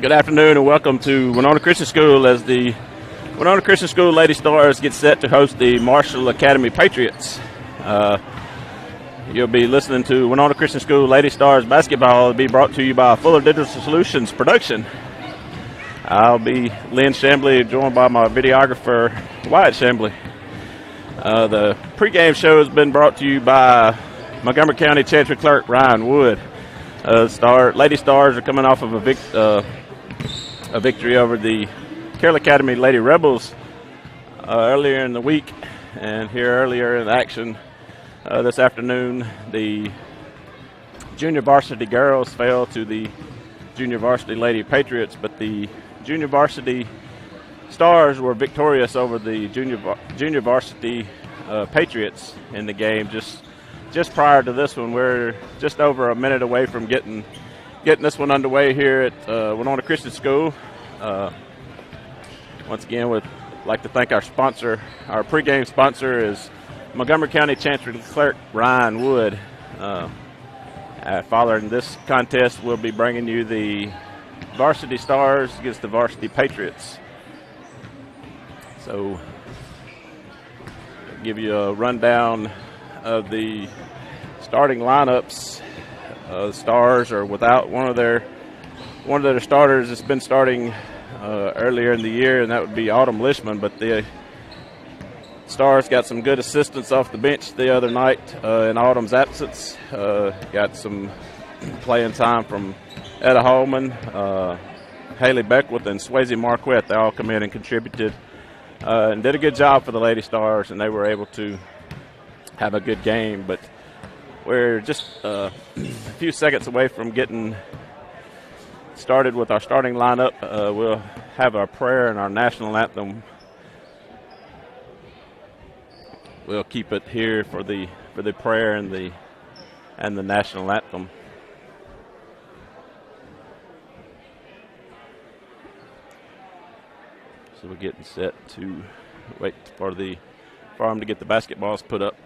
Good afternoon and welcome to Winona Christian School as the Winona Christian School Lady Stars get set to host the Marshall Academy Patriots. You'll be listening to Winona Christian School Lady Stars basketball be brought to you by Fuller Digital Solutions Production. I'll be Lynn Shambly, joined by my videographer, Wyatt Shambly. The pregame show has been brought to you by Montgomery County Chancery Clerk Ryan Wood. Lady Stars are coming off of a victory over the Carroll Academy Lady Rebels earlier in the week, and here earlier in action this afternoon, the junior varsity girls fell to the junior varsity Lady Patriots, but the junior varsity Stars were victorious over the junior varsity Patriots in the game. Just prior to this one, we're just over a minute away from getting this one underway here at Winona Christian School. Once again, we'd like to thank our sponsor. Our pregame sponsor is Montgomery County Chancery Clerk Ryan Wood. Following this contest, we'll be bringing you the Varsity Stars against the Varsity Patriots. So, I'll give you a rundown of the starting lineups. The Stars are without one of their starters that's been starting earlier in the year, and that would be Autumn Lishman. But the Stars got some good assistance off the bench the other night in Autumn's absence. Got some playing time from Etta Holman, Haley Beckwith, and Swayze Marquette. They all come in and contributed and did a good job for the Lady Stars, and they were able to have a good game. But we're just a few seconds away from getting started with our starting lineup. We'll have our prayer and our national anthem. We'll keep it here for the prayer and the national anthem. So we're getting set to wait for them to get the basketballs put up.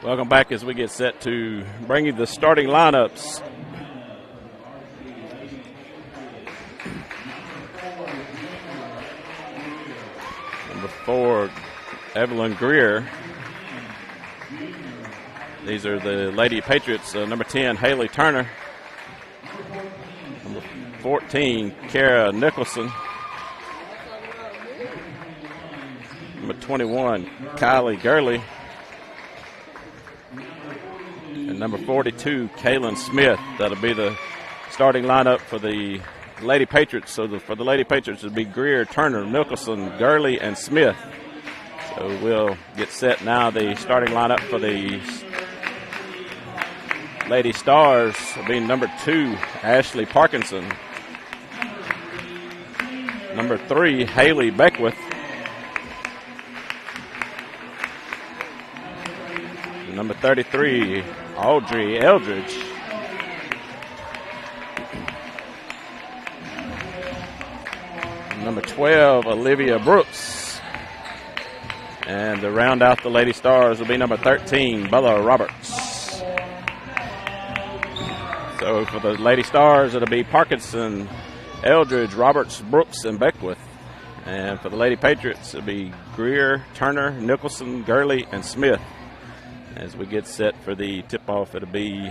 Welcome back as we get set to bring you the starting lineups. Number 4, Evelyn Greer. These are the Lady Patriots. Number 10, Haley Turner. Number 14, Kara Nicholson. Number 21, Kylie Gurley. And number 42, Kaylin Smith. That'll be the starting lineup for the Lady Patriots. So for the Lady Patriots, it'll be Greer, Turner, Nicholson, Gurley, and Smith. So we'll get set now. The starting lineup for the Lady Stars will be number 2, Ashley Parkinson. Number 3, Haley Beckwith. Number 33, Audrey Eldridge. Number 12, Olivia Brooks. And to round out the Lady Stars will be number 13, Bella Roberts. So for the Lady Stars, it'll be Parkinson, Eldridge, Roberts, Brooks, and Beckwith. And for the Lady Patriots, it'll be Greer, Turner, Nicholson, Gurley, and Smith. As we get set for the tip-off, it'll be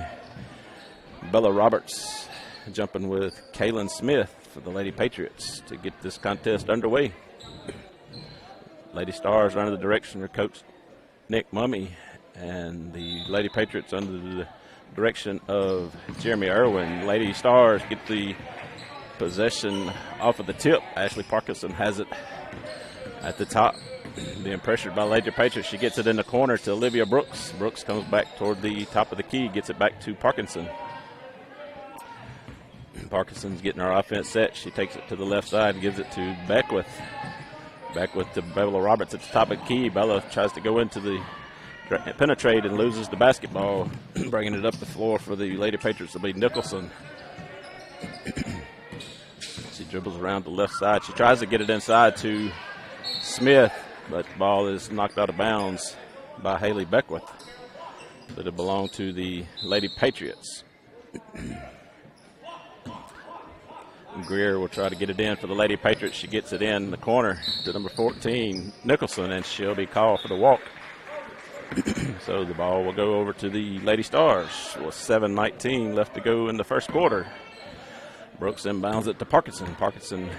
Bella Roberts jumping with Kaylin Smith for the Lady Patriots to get this contest underway. Lady Stars are under the direction of Coach Nick Mummy, and the Lady Patriots under the direction of Jeremy Irwin. Lady Stars get the possession off of the tip. Ashley Parkinson has it at the top. Being pressured by Lady Patriots, she gets it in the corner to Olivia Brooks. Brooks comes back toward the top of the key, gets it back to Parkinson. Parkinson's getting her offense set. She takes it to the left side and gives it to Beckwith. Beckwith to Bella Roberts at the top of the key. Bella tries to go into the penetrate and loses the basketball. Bringing it up the floor for the Lady Patriots will be Nicholson. She dribbles around the left side. She tries to get it inside to Smith, but the ball is knocked out of bounds by Haley Beckwith. But it belonged to the Lady Patriots. Greer will try to get it in for the Lady Patriots. She gets it in the corner to number 14, Nicholson, and she'll be called for the walk. So the ball will go over to the Lady Stars with 7:19 left to go in the first quarter. Brooks inbounds it to Parkinson. Parkinson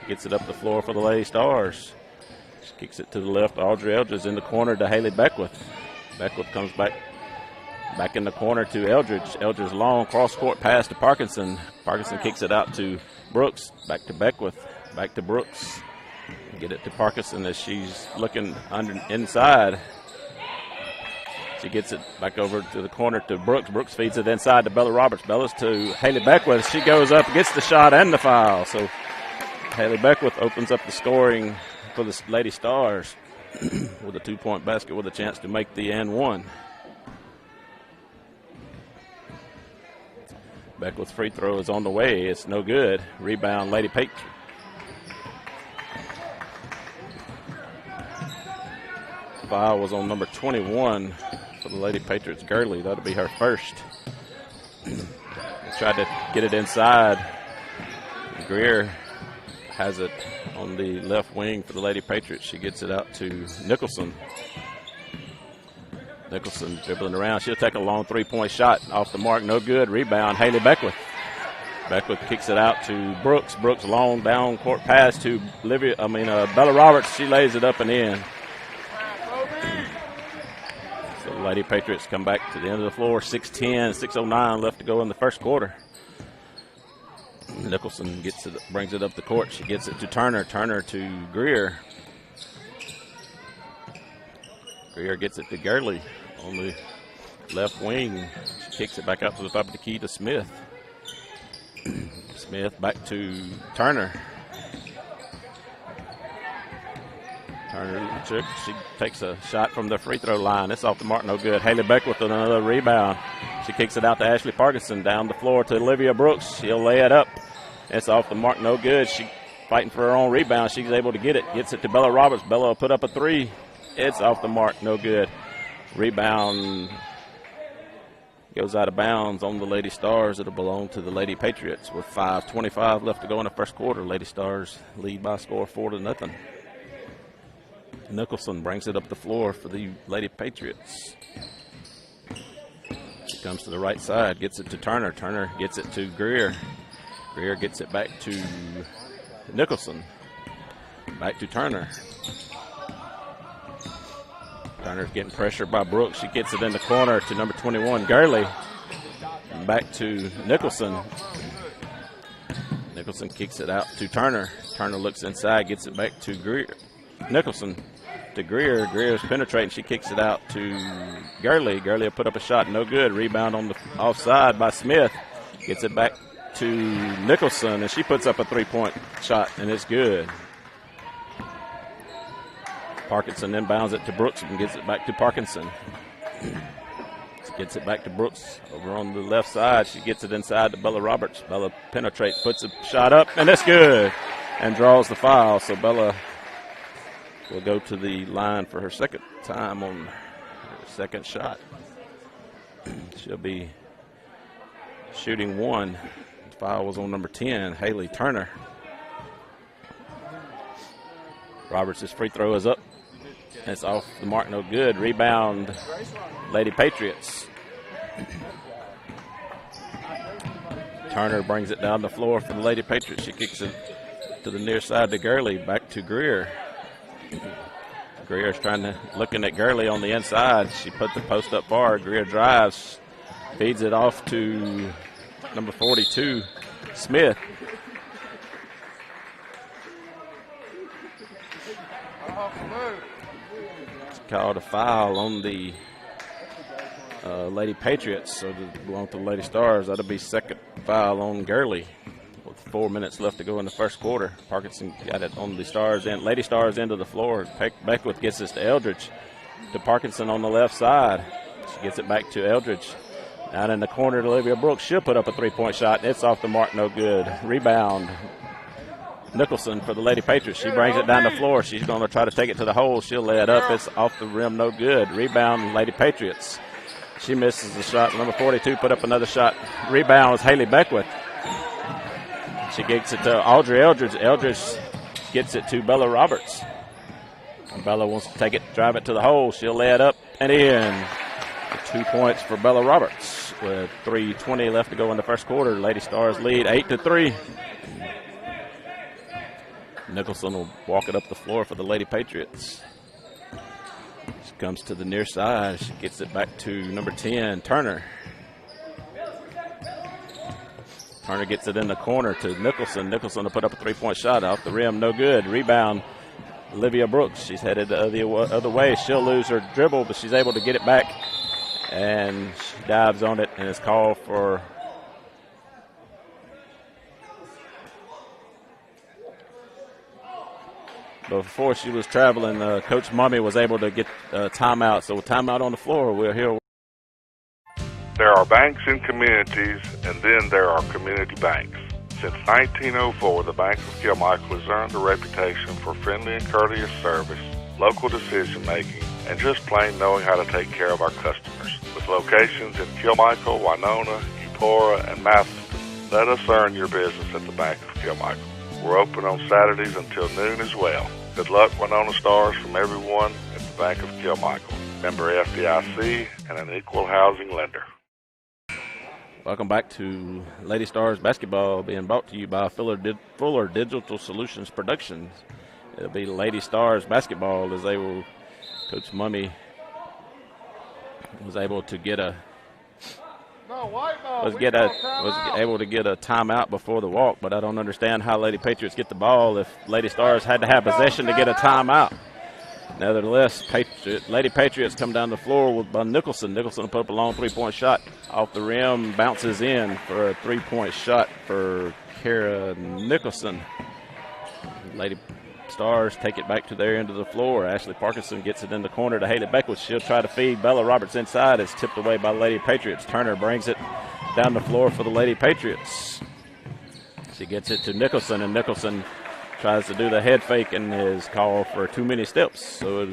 gets it up the floor for the Lady Stars. She kicks it to the left. Audrey Eldridge in the corner to Haley Beckwith. Beckwith comes back in the corner to Eldridge. Eldridge long cross-court pass to Parkinson. Parkinson kicks it out to Brooks. Back to Beckwith. Back to Brooks. Get it to Parkinson as she's looking inside. She gets it back over to the corner to Brooks. Brooks feeds it inside to Bella Roberts. Bella's to Haley Beckwith. She goes up, gets the shot and the foul. So Haley Beckwith opens up the scoring for the Lady Stars with a 2-point basket with a chance to make the and one. Beckwith's free throw is on the way. It's no good. Rebound, Lady Patriots. Foul was on number 21 for the Lady Patriots, Gurley. That'll be her first. Tried to get it inside. Greer has it on the left wing for the Lady Patriots. She gets it out to Nicholson. Nicholson dribbling around. She'll take a long 3-point shot off the mark. No good. Rebound, Haley Beckwith. Beckwith kicks it out to Brooks. Brooks long down court pass to Bella Roberts. She lays it up and in. So the Lady Patriots come back to the end of the floor. 6:10, 6:09 left to go in the first quarter. Nicholson brings it up the court. She gets it to Turner. Turner to Greer. Greer gets it to Gurley on the left wing. She kicks it back out to the top of the key to Smith. Smith back to Turner. Turner, she takes a shot from the free throw line. It's off the mark, no good. Haley Beckwith with another rebound. She kicks it out to Ashley Parkinson. Down the floor to Olivia Brooks. She'll lay it up. It's off the mark, no good. She fighting for her own rebound. She's able to get it. Gets it to Bella Roberts. Bella will put up a three. It's off the mark, no good. Rebound goes out of bounds on the Lady Stars. It'll belong to the Lady Patriots with 5:25 left to go in the first quarter. Lady Stars lead by a score of 4-0. Nicholson brings it up the floor for the Lady Patriots. She comes to the right side, gets it to Turner. Turner gets it to Greer. Greer gets it back to Nicholson. Back to Turner. Turner's getting pressured by Brooks. She gets it in the corner to number 21, Gurley. Back to Nicholson. Nicholson kicks it out to Turner. Turner looks inside, gets it back to Greer. Nicholson to Greer. Greer's penetrating. She kicks it out to Gurley. Gurley will put up a shot. No good. Rebound on the offside by Smith. Gets it back to Nicholson, and she puts up a three-point shot, and it's good. Parkinson inbounds it to Brooks and gets it back to Parkinson. She gets it back to Brooks over on the left side. She gets it inside to Bella Roberts. Bella penetrates, puts a shot up, and it's good, and draws the foul. So Bella will go to the line for her second time on her second shot. She'll be shooting one. The foul was on number 10, Haley Turner. Roberts' free throw is up. It's off the mark, no good. Rebound, Lady Patriots. Turner brings it down the floor for the Lady Patriots. She kicks it to the near side to Gurley, back to Greer. Greer's looking at Gurley on the inside. She put the post up bar. Greer drives, feeds it off to number 42, Smith. Called a foul on the Lady Patriots, so it belongs to the Lady Stars. That'll be second foul on Gurley with 4 minutes left to go in the first quarter. Parkinson got it on the Stars end, Lady Stars end of the floor. Beckwith gets this to Eldridge, to Parkinson on the left side. She gets it back to Eldridge. Out in the corner to Olivia Brooks. She'll put up a three-point shot. It's off the mark, no good. Rebound, Nicholson for the Lady Patriots. She brings it down the floor. She's going to try to take it to the hole. She'll lay it up. It's off the rim, no good. Rebound, Lady Patriots. She misses the shot. Number 42 put up another shot. Rebound is Haley Beckwith. She gets it to Audrey Eldridge. Eldridge gets it to Bella Roberts. And Bella wants to take it, drive it to the hole. She'll lay it up and in. 2 points for Bella Roberts with 3:20 left to go in the first quarter. Lady Stars lead 8-3. Nicholson will walk it up the floor for the Lady Patriots. She comes to the near side. She gets it back to number 10, Turner. Turner gets it in the corner to Nicholson. Nicholson will put up a three-point shot off the rim. No good. Rebound, Olivia Brooks. She's headed the other way. She'll lose her dribble, but she's able to get it back. And she dives on it, and it's called for before she was traveling. Coach Mummy was able to get a timeout. So timeout on the floor. We're here. There are banks in communities, and then there are community banks. Since 1904, the Bank of Kilmichael has earned a reputation for friendly and courteous service, local decision-making, and just plain knowing how to take care of our customers. With locations in Kilmichael, Winona, Eupora, and Matheson, let us earn your business at the Bank of Kilmichael. We're open on Saturdays until noon as well. Good luck, Winona Stars, from everyone at the Bank of Kilmichael. Member FDIC and an equal housing lender. Welcome back to Lady Stars basketball, being brought to you by Fuller Digital Solutions Productions. It'll be Lady Stars basketball as Coach Mummy was able to get a timeout before the walk, but I don't understand how Lady Patriots get the ball if Lady Stars had to have possession to get a timeout. Nevertheless, Lady Patriots come down the floor by Nicholson. Nicholson will put up a long three-point shot off the rim, bounces in for a three-point shot for Kara Nicholson. Lady Stars take it back to their end of the floor. Ashley Parkinson gets it in the corner to Haley Beckwith. She'll try to feed Bella Roberts inside. It's tipped away by Lady Patriots. Turner brings it down the floor for the Lady Patriots. She gets it to Nicholson, and Nicholson tries to do the head fake and is called for too many steps. So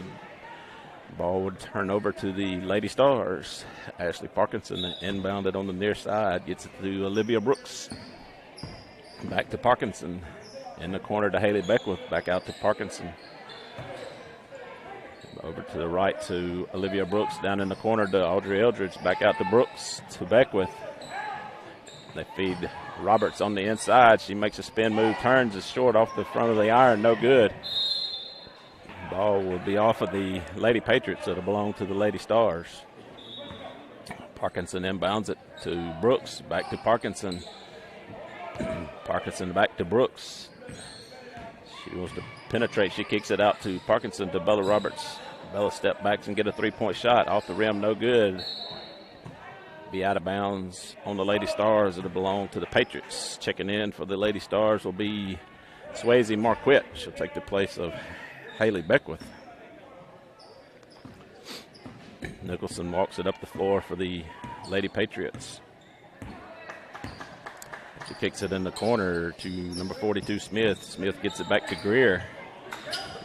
Ball would turn over to the Lady Stars. Ashley Parkinson inbounded on the near side. Gets it to Olivia Brooks. Back to Parkinson. In the corner to Haley Beckwith. Back out to Parkinson. Over to the right to Olivia Brooks. Down in the corner to Audrey Eldridge. Back out to Brooks to Beckwith. They feed Roberts on the inside. She makes a spin move. Turns is short off the front of the iron. No good. Ball will be off of the Lady Patriots. It'll belong to the Lady Stars. Parkinson inbounds it to Brooks. Back to Parkinson. Parkinson back to Brooks. She wants to penetrate. She kicks it out to Parkinson to Bella Roberts. Bella step backs and get a three-point shot. Off the rim, no good. Be out of bounds on the Lady Stars. It'll belong to the Patriots. Checking in for the Lady Stars will be Swayze Marquette. She'll take the place of Haley Beckwith. Nicholson walks it up the floor for the Lady Patriots. She kicks it in the corner to number 42, Smith. Smith gets it back to Greer.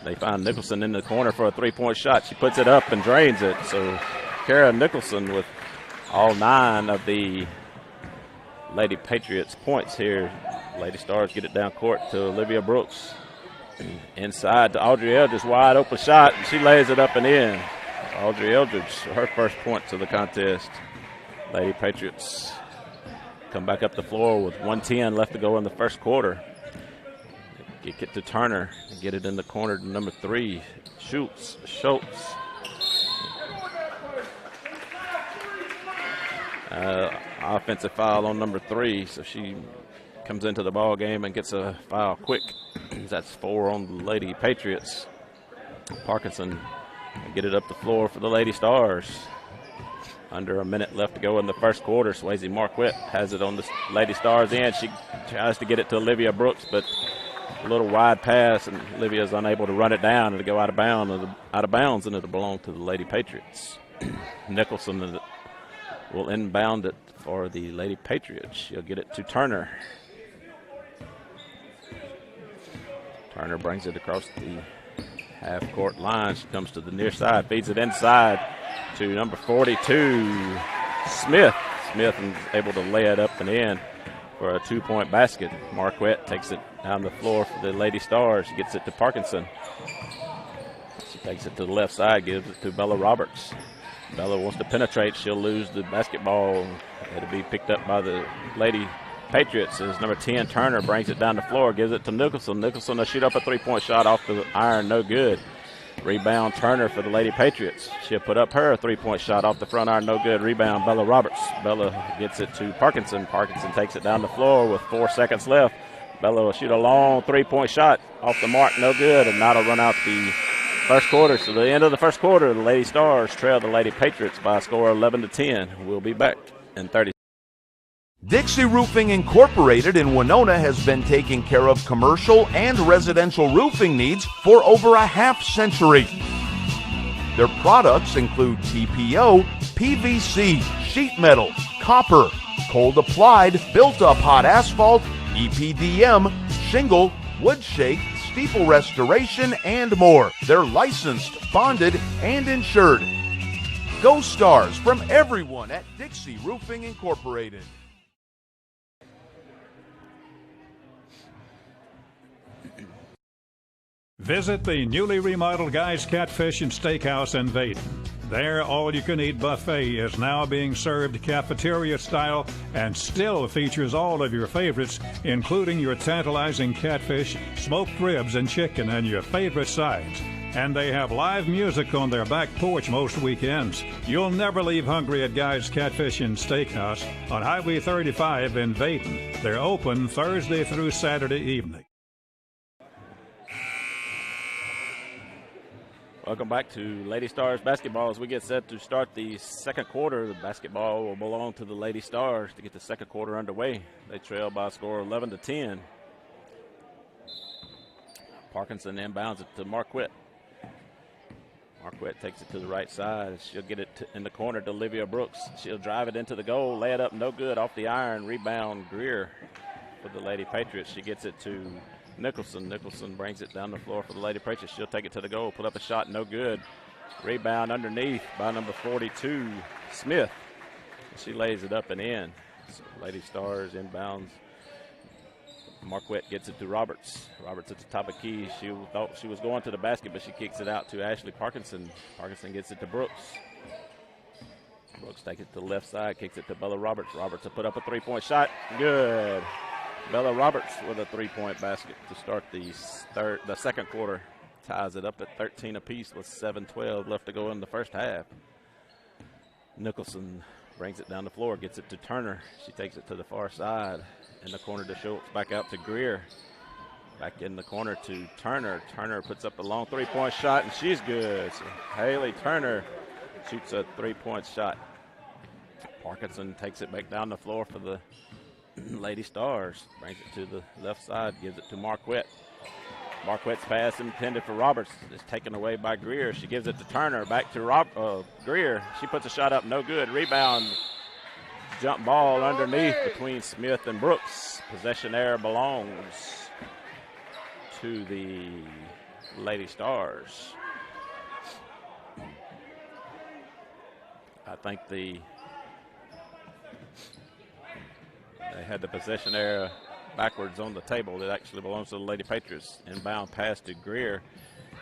They find Nicholson in the corner for a three-point shot. She puts it up and drains it. So Kara Nicholson with all 9 of the Lady Patriots points here. Lady Stars get it down court to Olivia Brooks. Inside to Audrey Eldridge, wide open shot, and she lays it up and in. Audrey Eldridge, her first points of the contest. Lady Patriots come back up the floor with 1:10 left to go in the first quarter. Kick it to Turner, get it in the corner to number 3, Schultz. Offensive foul on number 3, so she comes into the ball game and gets a foul quick. That's 4 on the Lady Patriots. Parkinson get it up the floor for the Lady Stars. Under a minute left to go in the first quarter. Swayze Marquette has it on the Lady Stars end. She tries to get it to Olivia Brooks, but a little wide pass, and Olivia's unable to run it down and to go out of bounds, and it'll belong to the Lady Patriots. Nicholson will inbound it for the Lady Patriots. She'll get it to Turner. Turner brings it across the half-court line. She comes to the near side, feeds it inside to number 42, Smith. Smith is able to lay it up and in for a 2-point basket. Marquette takes it down the floor for the Lady Stars. She gets it to Parkinson. She takes it to the left side, gives it to Bella Roberts. Bella wants to penetrate. She'll lose the basketball. It'll be picked up by the Lady Patriots as number 10, Turner, brings it down the floor, gives it to Nicholson. Nicholson will shoot up a 3-point shot off the iron, no good. Rebound Turner for the Lady Patriots. She'll put up her 3-point shot off the front iron, no good. Rebound Bella Roberts. Bella gets it to Parkinson. Parkinson takes it down the floor with 4 seconds left. Bella will shoot a long 3-point shot off the mark, no good, and that'll run out the first quarter. So the end of the first quarter, the Lady Stars trail the Lady Patriots by a score of 11-10. We'll be back in 30. Dixie Roofing Incorporated in Winona has been taking care of commercial and residential roofing needs for over a half-century. Their products include TPO, PVC, sheet metal, copper, cold applied, built-up hot asphalt, EPDM, shingle, wood shake, steeple restoration, and more. They're licensed, bonded, and insured. Go Stars from everyone at Dixie Roofing Incorporated. Visit the newly remodeled Guy's Catfish and Steakhouse in Vaden. Their all-you-can-eat buffet is now being served cafeteria style and still features all of your favorites, including your tantalizing catfish, smoked ribs, and chicken, and your favorite sides. And they have live music on their back porch most weekends. You'll never leave hungry at Guy's Catfish and Steakhouse on Highway 35 in Vaden. They're open Thursday through Saturday evening. Welcome back to Lady Stars basketball. As we get set to start the second quarter, the basketball will belong to the Lady Stars to get the second quarter underway. They trail by a score of 11-10. Parkinson inbounds it to Marquette. Marquette takes it to the right side. She'll get it in the corner to Olivia Brooks. She'll drive it into the goal, lay it up, no good, off the iron. Rebound Greer for the Lady Patriots. She gets it to Nicholson. Nicholson brings it down the floor for the Lady Patriots. She'll take it to the goal, put up a shot, no good. Rebound underneath by number 42, Smith. She lays it up and in. So Lady Stars inbounds. Marquette gets it to Roberts. Roberts at the top of key. She thought she was going to the basket, but she kicks it out to Ashley Parkinson. Parkinson gets it to Brooks. Brooks takes it to the left side, kicks it to Bella Roberts. Roberts will put up a three-point shot. Good. Bella Roberts with a three-point basket to start the second quarter. Ties it up at 13 apiece with 7:12 left to go in the first half. Nicholson brings it down the floor, gets it to Turner. She takes it to the far side. In the corner to Schultz, back out to Greer. Back in the corner to Turner. Turner puts up a long three-point shot, and she's good. So Haley Turner shoots a three-point shot. Parkinson takes it back down the floor for the Lady Stars. Brings it to the left side, gives it to Marquette. Marquette's pass intended for Roberts is taken away by Greer. She gives it to Turner, back to Greer. She puts a shot up, no good. Rebound, jump ball underneath between Smith and Brooks. Possession error belongs to the Lady Stars. I think they had the possession error backwards on the table. It actually belongs to the Lady Patriots. Inbound pass to Greer.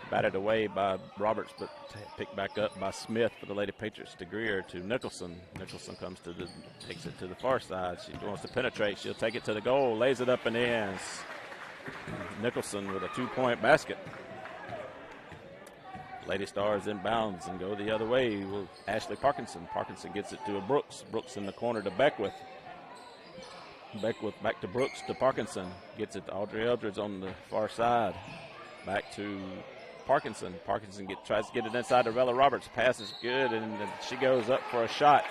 Batted away by Roberts, but picked back up by Smith for the Lady Patriots to Greer to Nicholson. Nicholson takes it to the far side. She wants to penetrate. She'll take it to the goal, lays it up and in. Nicholson with a two-point basket. Lady Stars inbounds and go the other way with Ashley Parkinson. Parkinson gets it to a Brooks. Brooks in the corner to Beckwith. Beckwith back to Brooks to Parkinson. Gets it to Audrey Eldridge on the far side. Back to Parkinson. Parkinson tries to get it inside to Bella Roberts. Pass is good, and she goes up for a shot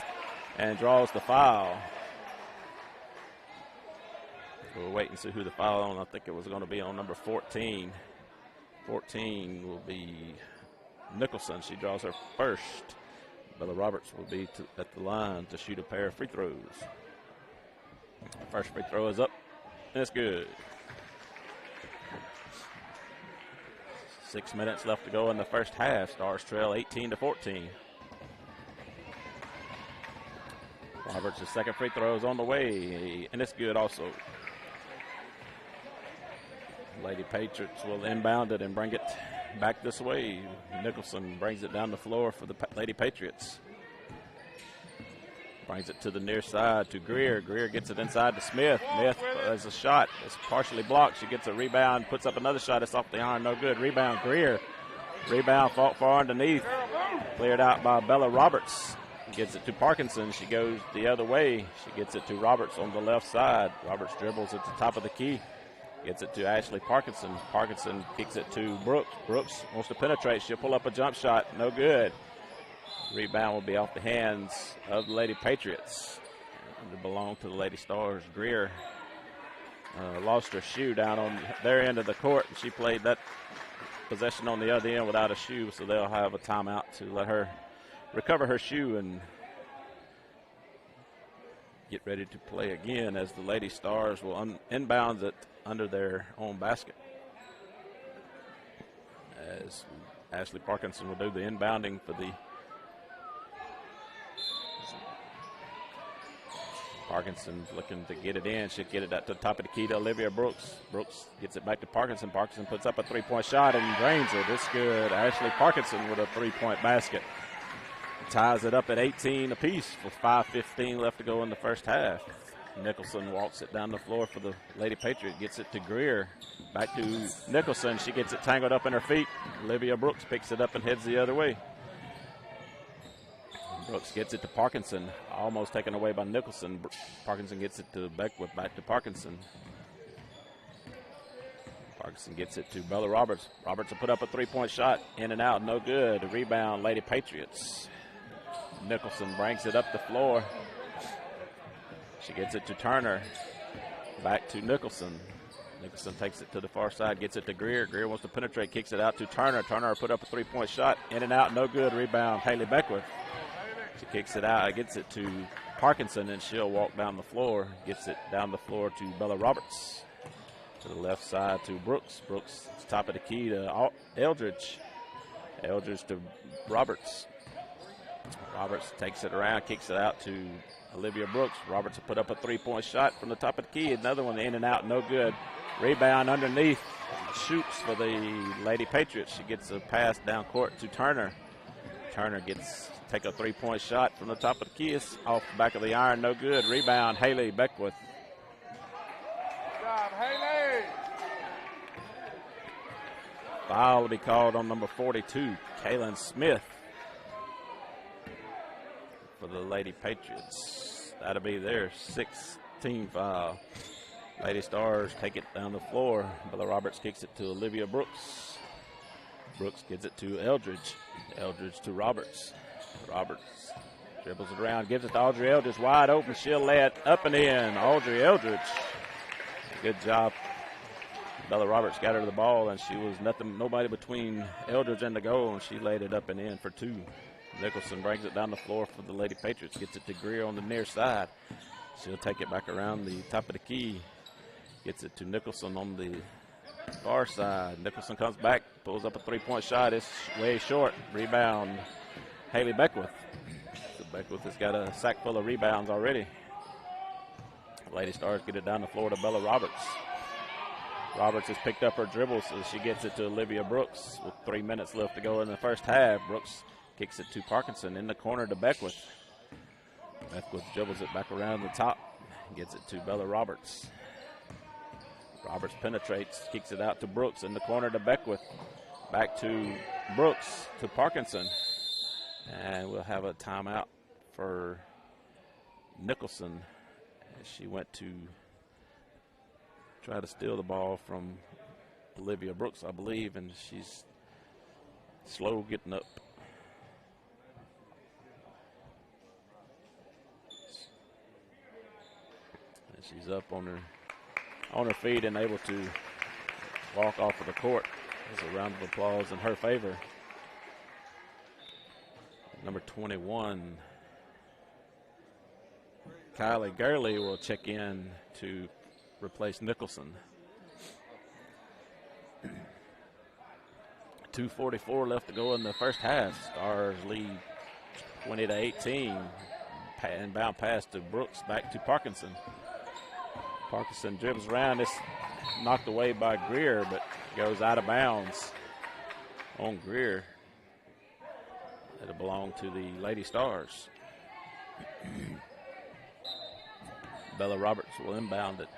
and draws the foul. We'll wait and see who the foul on. I think it was going to be on number 14. 14 will be Nicholson. She draws her first. Bella Roberts will be at the line to shoot a pair of free throws. First free throw is up, and it's good. 6 minutes left to go in the first half. Stars trail 18-14. Roberts' second free throw is on the way, and it's good also. Lady Patriots will inbound it and bring it back this way. Nicholson brings it down the floor for the Lady Patriots. Brings it to the near side to Greer. Greer gets it inside to Smith. Smith has a shot. It's partially blocked. She gets a rebound, puts up another shot. It's off the iron. No good. Rebound, Greer. Rebound fought far underneath. Cleared out by Bella Roberts. Gets it to Parkinson. She goes the other way. She gets it to Roberts on the left side. Roberts dribbles at the top of the key. Gets it to Ashley Parkinson. Parkinson kicks it to Brooks. Brooks wants to penetrate. She'll pull up a jump shot. No good. Rebound will be off the hands of the Lady Patriots. It belonged to the Lady Stars. Greer lost her shoe down on their end of the court. She played that possession on the other end without a shoe, so they'll have a timeout to let her recover her shoe and get ready to play again as the Lady Stars will inbound it under their own basket. As Ashley Parkinson will do the inbounding for the Parkinson's looking to get it in. She'll get it at the top of the key to Olivia Brooks. Brooks gets it back to Parkinson. Parkinson puts up a three-point shot and drains it. It's good. Ashley Parkinson with a three-point basket. Ties it up at 18 apiece with 5:15 left to go in the first half. Nicholson walks it down the floor for the Lady Patriot. Gets it to Greer. Back to Nicholson. She gets it tangled up in her feet. Olivia Brooks picks it up and heads the other way. Brooks gets it to Parkinson, almost taken away by Nicholson. Parkinson gets it to Beckwith, back to Parkinson. Parkinson gets it to Bella Roberts. Roberts will put up a three-point shot, in and out, no good. A rebound, Lady Patriots. Nicholson brings it up the floor. She gets it to Turner, back to Nicholson. Nicholson takes it to the far side, gets it to Greer. Greer wants to penetrate, kicks it out to Turner. Turner will put up a three-point shot, in and out, no good. Rebound, Haley Beckwith. She kicks it out, gets it to Parkinson, and she'll walk down the floor. Gets it down the floor to Bella Roberts. To the left side to Brooks. Brooks, top of the key to Eldridge. Eldridge to Roberts. Roberts takes it around, kicks it out to Olivia Brooks. Roberts will put up a three-point shot from the top of the key. Another one in and out, no good. Rebound underneath. Shoots for the Lady Patriots. She gets a pass down court to Turner. Turner take a three-point shot from the top of the key. It's off the back of the iron, no good. Rebound, Haley Beckwith. Good job, Haley. Foul will be called on number 42, Kaylin Smith, for the Lady Patriots. That'll be their 16th foul. Lady Stars take it down the floor. Bella Roberts kicks it to Olivia Brooks. Brooks gives it to Eldridge. Eldridge to Roberts. Roberts dribbles it around, gives it to Audrey Eldridge. Wide open. She'll lay it up and in. Audrey Eldridge. Good job. Bella Roberts got her to the ball, and she was nobody between Eldridge and the goal, and she laid it up and in for two. Nicholson brings it down the floor for the Lady Patriots. Gets it to Greer on the near side. She'll take it back around the top of the key. Gets it to Nicholson on the far side. Nicholson comes back, pulls up a three-point shot. It's way short. Rebound, Haley Beckwith. So Beckwith has got a sack full of rebounds already. Lady Stars get it down the floor to Bella Roberts. Roberts has picked up her dribble, so she gets it to Olivia Brooks with 3 minutes left to go in the first half. Brooks kicks it to Parkinson in the corner to Beckwith. Beckwith dribbles it back around the top, gets it to Bella Roberts. Roberts penetrates, kicks it out to Brooks in the corner to Beckwith. Back to Brooks to Parkinson. And we'll have a timeout for Nicholson. She went to try to steal the ball from Olivia Brooks, I believe, and she's slow getting up. And she's up on her feet and able to walk off of the court. There's a round of applause in her favor. Number 21, Kylie Gurley, will check in to replace Nicholson. 2:44 left to go in the first half. Stars lead 20-18. Inbound pass to Brooks, back to Parkinson. Parkinson dribbles around. It's knocked away by Greer, but goes out of bounds on Greer. It'll belong to the Lady Stars. Bella Roberts will inbound it.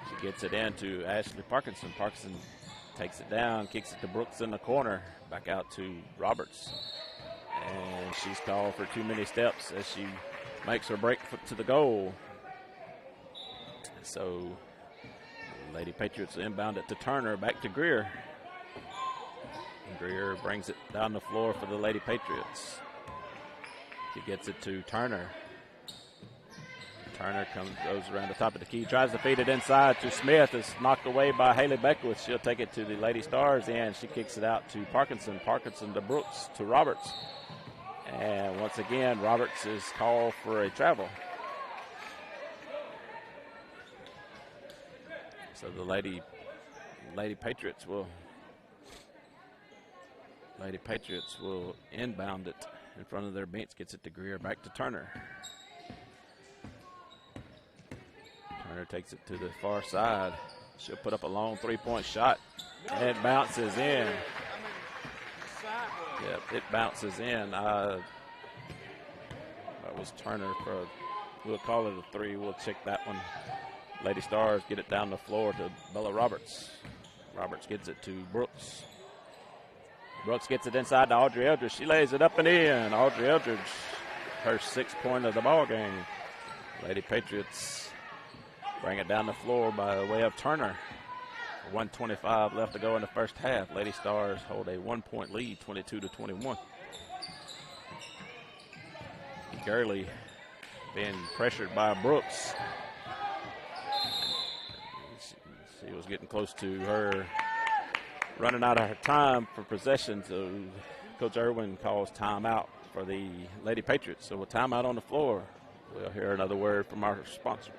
She gets it in to Ashley Parkinson. Parkinson takes it down, kicks it to Brooks in the corner. Back out to Roberts. And she's called for too many steps as she makes her break to the goal. So Lady Patriots inbound it to Turner, back to Greer. Greer brings it down the floor for the Lady Patriots. She gets it to Turner. Turner goes around the top of the key, tries to feed it inside to Smith. It's knocked away by Haley Beckwith. She'll take it to the Lady Stars, and she kicks it out to Parkinson. Parkinson to Brooks, to Roberts. And once again, Roberts is called for a travel. So the Lady Patriots will inbound it in front of their bench. Gets it to Greer, back to Turner. Turner takes it to the far side. She'll put up a long three-point shot. And it bounces in. Yep, it bounces in. That was Turner we'll call it a three. We'll check that one. Lady Stars get it down the floor to Bella Roberts. Roberts gets it to Brooks. Brooks gets it inside to Audrey Eldridge. She lays it up and in. Audrey Eldridge, her 6th point of the ball game. Lady Patriots bring it down the floor by way of Turner. 1:25 left to go in the first half. Lady Stars hold a 1-point lead, 22-21. Gurley being pressured by Brooks. She was getting close to her running out of her time for possession, so Coach Irwin calls timeout for the Lady Patriots. So with timeout on the floor, we'll hear another word from our sponsors.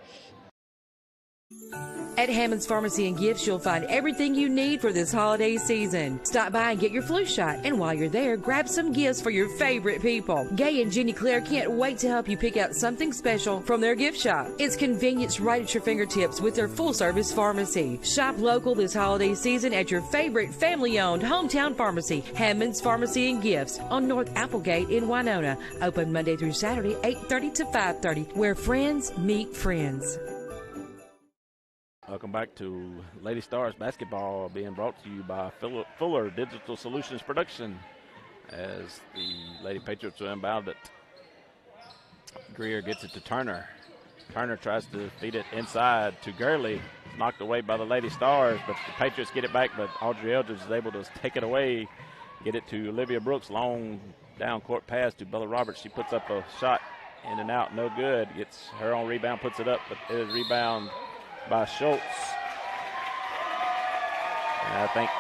At Hammond's Pharmacy and Gifts, you'll find everything you need for this holiday season. Stop by and get your flu shot, and while you're there, grab some gifts for your favorite people. Gay and Jenny Claire can't wait to help you pick out something special from their gift shop. It's convenience right at your fingertips with their full-service pharmacy. Shop local this holiday season at your favorite family-owned hometown pharmacy, Hammond's Pharmacy and Gifts, on North Applegate in Winona. Open Monday through Saturday, 8:30 to 5:30, where friends meet friends. Welcome back to Lady Stars basketball, being brought to you by Fuller Digital Solutions Production, as the Lady Patriots will inbound it. Greer gets it to Turner. Turner tries to feed it inside to Gurley. It's knocked away by the Lady Stars, but the Patriots get it back, but Audrey Eldridge is able to take it away, get it to Olivia Brooks. Long down court pass to Bella Roberts. She puts up a shot in and out, no good. Gets her own rebound, puts it up, but it is rebound by Schultz. And I think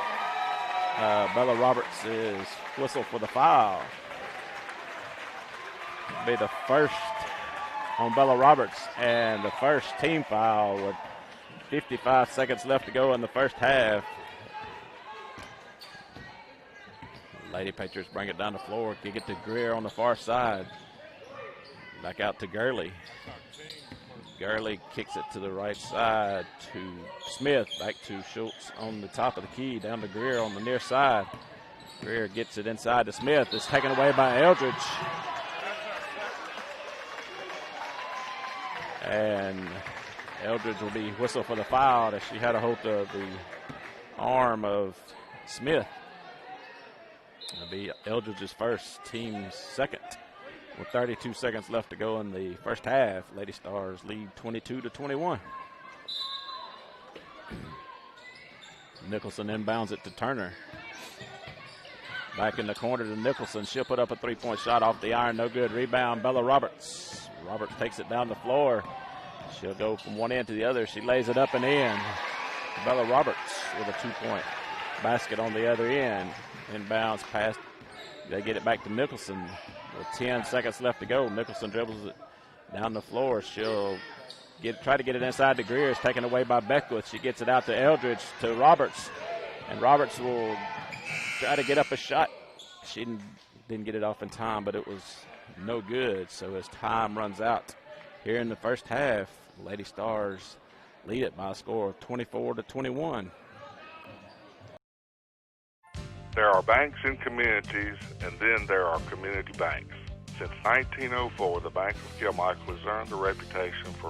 Bella Roberts is whistled for the foul. It'll be the first on Bella Roberts and the first team foul with 55 seconds left to go in the first half. Lady Patriots bring it down the floor, kick it to Greer on the far side. Back out to Gurley. Gurley kicks it to the right side to Smith, back to Schultz on the top of the key, down to Greer on the near side. Greer gets it inside to Smith. It's taken away by Eldridge. And Eldridge will be whistled for the foul as she had a hold of the arm of Smith. It'll be Eldridge's first, team's second. With 32 seconds left to go in the first half, Lady Stars lead 22-21. Nicholson inbounds it to Turner. Back in the corner to Nicholson. She'll put up a three-point shot off the iron. No good. Rebound, Bella Roberts. Roberts takes it down the floor. She'll go from one end to the other. She lays it up and in. Bella Roberts with a two-point basket on the other end. Inbounds past. They get it back to Nicholson. With 10 seconds left to go, Nicholson dribbles it down the floor. She'll try to get it inside to Greer. It's taken away by Beckwith. She gets it out to Eldridge, to Roberts. And Roberts will try to get up a shot. She didn't get it off in time, but it was no good. So as time runs out here in the first half, Lady Stars lead it by a score of 24-21. There are banks in communities, and then there are community banks. Since 1904, the Bank of Kilmichael has earned a reputation for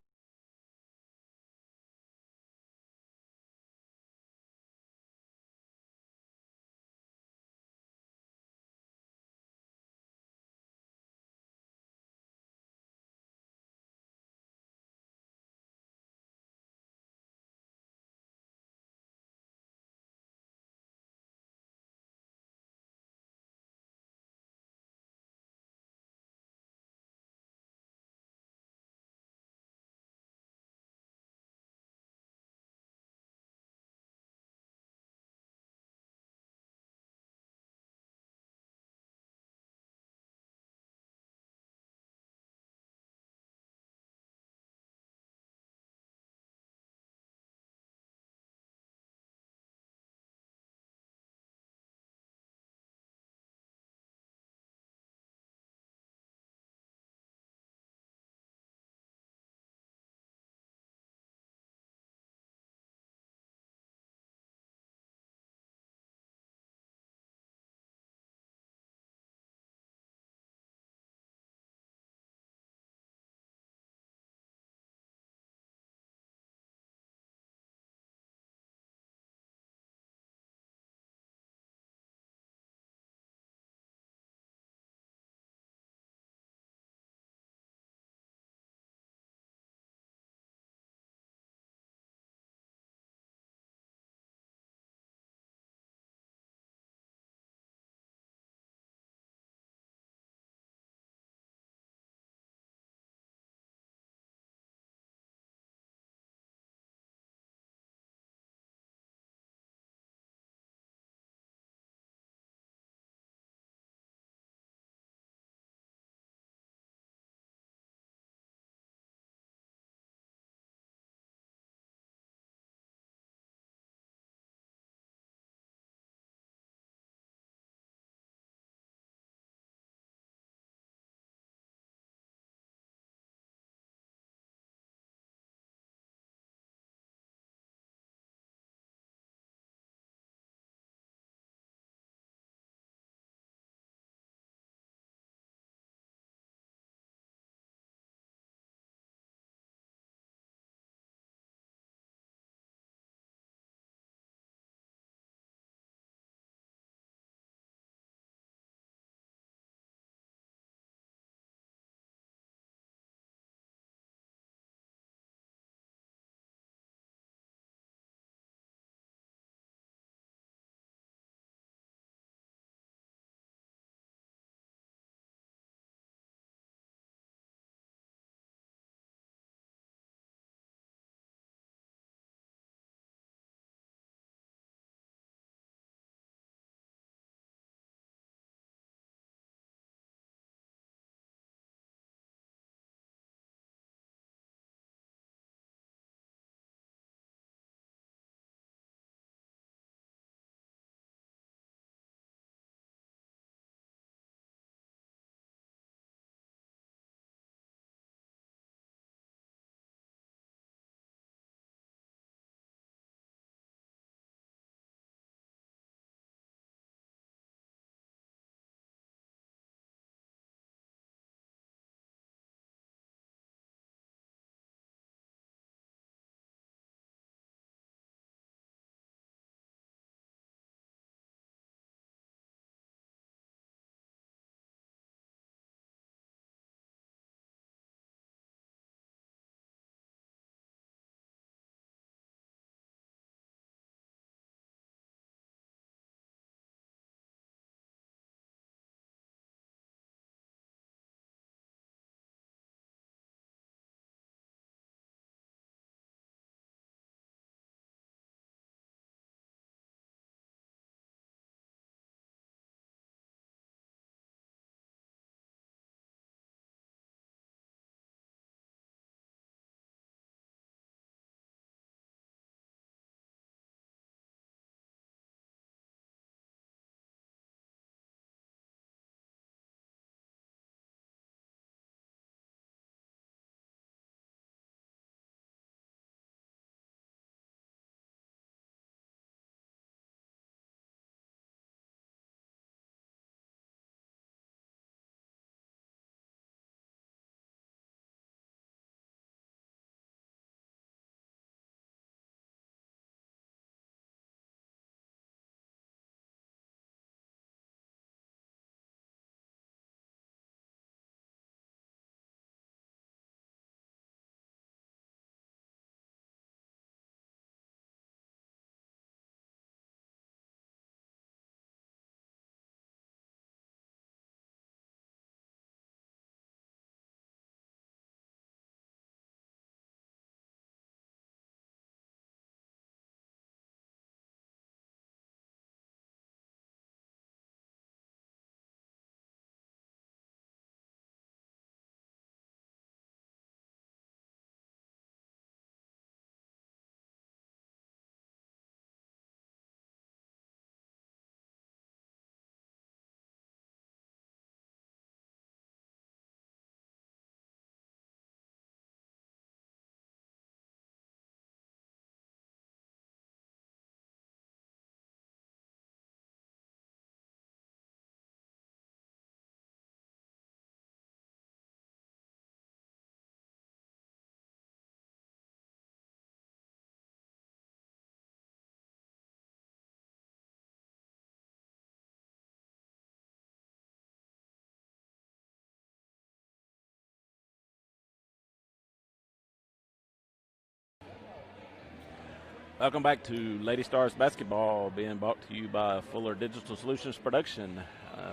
Welcome back to Lady Stars basketball, being brought to you by Fuller Digital Solutions Production.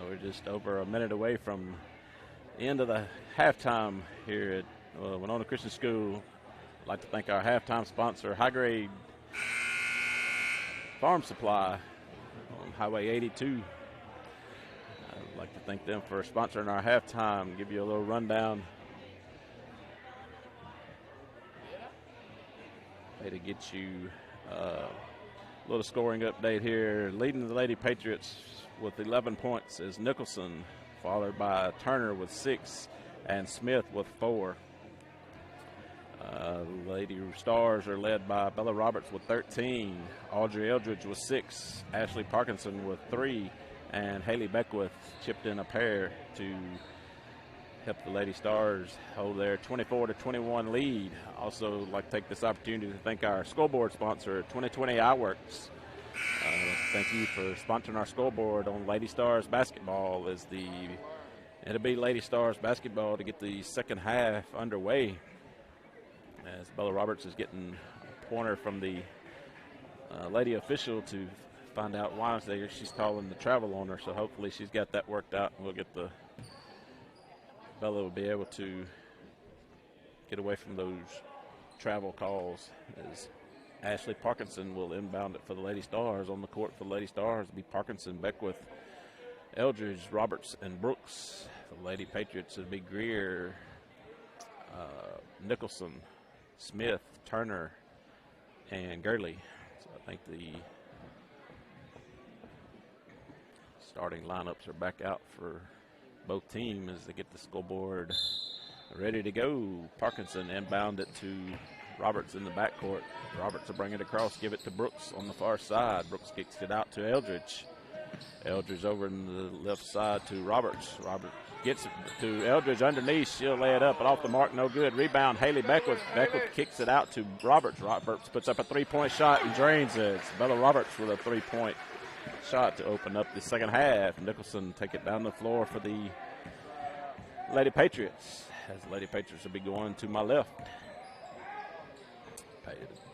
We're just over a minute away from the end of the halftime here at Winona Christian School. I'd like to thank our halftime sponsor, High Grade Farm Supply on Highway 82. I'd like to thank them for sponsoring our halftime. Give you a little rundown. Way to get you a little scoring update here. Leading the Lady Patriots with 11 points is Nicholson, followed by Turner with 6 and Smith with 4. Lady Stars are led by Bella Roberts with 13, Audrey Eldridge with 6, Ashley Parkinson with 3, and Haley Beckwith chipped in a pair to help the Lady Stars hold their 24-21 lead. Also like to take this opportunity to thank our scoreboard sponsor, 2020 iWorks. Thank you for sponsoring our scoreboard on Lady Stars basketball. It'll be Lady Stars basketball to get the second half underway, as Bella Roberts is getting a pointer from the lady official to find out why she's calling the travel on her. So hopefully she's got that worked out, and Bella will be able to get away from those travel calls, as Ashley Parkinson will inbound it for the Lady Stars. On the court for the Lady Stars will be Parkinson, Beckwith, Eldridge, Roberts, and Brooks. The Lady Patriots will be Greer, Nicholson, Smith, Turner, and Gurley. So I think the starting lineups are back out for both teams as they get the scoreboard ready to go. Parkinson inbound it to Roberts in the backcourt. Roberts will bring it across, give it to Brooks on the far side. Brooks kicks it out to Eldridge. Eldridge over in the left side to Roberts. Roberts gets it to Eldridge underneath. She'll lay it up, but off the mark, no good. Rebound, Haley Beckwith. Beckwith kicks it out to Roberts. Roberts puts up a three-point shot and drains it. Bella Roberts with a three-point shot to open up the second half. Nicholson take it down the floor for the Lady Patriots, as the Lady Patriots will be going to my left.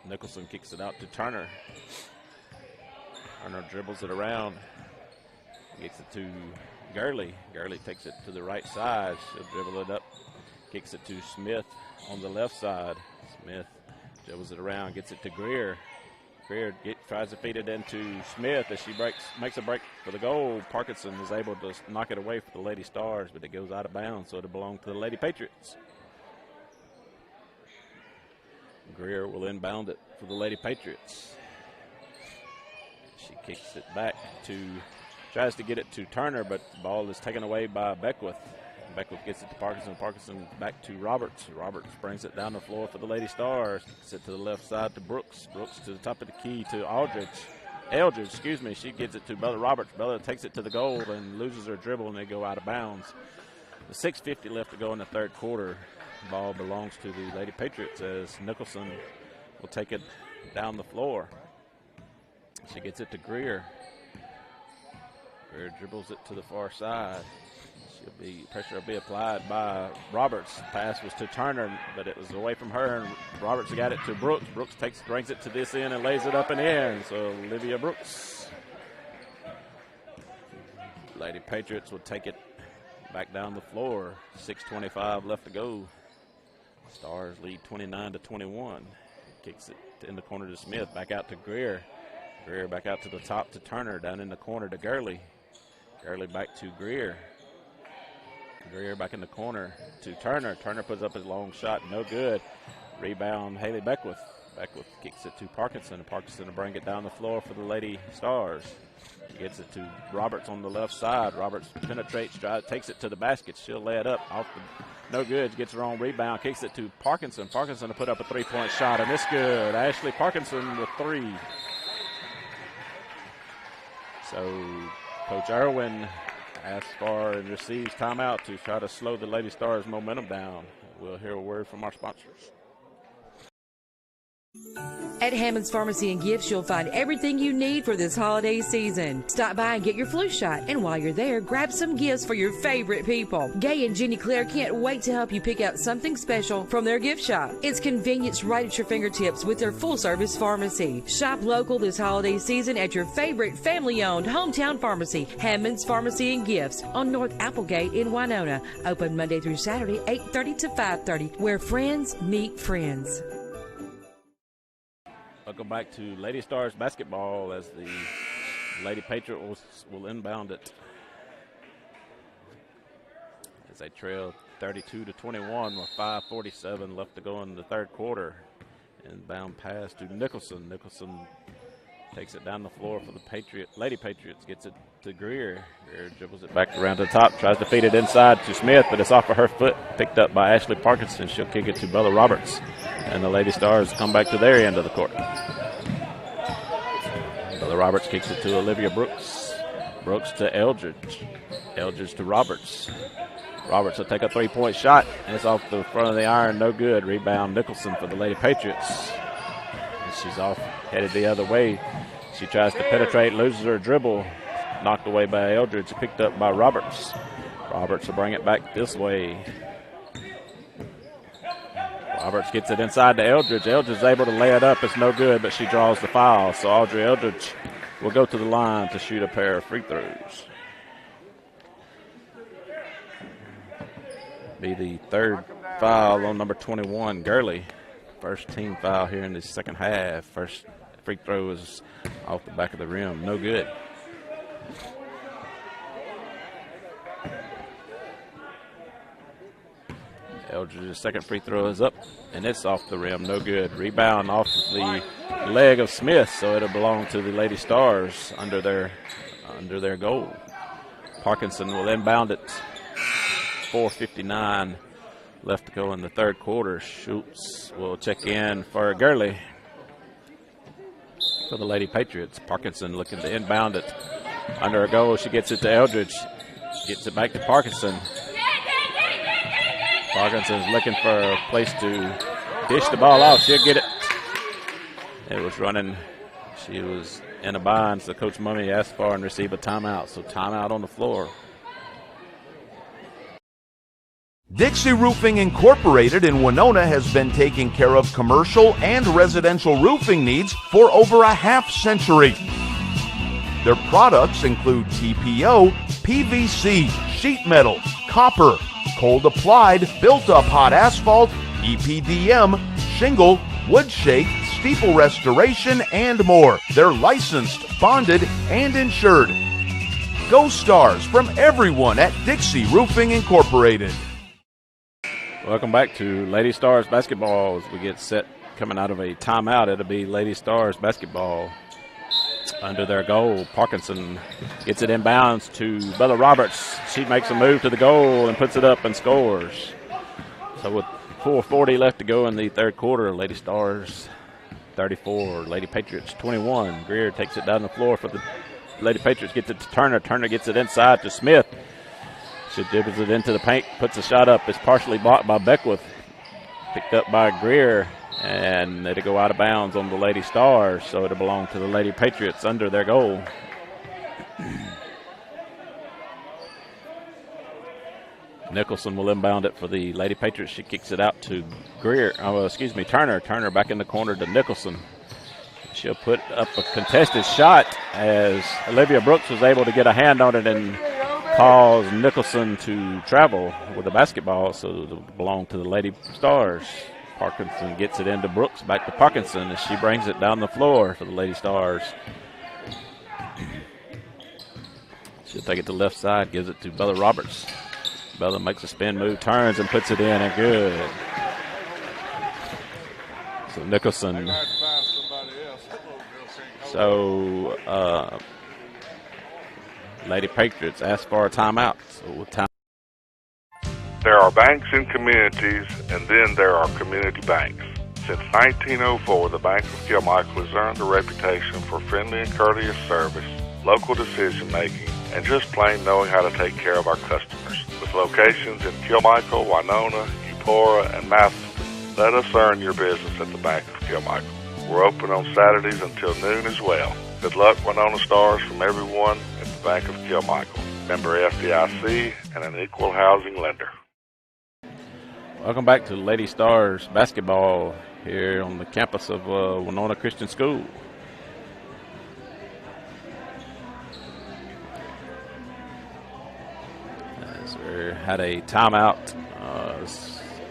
Nicholson kicks it out to Turner. Turner dribbles it around, gets it to Gurley. Gurley takes it to the right side. She'll dribble it up, kicks it to Smith on the left side. Smith dribbles it around, gets it to Greer. Greer tries to feed it into Smith as she makes a break for the goal. Parkinson is able to knock it away for the Lady Stars, but it goes out of bounds, so it'll belong to the Lady Patriots. Greer will inbound it for the Lady Patriots. She kicks it back tries to get it to Turner, but the ball is taken away by Beckwith. Beckwith gets it to Parkinson. Parkinson back to Roberts. Roberts brings it down the floor for the Lady Stars. Gets it to the left side to Brooks. Brooks to the top of the key to Eldridge, She gets it to Bella Roberts. Bella takes it to the goal and loses her dribble, and they go out of bounds. With 6:50 left to go in the third quarter, the ball belongs to the Lady Patriots, as Nicholson will take it down the floor. She gets it to Greer. Greer dribbles it to the far side. Pressure will be applied by Roberts. Pass was to Turner, but it was away from her, and Roberts got it to Brooks. Brooks brings it to this end and lays it up and in. So Olivia Brooks. Lady Patriots will take it back down the floor. 6:25 left to go. Stars lead 29-21. Kicks it in the corner to Smith. Back out to Greer. Greer back out to the top to Turner. Down in the corner to Gurley. Gurley back to Greer. Greer back in the corner to Turner. Turner puts up his long shot, no good. Rebound, Haley Beckwith. Beckwith kicks it to Parkinson. Parkinson will bring it down the floor for the Lady Stars. He gets it to Roberts on the left side. Roberts penetrates, takes it to the basket. She'll lay it up. No good. Gets her own rebound. Kicks it to Parkinson. Parkinson to put up a three-point shot, and it's good. Ashley Parkinson with 3. So Coach Irwin asks for and receives timeout to try to slow the Lady Stars' momentum down. We'll hear a word from our sponsors. At Hammond's Pharmacy and Gifts, you'll find everything you need for this holiday season. Stop by and get your flu shot, and while you're there, grab some gifts for your favorite people. Gay and Jenny Claire can't wait to help you pick out something special from their gift shop. It's convenience right at your fingertips with their full-service pharmacy. Shop local this holiday season at your favorite family-owned hometown pharmacy, Hammond's Pharmacy and Gifts, on North Applegate in Winona. Open Monday through Saturday, 8:30 to 5:30, where friends meet friends. Welcome back to Lady Stars basketball as the Lady Patriots will inbound it as they trail 32-21 with 5:47 left to go in the third quarter. Inbound pass to Nicholson. Nicholson takes it down the floor for the Lady Patriots, gets it to Greer. Greer dribbles it back around to the top, tries to feed it inside to Smith, but it's off of her foot, picked up by Ashley Parkinson. She'll kick it to Bella Roberts, and the Lady Stars come back to their end of the court. Bella Roberts kicks it to Olivia Brooks. Brooks to Eldridge. Eldridge to Roberts. Roberts will take a three-point shot, and it's off the front of the iron, no good. Rebound Nicholson for the Lady Patriots. And she's off, headed the other way. She tries to penetrate, loses her dribble, knocked away by Eldridge, picked up by Roberts. Roberts will bring it back this way. Roberts gets it inside to Eldridge. Eldridge is able to lay it up. It's no good, but she draws the foul. So Audrey Eldridge will go to the line to shoot a pair of free throws. Be the third foul on number 21, Gurley. First team foul here in the second half. First free throw is off the back of the rim. No good. Eldridge's second free throw is up, and it's off the rim. No good. Rebound off of the leg of Smith, so it'll belong to the Lady Stars under their goal. Parkinson will inbound it. 4:59 left to go in the third quarter. Schultz will check in for Gurley for the Lady Patriots. Parkinson looking to inbound it under a goal. She gets it to Eldridge. Gets it back to Parkinson. Parkinson's looking for a place to dish the ball off. She'll get it. It was running. She was in a bind, so Coach Mummy asked for and received a timeout. So timeout on the floor. Dixie Roofing Incorporated in Winona has been taking care of commercial and residential roofing needs for over a half century. Their products include TPO, PVC, sheet metal, copper, cold applied, built up hot asphalt, EPDM, shingle, wood shake, steeple restoration, and more. They're licensed, bonded, and insured. Go Stars from everyone at Dixie Roofing Incorporated. Welcome back to Lady Stars basketball as we get set coming out of a timeout. It'll be Lady Stars basketball under their goal. Parkinson gets it inbounds to Bella Roberts. She makes a move to the goal and puts it up and scores. So with 4:40 left to go in the third quarter, Lady Stars 34, Lady Patriots 21. Greer takes it down the floor for the Lady Patriots, gets it to Turner. Turner gets it inside to Smith. She dribbles it into the paint, puts a shot up. It's partially blocked by Beckwith. Picked up by Greer, and it'll go out of bounds on the Lady Stars, so it'll belong to the Lady Patriots under their goal. Nicholson will inbound it for the Lady Patriots. She kicks it out to Turner. Turner back in the corner to Nicholson. She'll put up a contested shot as Olivia Brooks was able to get a hand on it and cause Nicholson to travel with the basketball, so it'll belong to the Lady Stars. Parkinson gets it into Brooks, back to Parkinson as she brings it down the floor for the Lady Stars. She'll take it to the left side, gives it to Bella Roberts. Bella makes a spin move, turns and puts it in, and good. So Nicholson. So Lady Patriots ask for a timeout. So There are banks in communities, and then there are community banks. Since 1904, the Bank of Kilmichael has earned a reputation for friendly and courteous service, local decision-making, and just plain knowing how to take care of our customers. With locations in Kilmichael, Winona, Eupora, and Matheson, let us earn your business at the Bank of Kilmichael. We're open on Saturdays until noon as well. Good luck, Winona Stars, from everyone at the Bank of Kilmichael. Member FDIC and an equal housing lender. Welcome back to Lady Stars basketball here on the campus of Winona Christian School. As we had a timeout.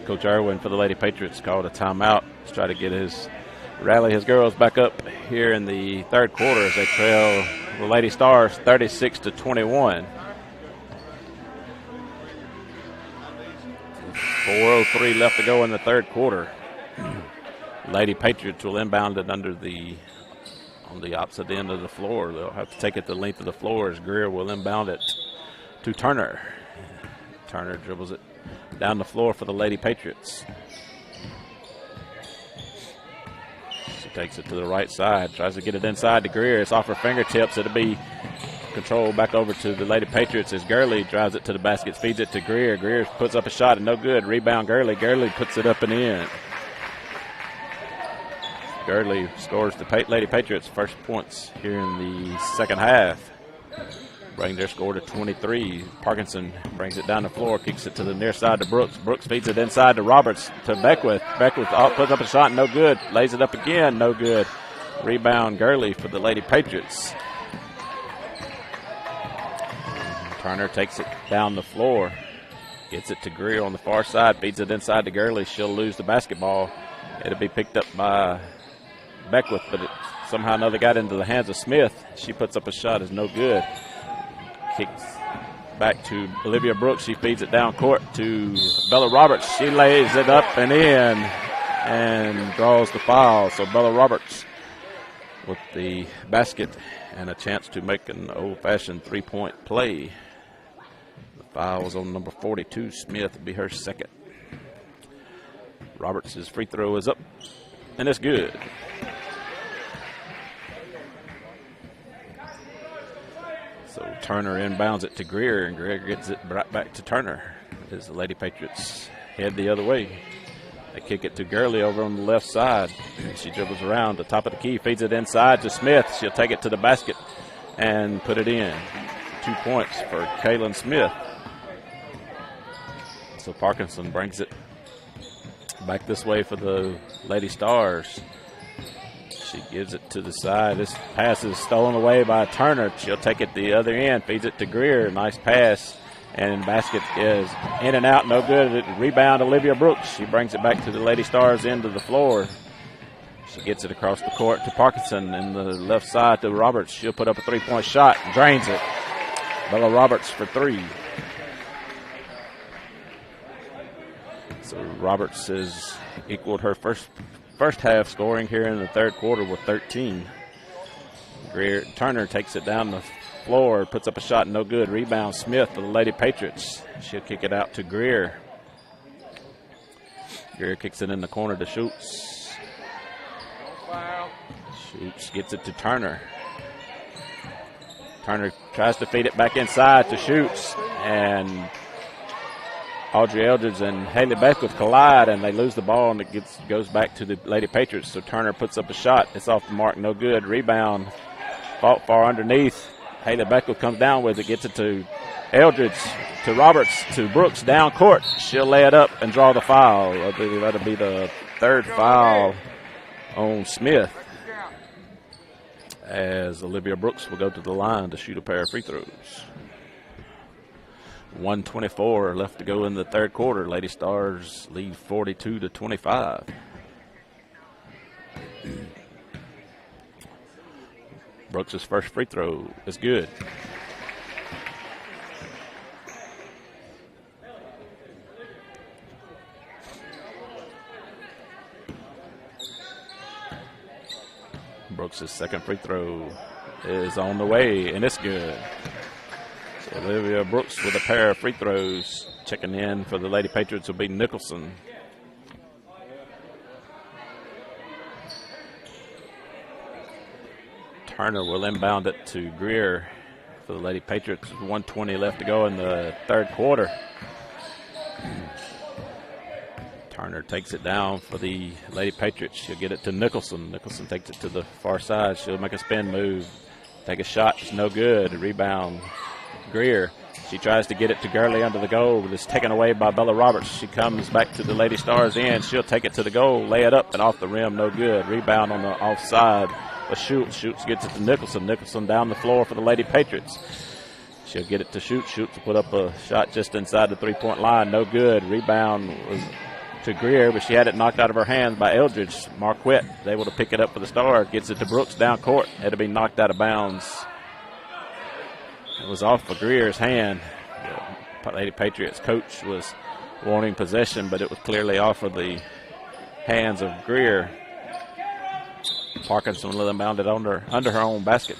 Coach Irwin for the Lady Patriots called a timeout to try to rally his girls back up here in the third quarter as they trail the Lady Stars 36-21. 4:03 left to go in the third quarter. Lady Patriots will inbound it on the opposite end of the floor. They'll have to take it the length of the floor as Greer will inbound it to Turner. Turner dribbles it down the floor for the Lady Patriots. She takes it to the right side, tries to get it inside to Greer. It's off her fingertips. It'll be controlled back over to the Lady Patriots as Gurley drives it to the basket, feeds it to Greer. Greer puts up a shot and no good. Rebound Gurley. Gurley puts it up and in. Gurley scores the Lady Patriots' first points here in the second half. Bring their score to 23. Parkinson brings it down the floor, kicks it to the near side to Brooks. Brooks feeds it inside to Roberts to Beckwith. Beckwith puts up a shot, no good. Lays it up again, no good. Rebound Gurley for the Lady Patriots. Turner takes it down the floor, gets it to Greer on the far side, feeds it inside to Gurley. She'll lose the basketball. It'll be picked up by Beckwith, but it somehow another got into the hands of Smith. She puts up a shot, is no good. Kicks back to Olivia Brooks. She feeds it down court to Bella Roberts. She lays it up and in and draws the foul. So Bella Roberts with the basket and a chance to make an old-fashioned three-point play. Foul was on number 42. Smith will be her second. Roberts' free throw is up, and it's good. So Turner inbounds it to Greer, and Greer gets it right back to Turner as the Lady Patriots head the other way. They kick it to Gurley over on the left side. She dribbles around the top of the key, feeds it inside to Smith. She'll take it to the basket and put it in. 2 points for Kaylin Smith. So Parkinson brings it back this way for the Lady Stars. She gives it to the side. This pass is stolen away by Turner. She'll take it the other end, feeds it to Greer. Nice pass. And basket is in and out, no good. Rebound Olivia Brooks. She brings it back to the Lady Stars end of the floor. She gets it across the court to Parkinson in the left side to Roberts. She'll put up a three-point shot, drains it. Bella Roberts for three. So Roberts has equaled her first half scoring here in the third quarter with 13. Turner takes it down the floor, puts up a shot, no good. Rebound Smith for the Lady Patriots. She'll kick it out to Greer. Greer kicks it in the corner to Schultz. Schultz gets it to Turner. Turner tries to feed it back inside to Schultz, and Audrey Eldridge and Haley Beckwith collide, and they lose the ball, and it goes back to the Lady Patriots. So Turner puts up a shot. It's off the mark, no good. Rebound, fought far underneath. Haley Beckwith comes down with it, gets it to Eldridge, to Roberts, to Brooks, down court. She'll lay it up and draw the foul. That'll be the third foul on Smith, as Olivia Brooks will go to the line to shoot a pair of free throws. 1:24 left to go in the third quarter. Lady Stars lead 42-25. Brooks' first free throw is good. Brooks' second free throw is on the way, and it's good. So Olivia Brooks with a pair of free throws. Checking in for the Lady Patriots will be Nicholson. Turner will inbound it to Greer for the Lady Patriots. 1:20 left to go in the third quarter. Turner Turner takes it down for the Lady Patriots. She'll get it to Nicholson. Nicholson takes it to the far side. She'll make a spin move, take a shot. It's no good. Rebound, Greer. She tries to get it to Gurley under the goal, but it's taken away by Bella Roberts. She comes back to the Lady Stars end. She'll take it to the goal, lay it up, and off the rim, no good. Rebound on the offside. But Schultz gets it to Nicholson. Nicholson down the floor for the Lady Patriots. She'll get it to Schultz. Schultz to put up a shot just inside the three-point line. No good. Rebound was to Greer, but she had it knocked out of her hands by Eldridge. Marquette is able to pick it up for the Stars. Gets it to Brooks down court. Had to be knocked out of bounds. It was off of Greer's hand. The Lady Patriots coach was wanting possession, but it was clearly off of the hands of Greer. Parkinson will inbound it under her own basket.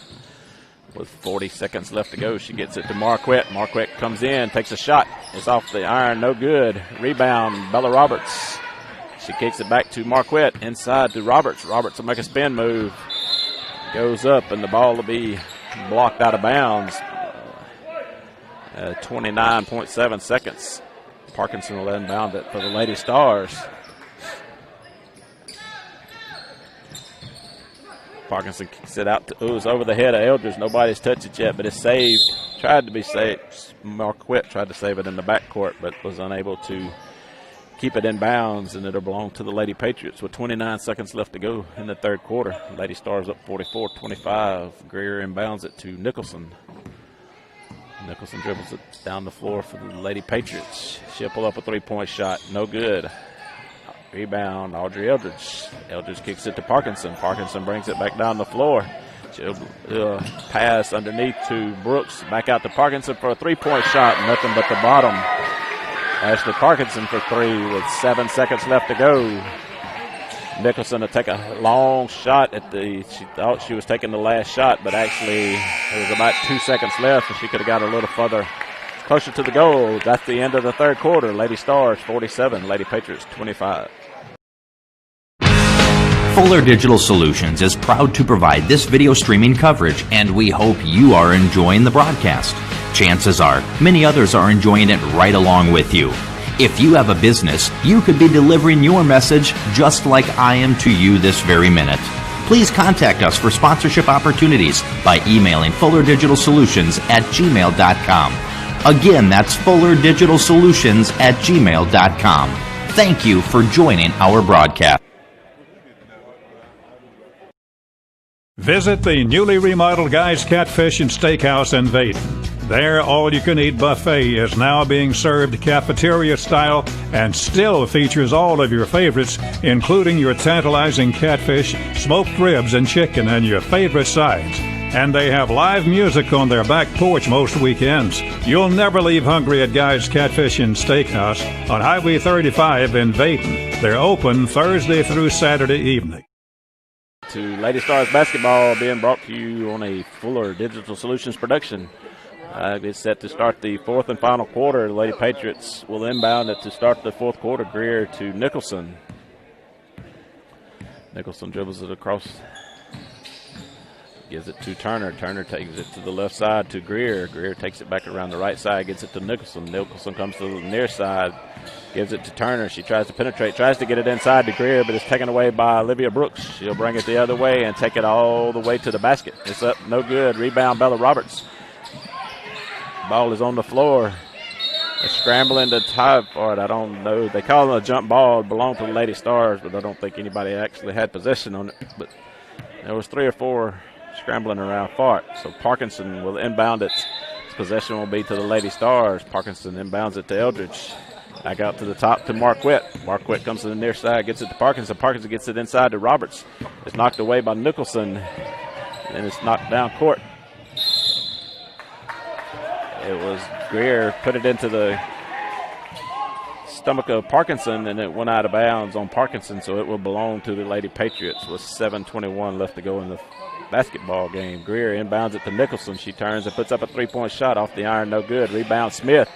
With 40 seconds left to go, she gets it to Marquette. Marquette comes in, takes a shot. It's off the iron, no good. Rebound, Bella Roberts. She kicks it back to Marquette, inside to Roberts. Roberts will make a spin move. Goes up, and the ball will be blocked out of bounds. 29.7 seconds. Parkinson will inbound it for the Lady Stars. Parkinson kicks it out to it's over the head of Eldridge. Nobody's touched it yet, but it's saved. Tried to be saved. Marquette tried to save it in the backcourt, but was unable to keep it in bounds, and it'll belong to the Lady Patriots with 29 seconds left to go in the third quarter. Lady Stars up 44-25. Greer inbounds it to Nicholson. Nicholson dribbles it down the floor for the Lady Patriots. She'll pull up a three-point shot. No good. Rebound, Audrey Eldridge. Eldridge kicks it to Parkinson. Parkinson brings it back down the floor. She'll pass underneath to Brooks. Back out to Parkinson for a three-point shot. Nothing but the bottom. Ashley Parkinson for three with 7 seconds left to go. Nicholson to take a long shot she thought she was taking the last shot, but actually there was about 2 seconds left, and she could have got a little further closer to the goal. That's the end of the third quarter. Lady Stars 47, Lady Patriots 25. Fuller Digital Solutions is proud to provide this video streaming coverage, and we hope you are enjoying the broadcast. Chances are, many others are enjoying it right along with you. If you have a business, you could be delivering your message just like I am to you this very minute. Please contact us for sponsorship opportunities by emailing fullerdigitalsolutions@gmail.com. Again, that's fullerdigitalsolutions@gmail.com. Thank you for joining our broadcast. Visit the newly remodeled Guy's Catfish and Steakhouse in Vaden. Their all-you-can-eat buffet is now being served cafeteria style and still features all of your favorites, including your tantalizing catfish, smoked ribs, and chicken, and your favorite sides. And they have live music on their back porch most weekends. You'll never leave hungry at Guy's Catfish and Steakhouse on Highway 35 in Vaden. They're open Thursday through Saturday evening. To Lady Stars basketball being brought to you on a Fuller Digital Solutions production. It's set to start the fourth and final quarter. The Lady Patriots will inbound it to start the fourth quarter. Greer to Nicholson. Nicholson dribbles it across. Gives it to Turner. Turner takes it to the left side to Greer. Greer takes it back around the right side, gets it to Nicholson. Nicholson comes to the near side, gives it to Turner. She tries to penetrate, tries to get it inside to Greer, but it's taken away by Olivia Brooks. She'll bring it the other way and take it all the way to the basket. It's up, no good. Rebound, Bella Roberts. Ball is on the floor. They're scrambling to tie for it. I don't know. They call it a jump ball. It belonged to the Lady Stars, but I don't think anybody actually had possession on it. But there was 3 or 4 scrambling around for it. So Parkinson will inbound it. His possession will be to the Lady Stars. Parkinson inbounds it to Eldridge. Back out to the top to Marquette. Marquette comes to the near side, gets it to Parkinson. Parkinson gets it inside to Roberts. It's knocked away by Nicholson, and it's knocked down court. It was Greer put it into the stomach of Parkinson, and it went out of bounds on Parkinson, so it will belong to the Lady Patriots with 7:21 left to go in the basketball game. Greer inbounds it to Nicholson. She turns and puts up a three-point shot off the iron, no good. Rebound Smith.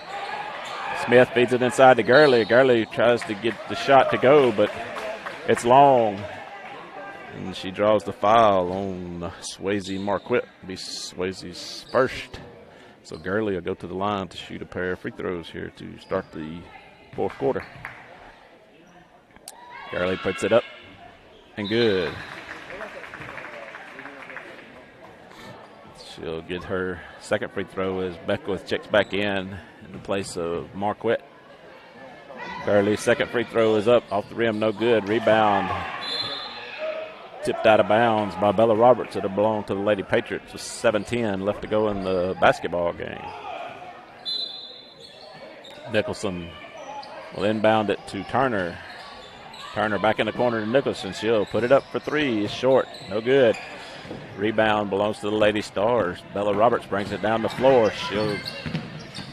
Smith feeds it inside to Gurley. Gurley tries to get the shot to go, but it's long. And she draws the foul on Swayze Marquette. Be Swayze's first. So Gurley will go to the line to shoot a pair of free throws here to start the fourth quarter. Gurley puts it up and good. She'll get her second free throw as Beckwith checks back in the place of Marquette. Gurley's second free throw is up off the rim, no good. Rebound tipped out of bounds by Bella Roberts. It'll belong to the Lady Patriots with 7:10 left to go in the basketball game. Nicholson will inbound it to Turner. Turner back in the corner to Nicholson. She'll put it up for three. It's short. No good. Rebound belongs to the Lady Stars. Bella Roberts brings it down the floor. She'll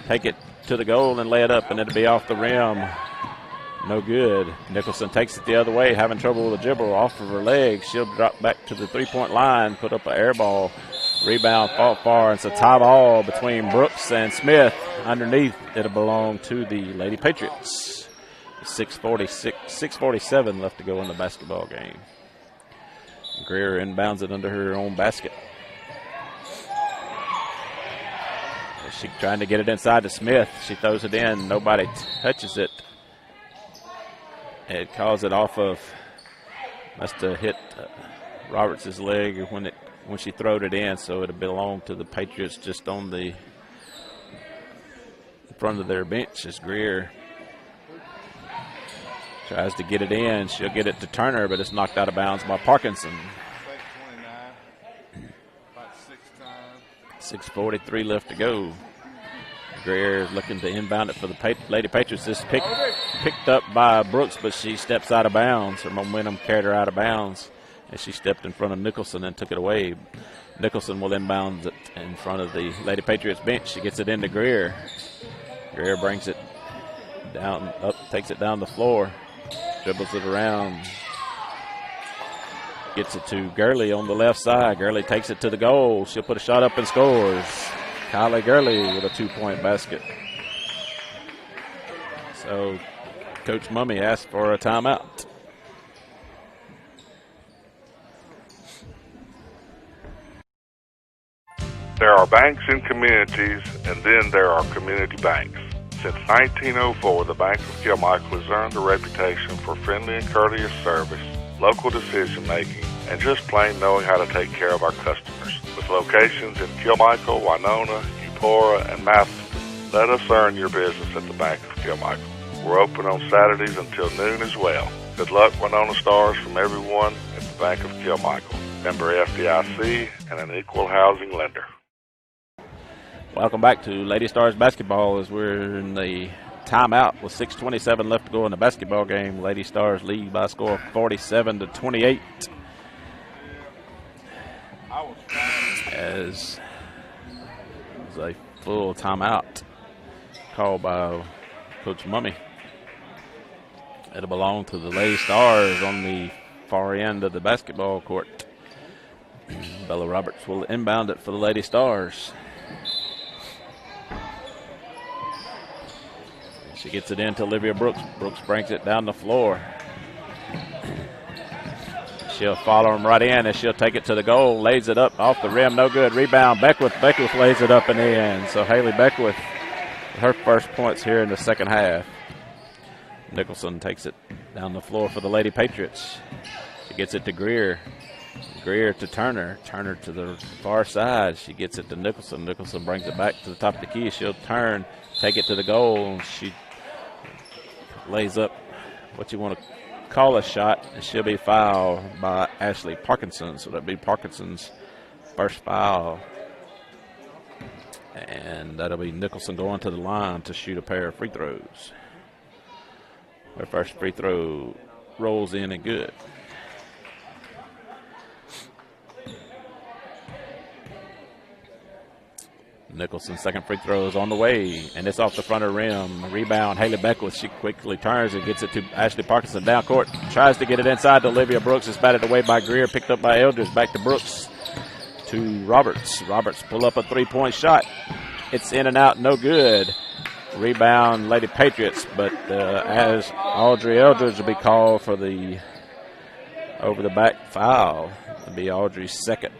take it to the goal and lay it up, and it'll be off the rim. No good. Nicholson takes it the other way, having trouble with the dribble off of her legs. She'll drop back to the three-point line, put up an air ball. Rebound fought far. It's a tie ball between Brooks and Smith. Underneath, it'll belong to the Lady Patriots. 6:47 left to go in the basketball game. Greer inbounds it under her own basket. She trying to get it inside to Smith. She throws it in. Nobody touches it. It calls it off of, must have hit Roberts' leg when she throwed it in, so it belonged to the Patriots just on the front of their bench as Greer tries to get it in. She'll get it to Turner, but it's knocked out of bounds by Parkinson. 6:43 left to go. Greer is looking to inbound it for the Lady Patriots. This picked up by Brooks, but she steps out of bounds. Her momentum carried her out of bounds as she stepped in front of Nicholson and took it away. Nicholson will inbound it in front of the Lady Patriots bench. She gets it into Greer. Greer brings it down, up, takes it down the floor, dribbles it around, gets it to Gurley on the left side. Gurley takes it to the goal. She'll put a shot up and scores. Kylie Gurley with a 2-point basket. So Coach Mummy asked for a timeout. There are banks in communities, and then there are community banks. Since 1904, the Bank of Kilmichael has earned a reputation for friendly and courteous service, local decision-making, and just plain knowing how to take care of our customers. With locations in Kilmichael, Winona, Eupora, and Matheson, let us earn your business at the Bank of Kilmichael. We're open on Saturdays until noon as well. Good luck, Winona Stars, from everyone at the Bank of Kilmichael. Member FDIC and an equal housing lender. Welcome back to Lady Stars basketball as we're in the timeout with 6:27 left to go in the basketball game. Lady Stars lead by a score of 47-28. As a full timeout called by Coach Mummy. It'll belong to the Lady Stars on the far end of the basketball court. Bella Roberts will inbound it for the Lady Stars. She gets it in to Olivia Brooks. Brooks brings it down the floor. She'll follow him right in, and she'll take it to the goal. Lays it up off the rim. No good. Rebound. Beckwith. Beckwith lays it up and in. So Haley Beckwith, her first points here in the second half. Nicholson takes it down the floor for the Lady Patriots. She gets it to Greer. Greer to Turner. Turner to the far side. She gets it to Nicholson. Nicholson brings it back to the top of the key. She'll turn, take it to the goal. She lays up what you want to call a shot, and she'll be fouled by Ashley Parkinson. So that'll be Parkinson's first foul. And that'll be Nicholson going to the line to shoot a pair of free throws. Her first free throw rolls in and good. Nicholson's second free throw is on the way, and it's off the front of the rim. Rebound, Haley Beckwith. She quickly turns and gets it to Ashley Parkinson down court. Tries to get it inside to Olivia Brooks. It's batted away by Greer, picked up by Eldridge. Back to Brooks to Roberts. Roberts pull up a three-point shot. It's in and out, no good. Rebound, Lady Patriots, but as Audrey Eldridge will be called for the over-the-back foul. It'll be Audrey's second.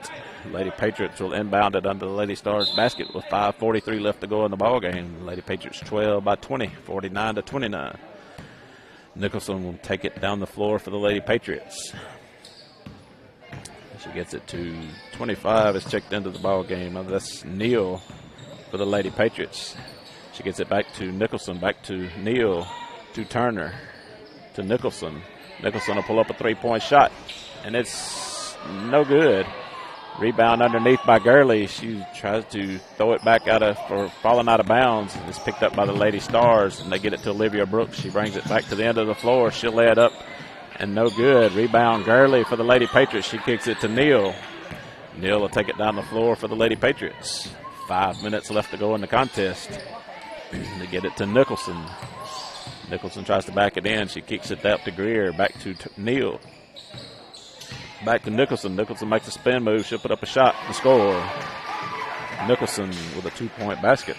Lady Patriots will inbound it under the Lady Stars basket with 5:43 left to go in the ball game. Lady Patriots 12 by 20, 49-29. Nicholson will take it down the floor for the Lady Patriots. She gets it to 25. It's checked into the ball game. Now that's Neal for the Lady Patriots. She gets it back to Nicholson, back to Neal, to Turner, to Nicholson. Nicholson will pull up a three-point shot, and it's no good. Rebound underneath by Gurley. She tries to throw it back for falling out of bounds. It's picked up by the Lady Stars, and they get it to Olivia Brooks. She brings it back to the end of the floor. She'll lay it up, and no good. Rebound Gurley for the Lady Patriots. She kicks it to Neal. Neal will take it down the floor for the Lady Patriots. 5 minutes left to go in the contest. They get it to Nicholson. Nicholson tries to back it in. She kicks it up to Greer. Back to Neal. Back to Nicholson. Nicholson makes a spin move. She'll put up a shot and score. Nicholson with a 2-point basket.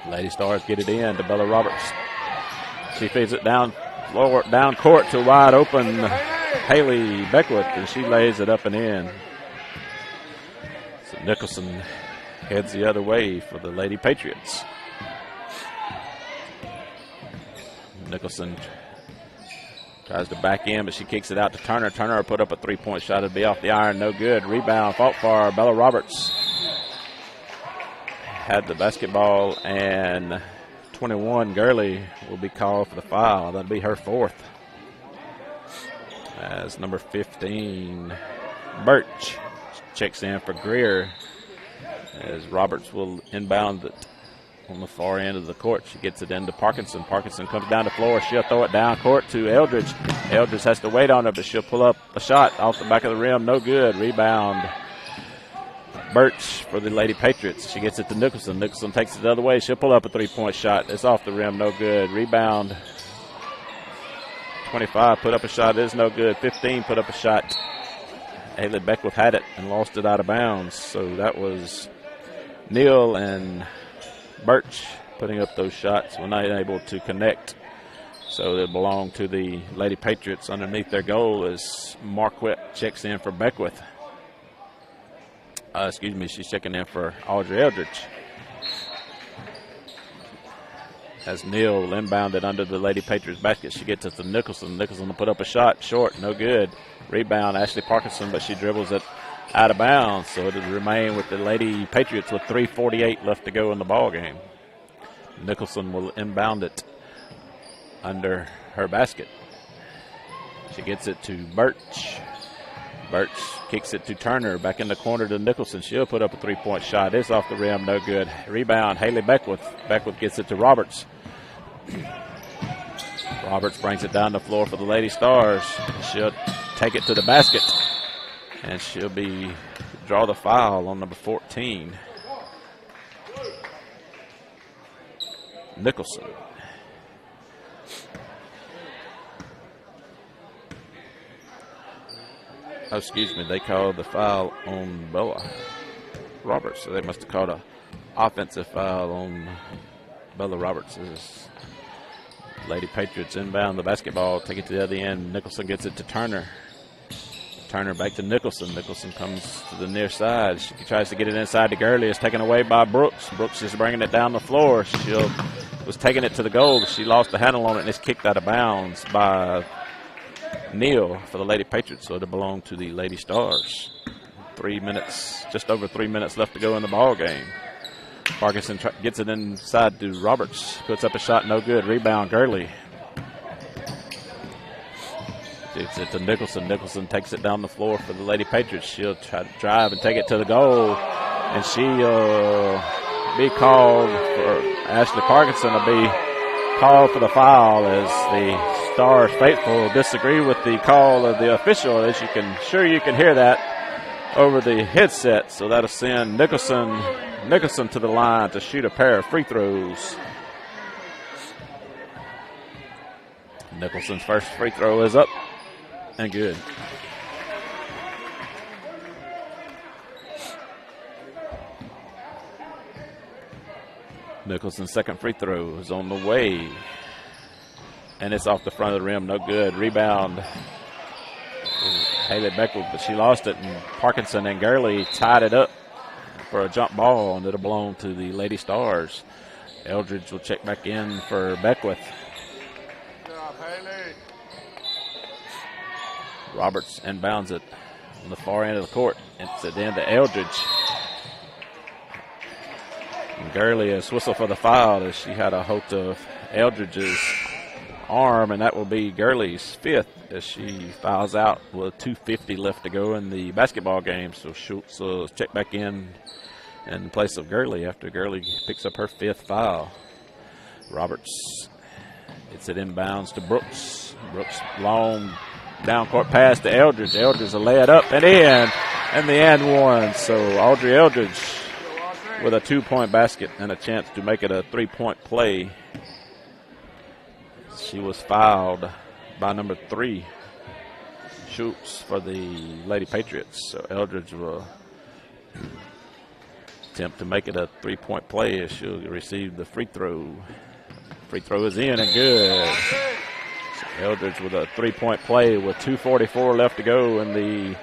Lady Stars get it in to Bella Roberts. She feeds it down court to wide open Haley Beckwith, and she lays it up and in. So Nicholson heads the other way for the Lady Patriots. Nicholson tries to back in, but she kicks it out to Turner. Turner will put up a 3-point shot. It'll be off the iron. No good. Rebound fought for Bella Roberts. Had the basketball, and 21, Gurley, will be called for the foul. That'll be her 4th. As number 15, Birch, checks in for Greer. As Roberts will inbound it on the far end of the court. She gets it into Parkinson. Parkinson comes down the floor. She'll throw it down court to Eldridge. Eldridge has to wait on her, but she'll pull up a shot off the back of the rim. No good. Rebound Birch for the Lady Patriots. She gets it to Nicholson. Nicholson takes it the other way. She'll pull up a 3-point shot. It's off the rim. No good. Rebound 25. Put up a shot. It is no good. 15. Put up a shot. Haley Beckwith had it and lost it out of bounds. So that was Neal and Birch putting up those shots. Were not able to connect. So they belong to the Lady Patriots underneath their goal as Marquette checks in for Beckwith. She's checking in for Audrey Eldridge. As Neal will inbound it under the Lady Patriots basket. She gets it to Nicholson. Nicholson will put up a shot. Short. No good. Rebound Ashley Parkinson, but she dribbles it out of bounds. So it'll remain with the Lady Patriots with 3:48 left to go in the ball game. Nicholson will inbound it under her basket. She gets it to Birch. Birch kicks it to Turner. Back in the corner to Nicholson. She'll put up a 3-point shot. It's off the rim. No good. Rebound Haley Beckwith. Beckwith gets it to Roberts. Roberts brings it down the floor for the Lady Stars. She'll take it to the basket. And she'll draw the foul on number 14. Nicholson. They called the foul on Bella Roberts. So they must have called an offensive foul on Bella Roberts. As Lady Patriots inbound the basketball, take it to the other end. Nicholson gets it to Turner. Turner back to Nicholson. Nicholson comes to the near side. She tries to get it inside to Gurley. It's taken away by Brooks. Brooks is bringing it down the floor. She was taking it to the goal, but she lost the handle on it, and it's kicked out of bounds by Neal for the Lady Patriots, so it belonged to the Lady Stars. 3 minutes, just over 3 minutes left to go in the ball game. Parkinson gets it inside to Roberts, puts up a shot, no good. Rebound Gurley. Gets it to Nicholson. Nicholson takes it down the floor for the Lady Patriots. She'll try to drive and take it to the goal, and she'll be called for Ashley Parkinson will be called for the foul as the Stars faithful disagree with the call of the official. As you can hear that over the headset. So that'll send Nicholson to the line to shoot a pair of free throws. Nicholson's first free throw is up and good. Nicholson's second free throw is on the way. And it's off the front of the rim. No good. Rebound Haley Beckwith, but she lost it. And Parkinson and Gurley tied it up for a jump ball, and it'll belong to the Lady Stars. Eldridge will check back in for Beckwith. Roberts inbounds it on the far end of the court. It's it into Eldridge. And Gurley has whistled for the foul as she had a hold of Eldridge's arm, and that will be Gurley's 5th as she fouls out with 2:50 left to go in the basketball game. So Schultz will check back in place of Gurley after Gurley picks up her 5th foul. Roberts gets it inbounds to Brooks. Brooks long down court pass to Eldridge. Eldridge will lay it up and in, and the and one. So Audrey Eldridge with a 2-point basket and a chance to make it a 3-point play. She was fouled by number 3, Schultz, for the Lady Patriots. So Eldridge will attempt to make it a 3-point play as she'll receive the free throw. Free throw is in and good. So Eldridge with a 3-point play with 2:44 left to go in the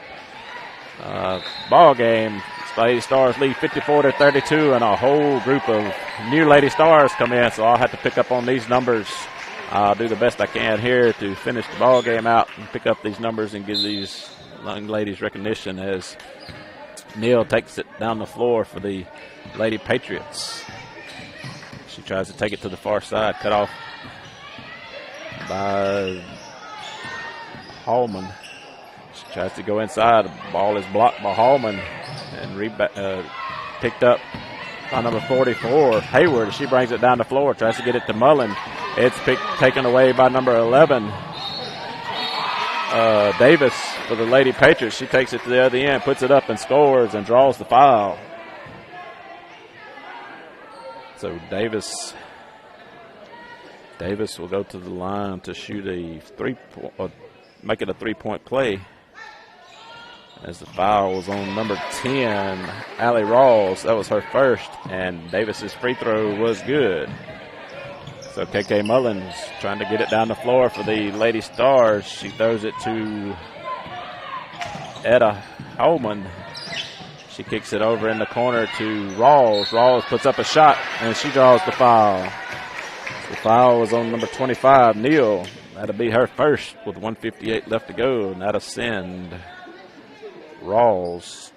ball game. Lady Stars lead 54-32, and a whole group of new Lady Stars come in, so I'll have to pick up on these numbers. I'll do the best I can here to finish the ball game out and pick up these numbers and give these young ladies recognition as Neal takes it down the floor for the Lady Patriots. She tries to take it to the far side, cut off by Hallman. She tries to go inside. The ball is blocked by Hallman and picked up by number 44, Hayward. She brings it down the floor, tries to get it to Mullen. It's taken away by number 11, Davis, for the Lady Patriots. She takes it to the other end, puts it up and scores and draws the foul. So Davis will go to the line to shoot make it a 3-point play. As the foul was on number 10, Allie Rawls. That was her first, and Davis's free throw was good. So KK Mullins trying to get it down the floor for the Lady Stars. She throws it to Etta Holman. She kicks it over in the corner to Rawls. Rawls puts up a shot, and she draws the foul. The foul was on number 25, Neal. That'll be her first with 1:58 left to go, and that'll send Rawls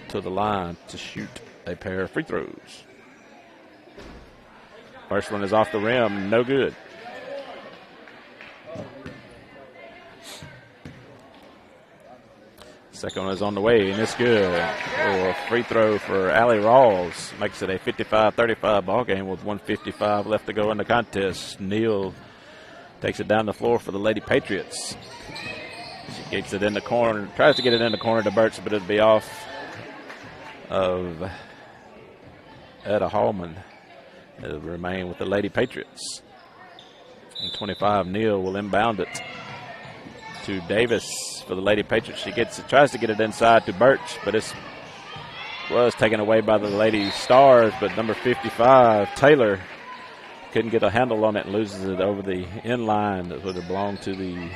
to the line to shoot a pair of free throws. First one is off the rim, no good. Second one is on the way, and it's good. A free throw for Allie Rawls makes it a 55-35 ball game with 1:55 left to go in the contest. Neal takes it down the floor for the Lady Patriots. She gets it in the corner, tries to get it in the corner to Burch, but it'll be off of Etta Hallman. It'll remain with the Lady Patriots. And 25, Neal will inbound it to Davis for the Lady Patriots. She tries to get it inside to Burch, but it was taken away by the Lady Stars. But number 55, Taylor, couldn't get a handle on it and loses it over the end line that would have belonged to the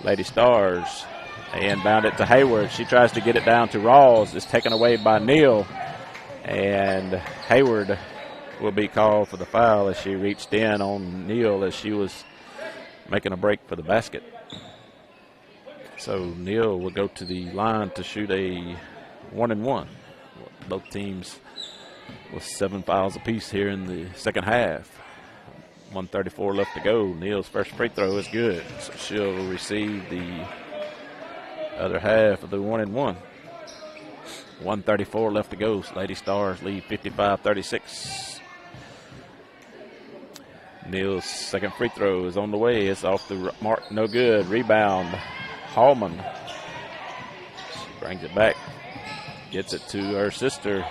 Lady Stars. They inbound it to Hayward. She tries to get it down to Rawls. It's taken away by Neal, and Hayward will be called for the foul as she reached in on Neal as she was making a break for the basket. So Neal will go to the line to shoot a 1-and-1. Both teams with 7 fouls apiece here in the second half. 1:34 left to go. Neal's first free throw is good, so she'll receive the other half of the 1-and-1. 1:34 left to go. Lady Stars lead 55-36. Neal's second free throw is on the way. It's off the mark, no good. Rebound, Hallman. She brings it back, gets it to her sister,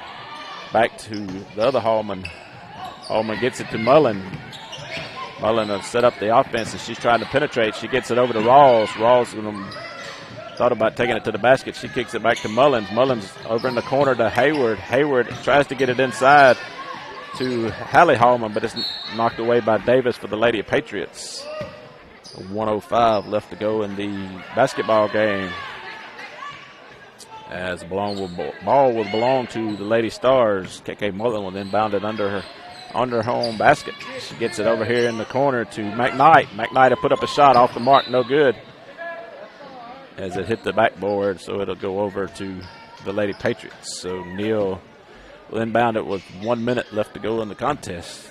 back to the other Hallman. Hallman gets it to Mullen. Mullen has set up the offense, and she's trying to penetrate. She gets it over to Rawls. Rawls thought about taking it to the basket. She kicks it back to Mullins. Mullins over in the corner to Hayward. Hayward tries to get it inside to Hallie Hallman, but it's knocked away by Davis for the Lady Patriots. 1:05 left to go in the basketball game. As the ball will belong to the Lady Stars. KK Mullen will inbound it under her own basket. She gets it over here in the corner to McKnight. McKnight will put up a shot off the mark, no good. as it hit the backboard, so it'll go over to the Lady Patriots. So Neal will inbound it with 1 minute left to go in the contest.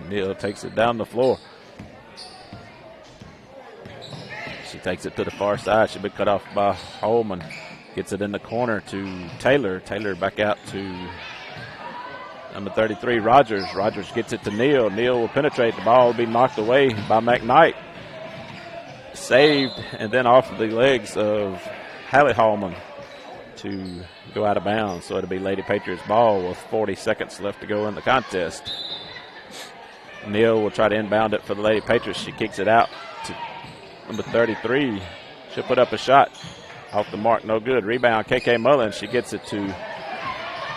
Neal takes it down the floor. She takes it to the far side. She'll be cut off by Holman. Gets it in the corner to Taylor. Taylor back out to number 33, Rogers. Rogers gets it to Neal. Neal will penetrate. The ball will be knocked away by McKnight. Saved, and then off of the legs of Hallie Hallman to go out of bounds. So it'll be Lady Patriots ball with 40 seconds left to go in the contest. Neal will try to inbound it for the Lady Patriots. She kicks it out to number 33. She'll put up a shot. Off the mark, no good. Rebound, KK Mullen. She gets it to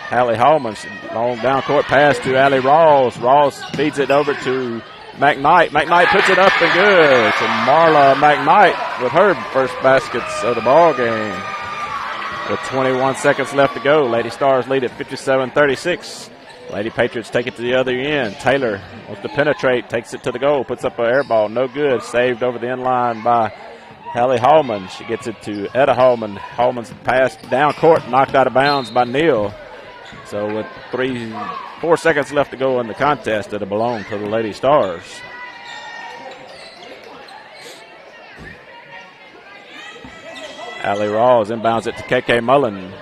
Hallie Hallman. Long down court pass to Allie Rawls. Rawls feeds it over to McKnight. McKnight puts it up and good. So Marla McKnight with her first baskets of the ball game. With 21 seconds left to go, Lady Stars lead at 57-36. Lady Patriots take it to the other end. Taylor wants to penetrate, takes it to the goal, puts up an air ball, no good. Saved over the end line by Hallie Hallman. She gets it to Etta Hallman. Hallman's pass down court, knocked out of bounds by Neal. So with 4 seconds left to go in the contest, it'll belong to the Lady Stars. Allie Rawls inbounds it to KK Mullen.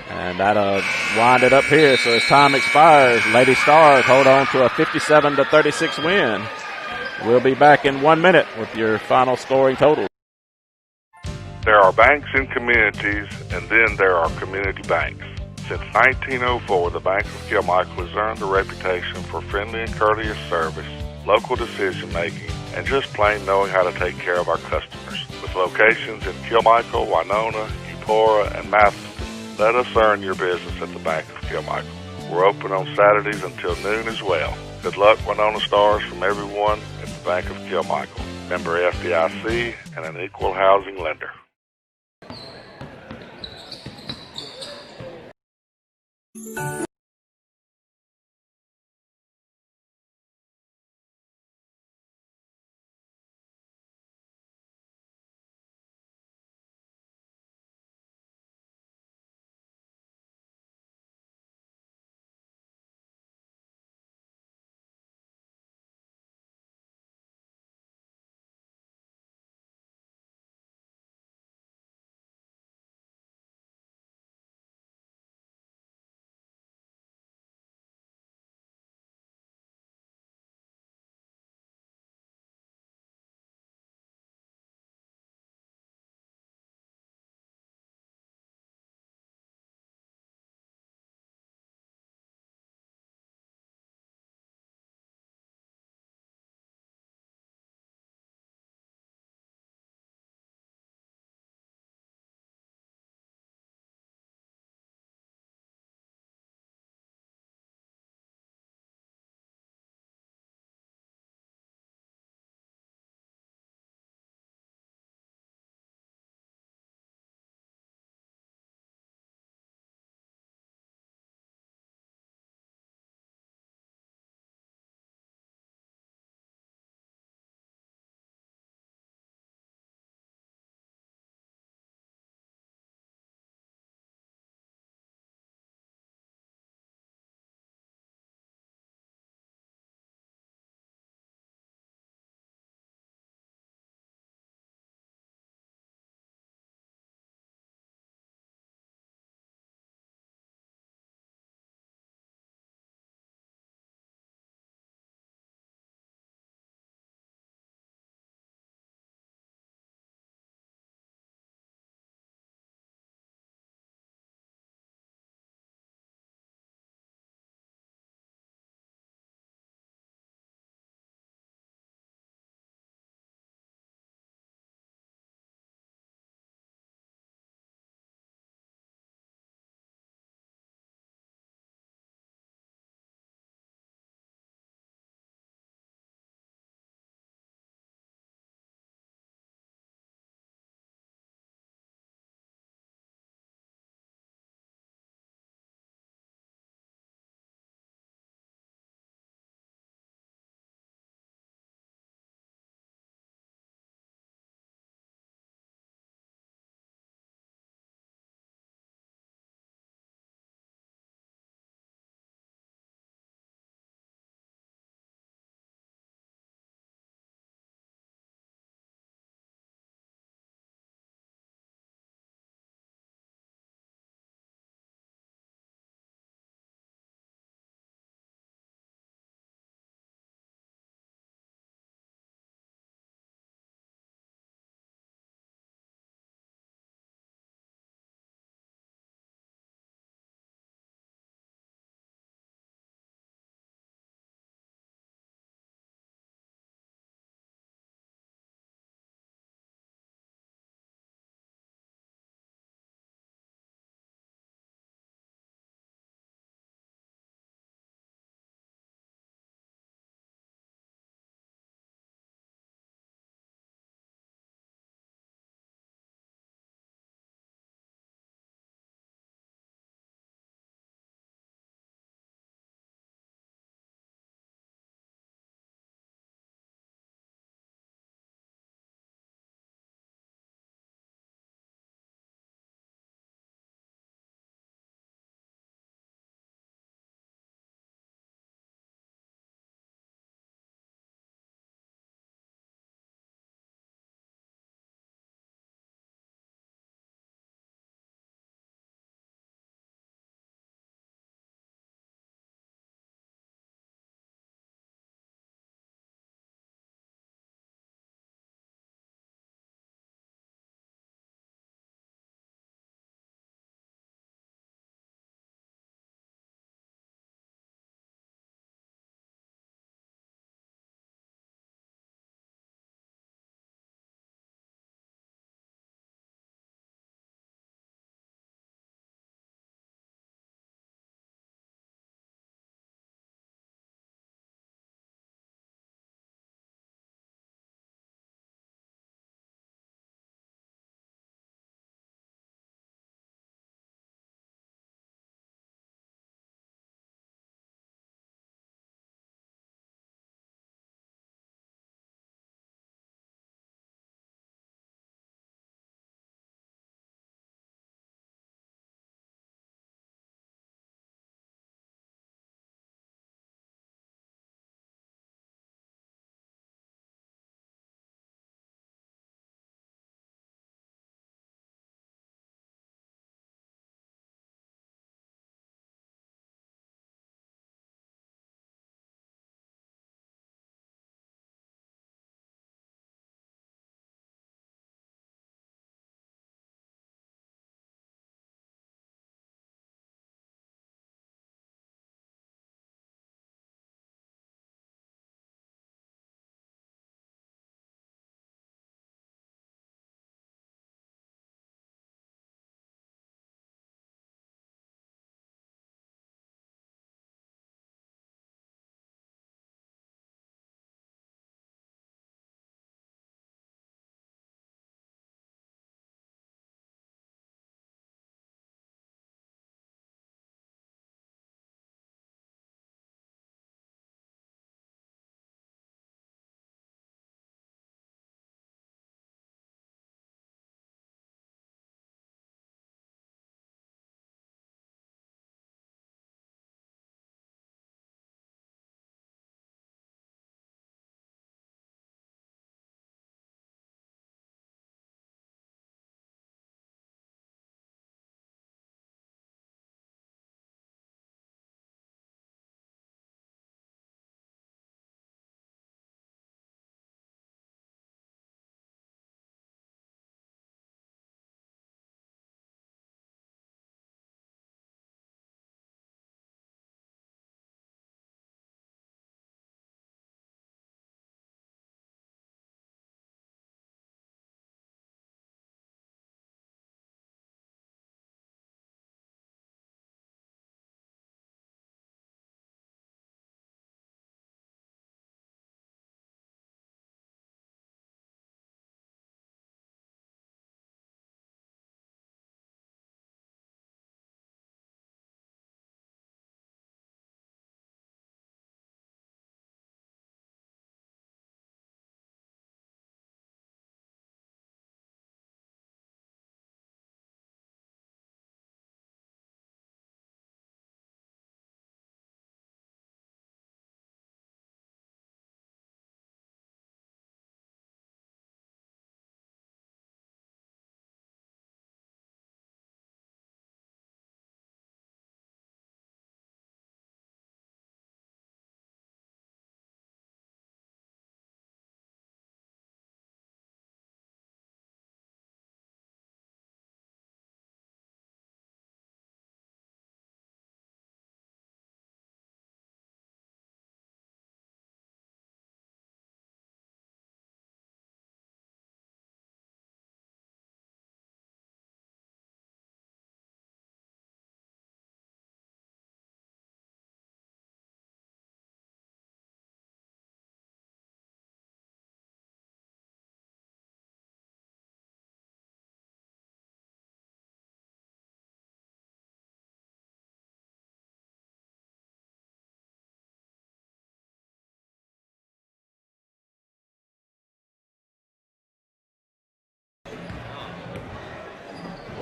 And that'll wind it up here. So as time expires, Lady Stars hold on to a 57-36 win. We'll be back in 1 minute with your final scoring total. There are banks in communities, and then there are community banks. Since 1904, the Bank of Kilmichael has earned a reputation for friendly and courteous service, local decision-making, and just plain knowing how to take care of our customers. With locations in Kilmichael, Winona, Eupora, and Matheson, let us earn your business at the Bank of Kilmichael. We're open on Saturdays until noon as well. Good luck, Winona Stars, from everyone at the Bank of Kilmichael. Member FDIC and an equal housing lender.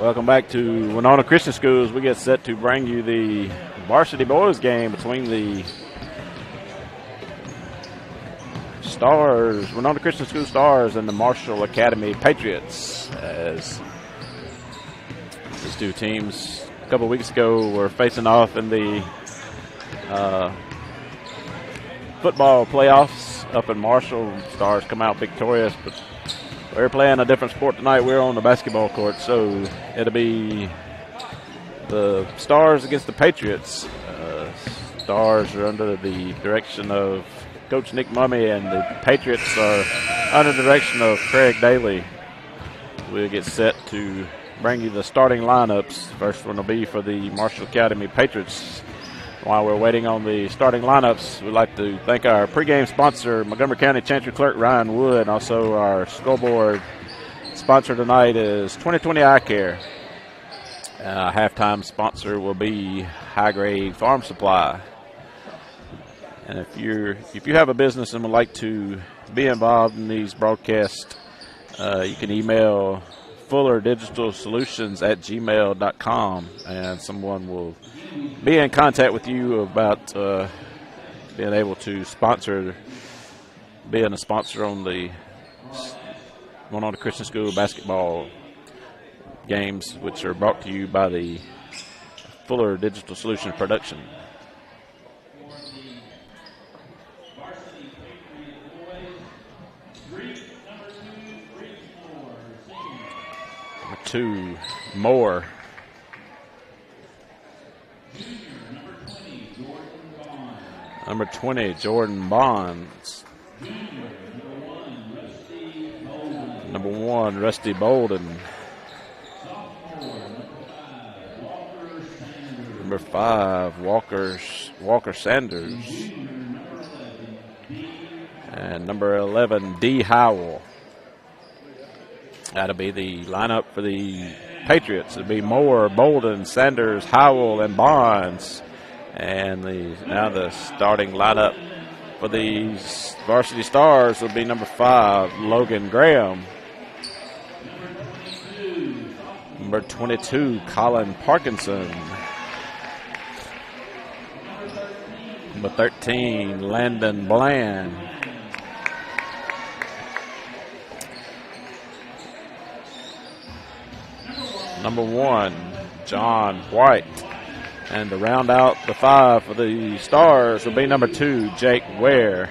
Welcome back to Winona Christian Schools. We get set to bring you the varsity boys game between the Stars, Winona Christian School Stars, and the Marshall Academy Patriots. As these two teams a couple weeks ago were facing off in the football playoffs up in Marshall. Stars come out victorious, but we're playing a different sport tonight. We're on the basketball court, so it'll be the Stars against the Patriots. Stars are under the direction of Coach Nick Mummy, and the Patriots are under the direction of Craig Daly. We'll get set to bring you the starting lineups. First one will be for the Marshall Academy Patriots. While we're waiting on the starting lineups, we'd like to thank our pregame sponsor, Montgomery County Chancery Clerk Ryan Wood. Also, our scoreboard sponsor tonight is 2020 Eye Care. Halftime sponsor will be High Grade Farm Supply. And if you have a business and would like to be involved in these broadcasts, you can email fullerdigitalsolutions@gmail.com, and someone will be in contact with you about being able to being a sponsor on the Winona Christian School basketball games, which are brought to you by the Fuller Digital Solutions production. Number 2, Moore. Number 20, Jordan Bonds. Number 1, Rusty Bolden. Number 5, Walker Sanders. And number 11, D. Howell. That'll be the lineup for the Patriots. It'll be Moore, Bolden, Sanders, Howell, and Bonds. And now the starting lineup for the Varsity Stars will be number 5, Logan Graham. Number 22, Colin Parkinson. Number 13, Landon Bland. Number 1, John White. And to round out the 5 for the Stars will be number 2, Jake Ware.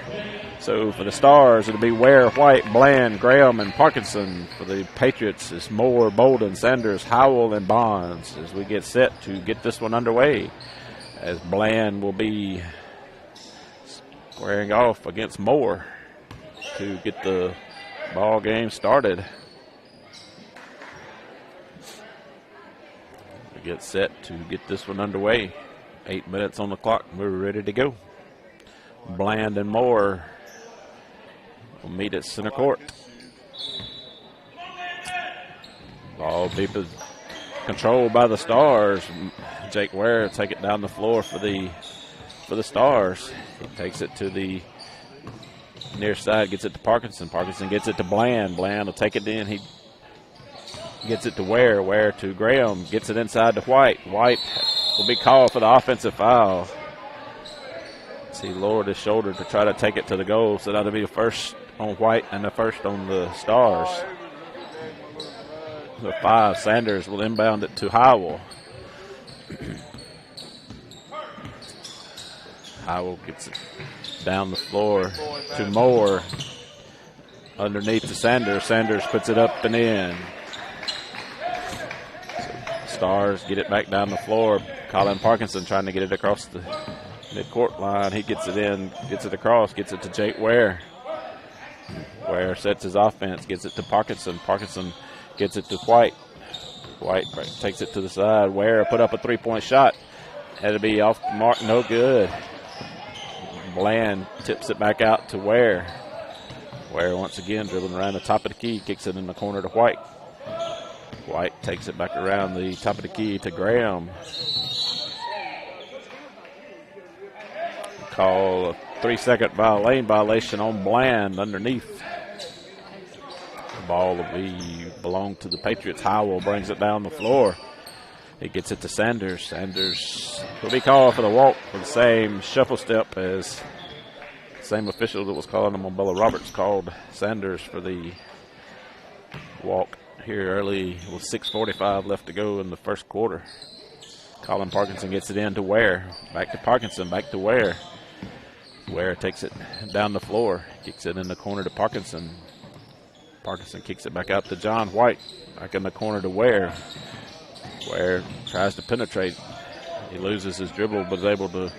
So for the Stars, it'll be Ware, White, Bland, Graham, and Parkinson. For the Patriots, it's Moore, Bolden, Sanders, Howell, and Bonds as we get set to get this one underway. As Bland will be squaring off against Moore to get the ball game started. Get set to get this one underway. 8 minutes on the clock. We're ready to go. Bland and Moore will meet at center court. Ball deep controlled by the Stars. Jake Ware will take it down the floor for the Stars. He takes it to the near side, gets it to Parkinson. Parkinson gets it to Bland. Bland will take it in. He gets it to Ware. Ware to Graham. Gets it inside to White. White will be called for the offensive foul. He lowered his shoulder to try to take it to the goal. So that'll be the first on White and the first on the Stars. The 5, Sanders will inbound it to Howell. Howell gets it down the floor to Moore. Underneath to Sanders. Sanders puts it up and in. Stars get it back down the floor. Colin Parkinson trying to get it across the mid-court line. He gets it in, gets it across, gets it to Jake Ware. Ware sets his offense, gets it to Parkinson. Parkinson gets it to White. White takes it to the side. Ware put up a three-point shot. Had to be off the mark, no good. Bland tips it back out to Ware. Ware once again dribbling around the top of the key, kicks it in the corner to White. White takes it back around the top of the key to Graham. Call a 3-second lane violation on Bland underneath. The ball will be belonged to the Patriots. Howell brings it down the floor. He gets it to Sanders. Sanders will be called for the walk for the same shuffle step as the same official that was calling him on Bella Roberts called Sanders for the walk here early with 6:45 left to go in the first quarter. Colin Parkinson gets it in to Ware. Back to Parkinson, back to Ware. Ware takes it down the floor, kicks it in the corner to Parkinson. Parkinson kicks it back out to John White. Back in the corner to Ware. Ware tries to penetrate. He loses his dribble but is able to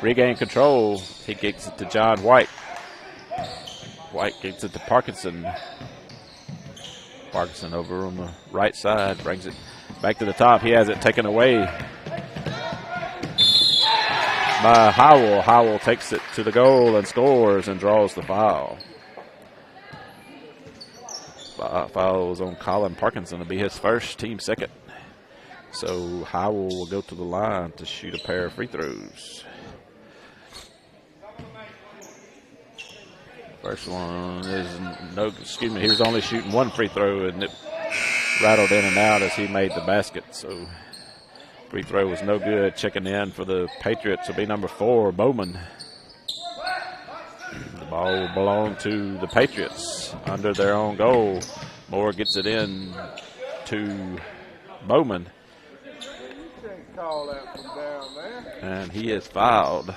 regain control. He kicks it to John White. White kicks it to Parkinson. Parkinson over on the right side brings it back to the top. He has it taken away by Howell. Howell takes it to the goal and scores and draws the foul. Foul was on Colin Parkinson to be his first, team second. So Howell will go to the line to shoot a pair of free throws. First one is he was only shooting one free throw and it rattled in and out as he made the basket. So free throw was no good. Checking in for the Patriots will be number 4, Bowman. The ball will belong to the Patriots under their own goal. Moore gets it in to Bowman. And he is fouled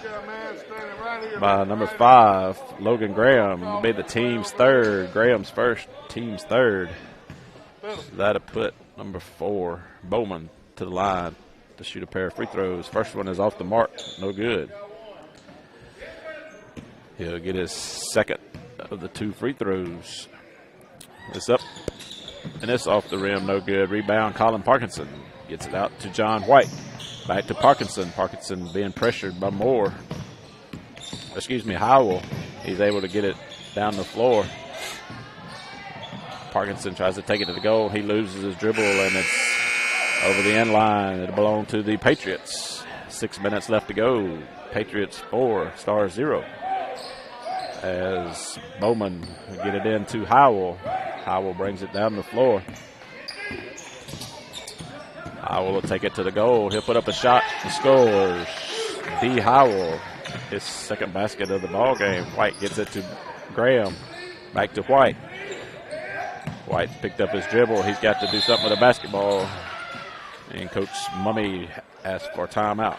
by number 5, Logan Graham. It'll be the team's third. Graham's first, team's third. So that'll put number 4, Bowman, to the line to shoot a pair of free throws. First one is off the mark, no good. He'll get his second of the 2 free throws. It's up, and it's off the rim, no good. Rebound, Colin Parkinson gets it out to John White. Back to Parkinson. Parkinson being pressured by Howell. He's able to get it down the floor. Parkinson tries to take it to the goal. He loses his dribble, and it's over the end line. It belonged to the Patriots. 6 minutes left to go. Patriots 4, Stars 0. As Bowman will get it in to Howell. Howell brings it down the floor. Howell will take it to the goal. He'll put up a shot. He scores. B. Howell, his second basket of the ball game. White gets it to Graham. Back to White. White picked up his dribble. He's got to do something with the basketball. And Coach Mummy asked for a timeout.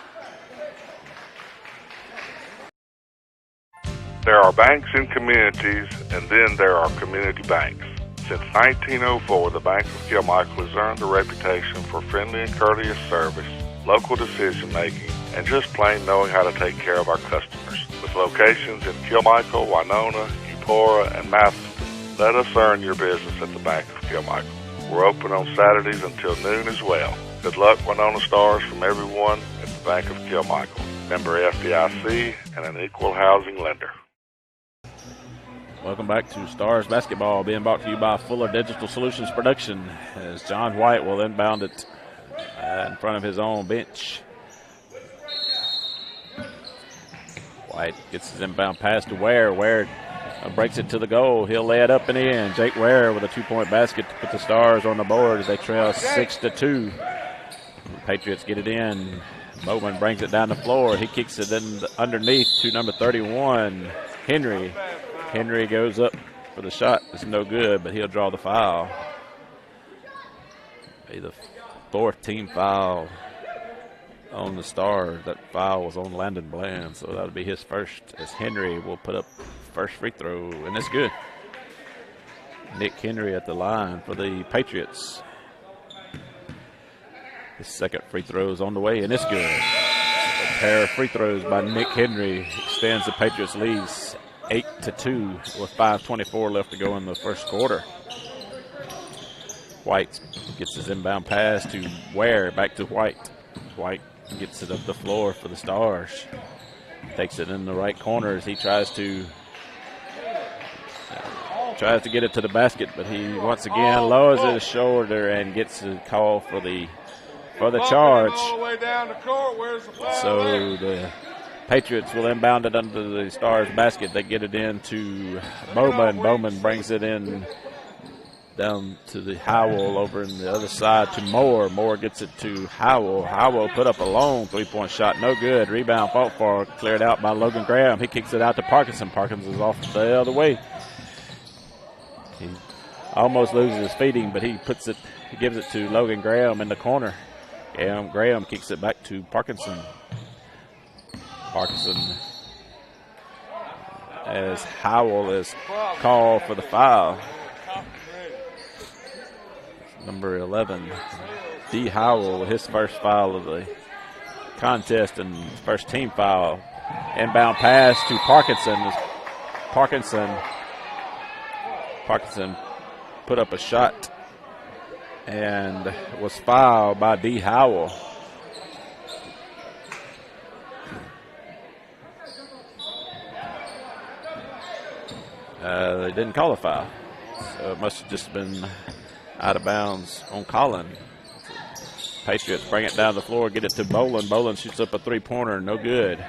There are banks in communities, and then there are community banks. Since 1904, the Bank of Kilmichael has earned a reputation for friendly and courteous service, local decision-making, and just plain knowing how to take care of our customers. With locations in Kilmichael, Winona, Eupora, and Matheson, let us earn your business at the Bank of Kilmichael. We're open on Saturdays until noon as well. Good luck, Winona Stars, from everyone at the Bank of Kilmichael. Member FDIC and an equal housing lender. Welcome back to Stars Basketball, being brought to you by Fuller Digital Solutions Production, as John White will inbound it in front of his own bench. White gets his inbound pass to Ware. Ware breaks it to the goal. He'll lay it up and in. Jake Ware with a 2-point basket to put the Stars on the board as they trail 6-2. The Patriots get it in. Bowman brings it down the floor. He kicks it in underneath to number 31, Henry. Henry goes up for the shot. It's no good, but he'll draw the foul. Be the 4th team foul on the Stars. That foul was on Landon Bland, so that'll be his first, as Henry will put up first free throw, and it's good. Nick Henry at the line for the Patriots. His second free throw is on the way, and it's good. A pair of free throws by Nick Henry extends the Patriots' lead 8-2 with 5:24 left to go in the first quarter. White gets his inbound pass to Ware, back to White. White gets it up the floor for the Stars. Takes it in the right corner as he tries to get it to the basket, but he once again lowers his shoulder and gets a call for the charge. So the Patriots will inbound it under the Stars basket. They get it in to Bowman. Bowman brings it in down to the Howell over in the other side to Moore. Moore gets it to Howell. Howell put up a long three-point shot. No good. Rebound fought for, cleared out by Logan Graham. He kicks it out to Parkinson. Parkinson is off the other way. He almost loses his feeding, but he gives it to Logan Graham in the corner. Graham kicks it back to Parkinson. Parkinson, as Howell is called for the foul. Number 11, D. Howell with his first foul of the contest and first team foul. Inbound pass to Parkinson. Parkinson put up a shot and was fouled by D. Howell. They didn't call a foul, so it must have just been out of bounds on Collin. Patriots bring it down the floor, get it to Bolin. Bolin shoots up a three-pointer, no good.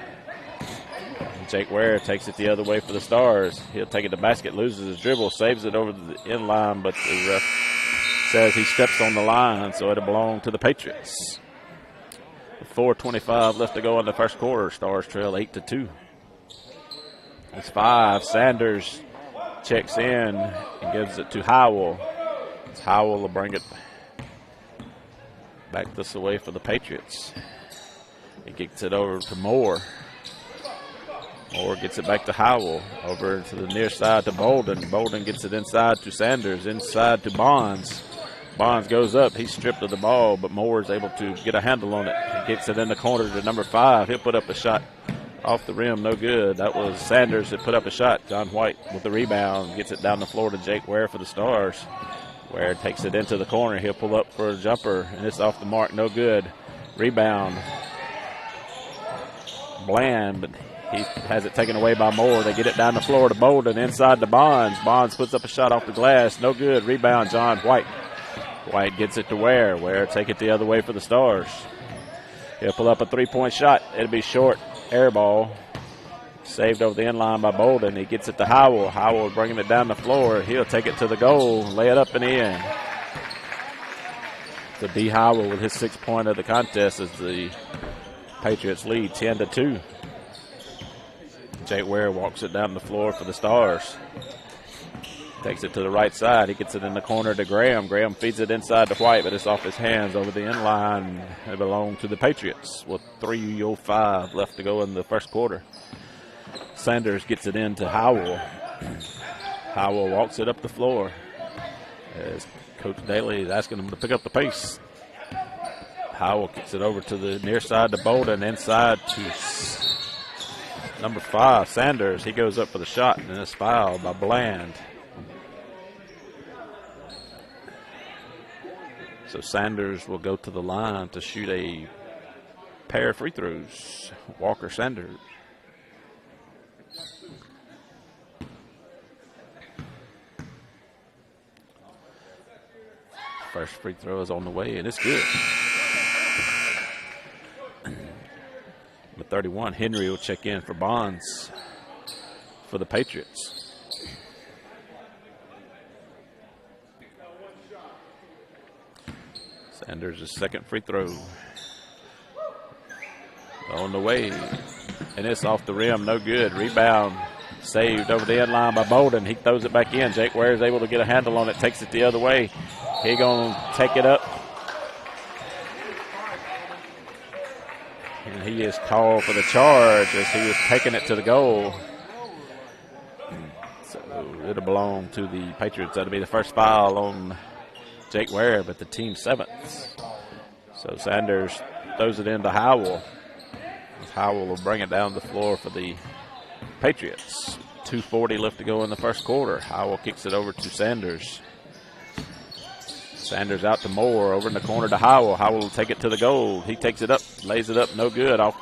Jake Ware takes it the other way for the Stars. He'll take it to basket, loses his dribble, saves it over the end line, but the ref says he steps on the line, so it'll belong to the Patriots. 4:25 left to go in the first quarter. Stars trail 8-2. It's 5. Sanders checks in and gives it to Howell. Howell will bring it back this way for the Patriots. He kicks it over to Moore. Moore gets it back to Howell. Over to the near side to Bolden. Bolden gets it inside to Sanders. Inside to Bonds. Bonds goes up. He's stripped of the ball, but Moore is able to get a handle on it. He gets it in the corner to number 5. He'll put up a shot off the rim. No good. That was Sanders that put up a shot. John White with the rebound. Gets it down the floor to Jake Ware for the Stars. Ware takes it into the corner. He'll pull up for a jumper, and it's off the mark. No good. Rebound. Bland, but he has it taken away by Moore. They get it down the floor to Bolden, inside to Bonds. Bonds puts up a shot off the glass. No good. Rebound, John White. White gets it to Ware. Ware take it the other way for the Stars. He'll pull up a three-point shot. It'll be short. Air ball. Saved over the end line by Bolden. He gets it to Howell. Howell bringing it down the floor. He'll take it to the goal, lay it up and in. So D. Howell with his 6th point of the contest as the Patriots lead 10-2. Jake Ware walks it down the floor for the Stars. Takes it to the right side. He gets it in the corner to Graham. Graham feeds it inside to White, but it's off his hands over the end line. It belongs to the Patriots with 3:05 left to go in the first quarter. Sanders gets it in to Howell. Howell walks it up the floor as Coach Daly is asking him to pick up the pace. Howell kicks it over to the near side to Bolden, inside to number 5, Sanders. He goes up for the shot, and it's fouled by Bland. So Sanders will go to the line to shoot a pair of free throws. Walker Sanders. First free throw is on the way, and it's good. Number 31, Henry will check in for Bonds for the Patriots. Sanders' second free throw on the way, and it's off the rim, no good. Rebound saved over the end line by Bolden. He throws it back in. Jake Ware is able to get a handle on it, takes it the other way. He gonna take it up, and he is called for the charge as he was taking it to the goal. So it'll belong to the Patriots. That'll be the first foul on Jake Ware, but the team 7th. So Sanders throws it into Howell. Howell will bring it down the floor for the Patriots. 2:40 left to go in the first quarter. Howell kicks it over to Sanders. Sanders out to Moore, over in the corner to Howell. Howell will take it to the goal. He takes it up, lays it up, no good. Off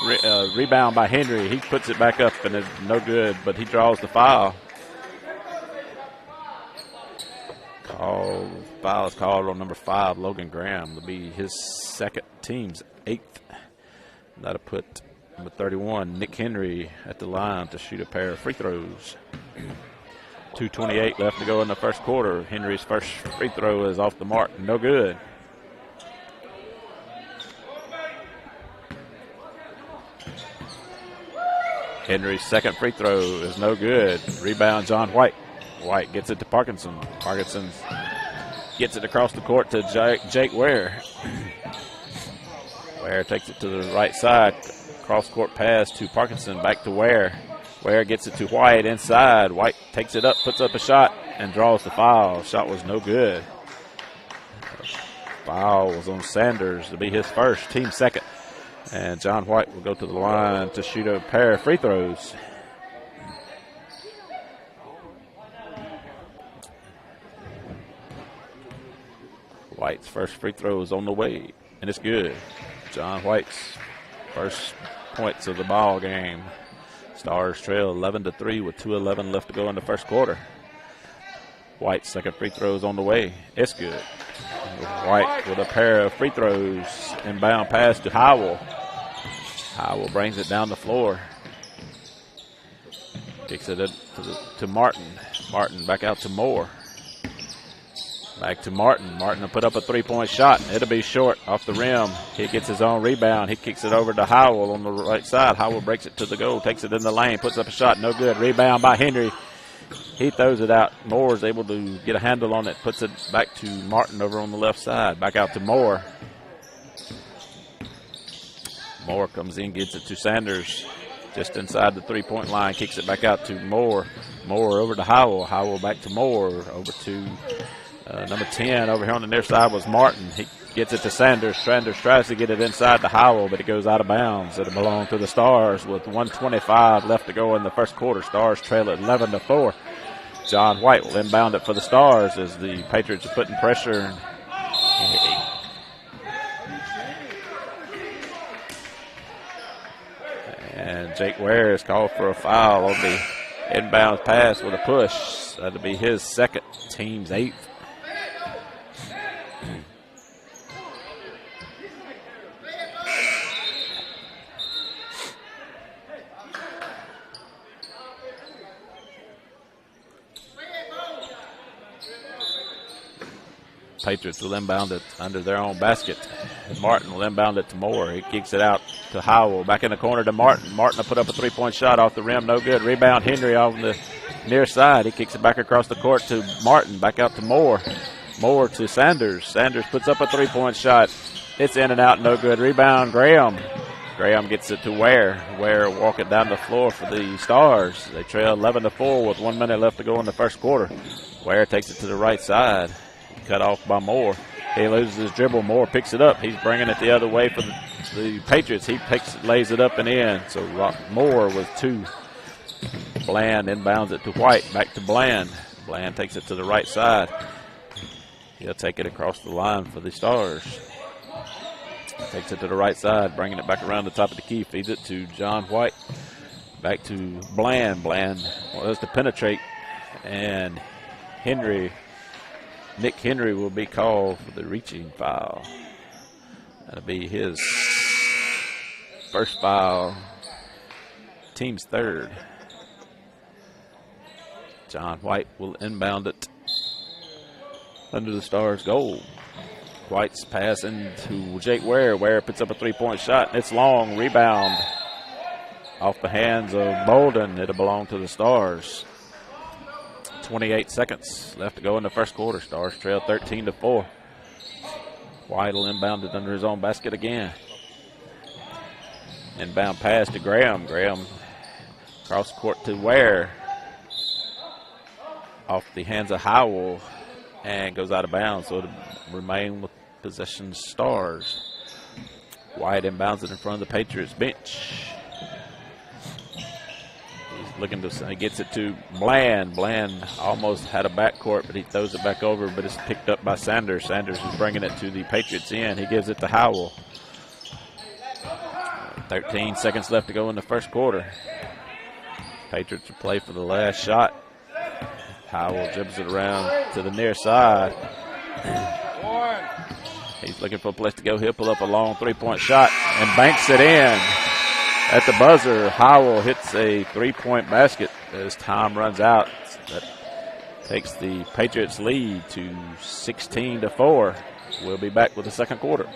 the rebound by Henry. He puts it back up, and it's no good, but he draws the foul. Foul is called on number 5, Logan Graham. It'll be his second, team's 8th. That'll put number 31, Nick Henry, at the line to shoot a pair of free throws. 2:28 left to go in the first quarter. Henry's first free throw is off the mark. No good. Henry's second free throw is no good. Rebound, John White. White gets it to Parkinson. Parkinson gets it across the court to Jake Ware. Ware takes it to the right side. Cross-court pass to Parkinson. Back to Ware. Ware gets it to White inside. White takes it up, puts up a shot, and draws the foul. Shot was no good. Foul was on Sanders to be his first, team second. And John White will go to the line to shoot a pair of free throws. White's first free throw is on the way, and it's good. John White's first points of the ball game. Stars trail 11-3 with 2:11 left to go in the first quarter. White's second free throw is on the way. It's good. White with a pair of free throws. Inbound pass to Howell. Howell brings it down the floor. Kicks it to Martin. Martin back out to Moore. Back to Martin. Martin will put up a three-point shot. It'll be short off the rim. He gets his own rebound. He kicks it over to Howell on the right side. Howell breaks it to the goal, takes it in the lane, puts up a shot. No good. Rebound by Henry. He throws it out. Moore is able to get a handle on it, puts it back to Martin over on the left side. Back out to Moore. Moore comes in, gets it to Sanders just inside the three-point line, kicks it back out to Moore. Moore over to Howell. Howell back to Moore. Over to number 10 over here on the near side was Martin. He gets it to Sanders. Sanders tries to get it inside to Howell, but it goes out of bounds. It'll belong to the Stars with 1:25 left to go in the first quarter. Stars trail at 11-4. John White will inbound it for the Stars as the Patriots are putting pressure. And Jake Ware is called for a foul on the inbound pass with a push. That'll be his second, team's eighth. Patriots will inbound it under their own basket. Martin will inbound it to Moore. He kicks it out to Howell. Back in the corner to Martin. Martin will put up a three-point shot off the rim. No good. Rebound Henry on the near side. He kicks it back across the court to Martin. Back out to Moore. Moore to Sanders. Sanders puts up a three-point shot. It's in and out. No good. Rebound Graham. Graham gets it to Ware. Ware walking down the floor for the Stars. They trail 11-4 with 1 minute left to go in the first quarter. Ware takes it to the right side. Cut off by Moore. He loses his dribble. Moore picks it up. He's bringing it the other way for the Patriots. He lays it up and in. So Moore with two. Bland inbounds it to White. Back to Bland. Bland takes it to the right side. He'll take it across the line for the Stars. Takes it to the right side, bringing it back around the top of the key. Feeds it to John White. Back to Bland. Bland was to penetrate. And Nick Henry will be called for the reaching foul. That'll be his first foul, team's third. John White will inbound it under the Stars' goal. White's pass into Jake Ware. Ware puts up a three-point shot. It's long. Rebound off the hands of Bolden. It'll belong to the Stars. 28 seconds left to go in the first quarter. Stars trail 13-4. White will inbound it under his own basket again. Inbound pass to Graham. Graham cross court to Ware. Off the hands of Howell and goes out of bounds. So it'll remain with possession Stars. White inbounds it in front of the Patriots bench. Looking to, he gets it to Bland. Bland almost had a backcourt, but he throws it back over, but it's picked up by Sanders. Sanders is bringing it to the Patriots end. He gives it to Howell. 13 seconds left to go in the first quarter. Patriots will play for the last shot. Howell dribbles it around to the near side. He's looking for a place to go. He'll pull up a long three-point shot and banks it in. At the buzzer, Howell hits a three-point basket as time runs out. That takes the Patriots lead to 16-4. We'll be back with the second quarter.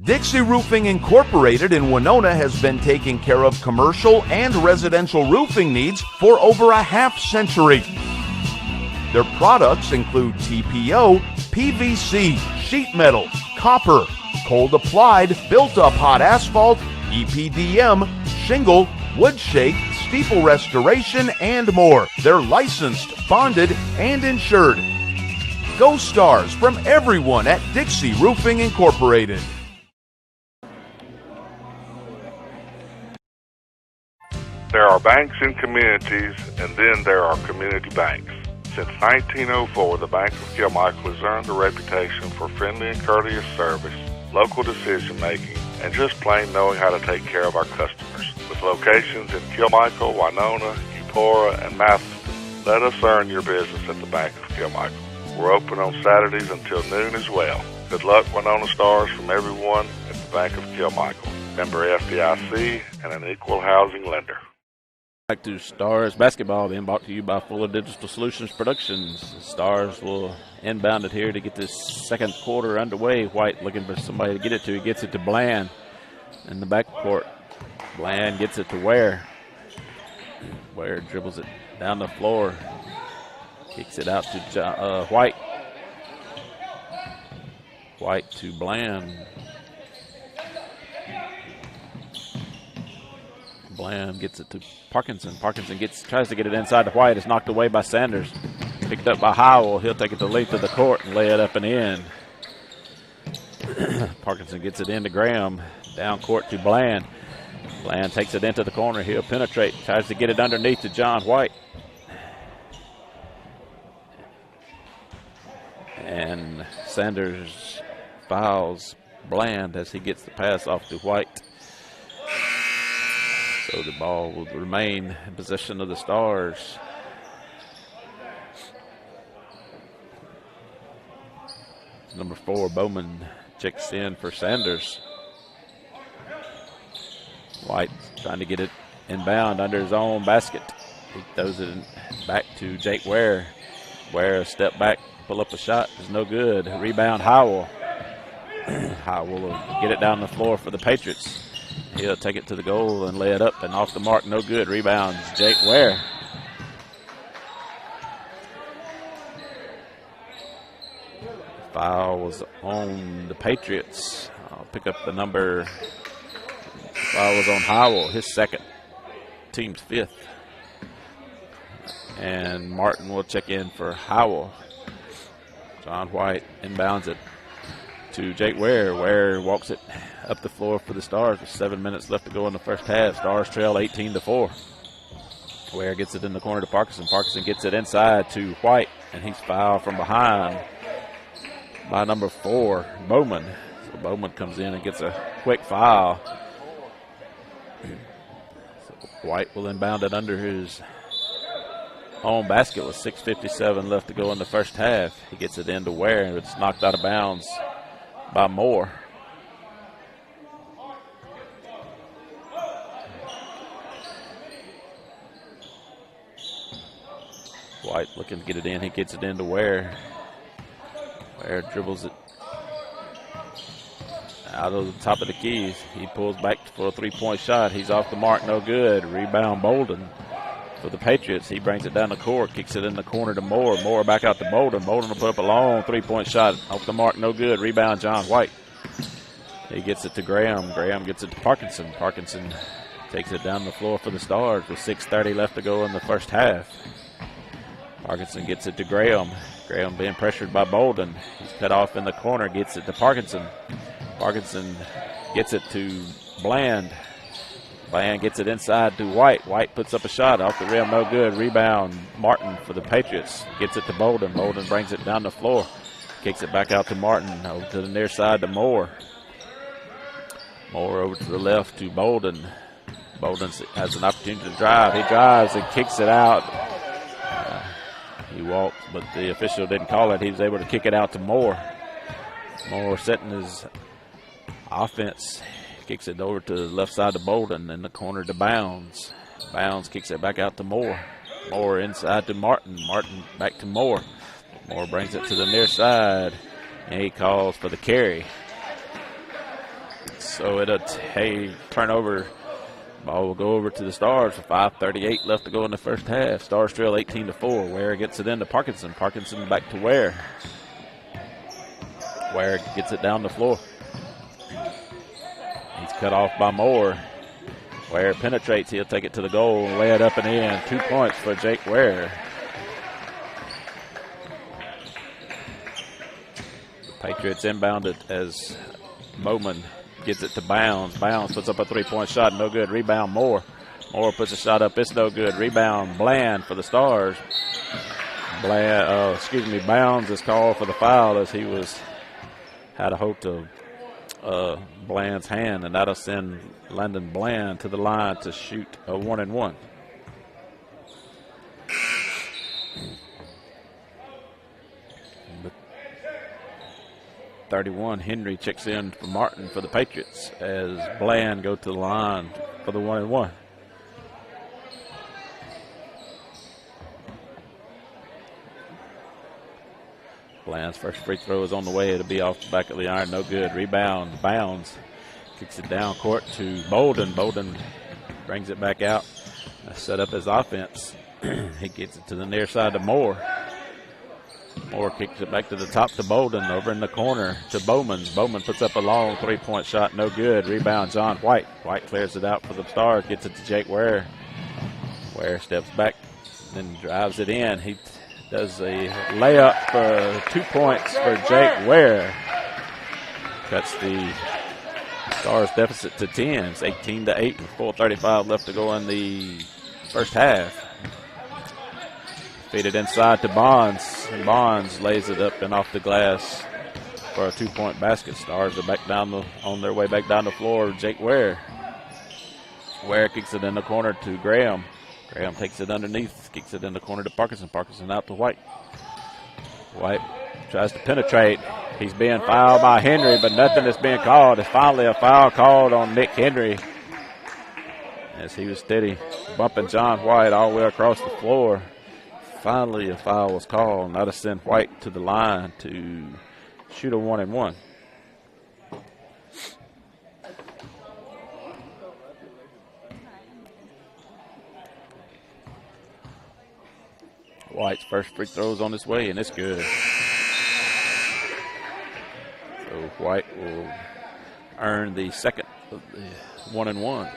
Dixie Roofing Incorporated in Winona has been taking care of commercial and residential roofing needs for over a half-century. Their products include TPO, PVC, sheet metal, copper, cold applied, built-up hot asphalt, EPDM, shingle, wood shake, steeple restoration, and more. They're licensed, bonded, and insured. Go Stars from everyone at Dixie Roofing Incorporated. There are banks in communities, and then there are community banks. Since 1904, the Bank of Kilmichael has earned a reputation for friendly and courteous service, local decision-making, and just plain knowing how to take care of our customers. With locations in Kilmichael, Winona, Eupora, and Matheson, let us earn your business at the Bank of Kilmichael. We're open on Saturdays until noon as well. Good luck, Winona Stars, from everyone at the Bank of Kilmichael. Member FDIC and an equal housing lender. Back to Stars basketball, being brought to you by Fuller Digital Solutions Productions. The Stars will inbound it here to get this second quarter underway. White looking for somebody to get it to. He gets it to Bland in the backcourt. Bland gets it to Ware. Ware dribbles it down the floor. Kicks it out to White. White to Bland. Bland gets it to Parkinson. Parkinson tries to get it inside to White. It's knocked away by Sanders. Picked up by Howell. He'll take it to the length of the court and lay it up and in. Parkinson gets it into Graham. Down court to Bland. Bland takes it into the corner. He'll penetrate. Tries to get it underneath to John White. And Sanders fouls Bland as he gets the pass off to White. So the ball will remain in possession of the Stars. Number 4, Bowman checks in for Sanders. White trying to get it inbound under his own basket. He throws it back to Jake Ware. Ware step back, pull up a shot, is no good. Rebound Howell. Howell will get it down the floor for the Patriots. He'll take it to the goal and lay it up, and off the mark, no good. Rebounds Jake Ware. Foul was on the Patriots. I'll pick up the number. Foul was on Howell, his second. Team's 5th. And Martin will check in for Howell. John White inbounds it to Jake Ware. Ware walks it up the floor for the Stars with 7 minutes left to go in the first half. Stars trail 18-4. Ware gets it in the corner to Parkinson. Parkinson gets it inside to White, and he's fouled from behind by number 4, Bowman. So Bowman comes in and gets a quick foul. So White will inbound it under his own basket with 6:57 left to go in the first half. He gets it into Ware, and it's knocked out of bounds by Moore. White looking to get it in. He gets it into Ware. Ware dribbles it out of the top of the keys. He pulls back for a three-point shot. He's off the mark, no good. Rebound Bolden for the Patriots. He brings it down the court, kicks it in the corner to Moore. Moore back out to Bolden. Bolden will put up a long three-point shot. Off the mark, no good. Rebound John White. He gets it to Graham. Graham gets it to Parkinson. Parkinson takes it down the floor for the Stars with 6:30 left to go in the first half. Parkinson gets it to Graham. Graham being pressured by Bolden. He's cut off in the corner, gets it to Parkinson. Parkinson gets it to Bland. Bland gets it inside to White. White puts up a shot off the rim, no good. Rebound Martin for the Patriots. Gets it to Bolden. Bolden brings it down the floor. Kicks it back out to Martin. Over to the near side to Moore. Moore over to the left to Bolden. Bolden has an opportunity to drive. He drives and kicks it out. He walked, but the official didn't call it. He was able to kick it out to Moore. Moore setting his offense. Kicks it over to the left side to Bolden, in the corner to Bounds. Bounds kicks it back out to Moore. Moore inside to Martin. Martin back to Moore. Moore brings it to the near side, and he calls for the carry. So it'll turnover. Ball will go over to the Stars with 5:38 left to go in the first half. Stars trail 18-4. Ware gets it into Parkinson. Parkinson back to Ware. Ware gets it down the floor. He's cut off by Moore. Ware penetrates. He'll take it to the goal, lay it up and in. 2 points for Jake Ware. The Patriots inbounded as Bowman gets it to Bounds. Bounds puts up a 3-point shot. No good. Rebound Moore. Moore puts a shot up. It's no good. Rebound Bland for the Stars. Bounds is called for the foul as he had a hold of Bland's hand, and that'll send Landon Bland to the line to shoot a 1-and-1. The 31, Henry checks in for Martin for the Patriots as Bland go to the line for the 1-and-1. Bland's first free throw is on the way. It'll be off the back of the iron. No good. Rebound. Bounds. Kicks it down court to Bolden. Bolden brings it back out. Set up his offense. He gets it to the near side to Moore. Moore kicks it back to the top to Bolden. Over in the corner to Bowman. Bowman puts up a long 3-point shot. No good. Rebound John White. White clears it out for the Stars. Gets it to Jake Ware. Ware steps back. Then drives it in. He does a layup for 2 points for Jake Ware. Cuts the Stars deficit to 10. It's 18-8 with 4:35 left to go in the first half. Feed it inside to Bonds. And Bonds lays it up and off the glass for a 2-point basket. Stars are back on their way back down the floor. Jake Ware. Ware kicks it in the corner to Graham. Graham takes it underneath, kicks it in the corner to Parkinson. Parkinson out to White. White tries to penetrate. He's being fouled by Henry, but nothing is being called. There's finally a foul called on Nick Henry as he was steady bumping John White all the way across the floor. Finally, a foul was called, and that'll send White to the line to shoot a 1-and-1. White's first free throw is on his way, and it's good. So White will earn the second of the 1-and-1.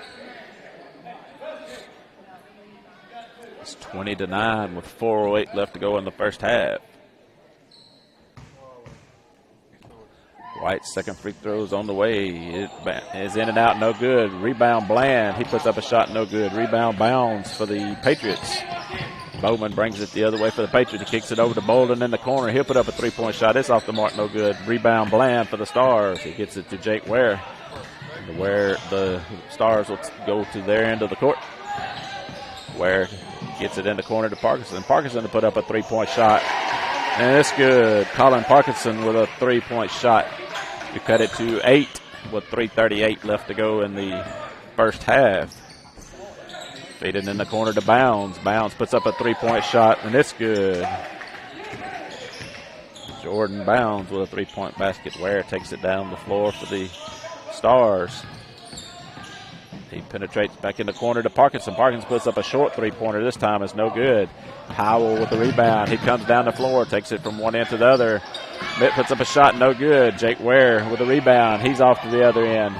It's 20-9 with 4:08 left to go in the first half. White's second free throw is on the way. It is in and out, no good. Rebound Bland. He puts up a shot, no good. Rebound Bounds for the Patriots. Bowman brings it the other way for the Patriots. He kicks it over to Bolden in the corner. He'll put up a 3-point shot. It's off the mark, no good. Rebound Bland for the Stars. He gets it to Jake Ware. And Ware, the Stars will go to their end of the court. Ware gets it in the corner to Parkinson. Parkinson to put up a 3-point shot. And it's good. Colin Parkinson with a 3-point shot. We cut it to 8 with 3:38 left to go in the first half. Feed it in the corner to Bounds. Bounds puts up a 3-point shot, and it's good. Jordan Bounds with a 3-point basket. Ware takes it down the floor for the Stars. He penetrates back in the corner to Parkinson. Parkinson puts up a short 3-pointer. This time it's no good. Howell with the rebound. He comes down the floor, takes it from one end to the other. Mitt puts up a shot, no good. Jake Ware with the rebound. He's off to the other end.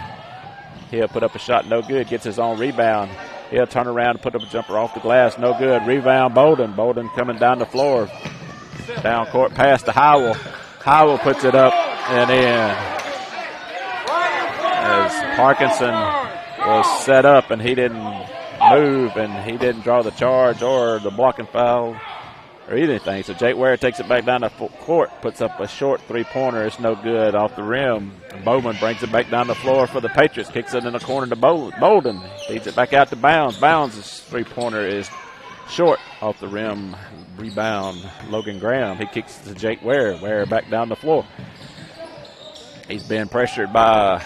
He'll put up a shot, no good. Gets his own rebound. He'll turn around and put up a jumper off the glass. No good. Rebound Bolden. Bolden coming down the floor. Down court pass to Howell. Howell puts it up and in. As Parkinson was set up and he didn't move and he didn't draw the charge or the blocking foul or anything. So Jake Ware takes it back down the court, puts up a short 3-pointer. It's no good off the rim. Bowman brings it back down the floor for the Patriots. Kicks it in the corner to Bolden. Feeds it back out to Bounds. Bounds' 3-pointer is short off the rim. Rebound Logan Graham. He kicks it to Jake Ware. Ware back down the floor. He's being pressured by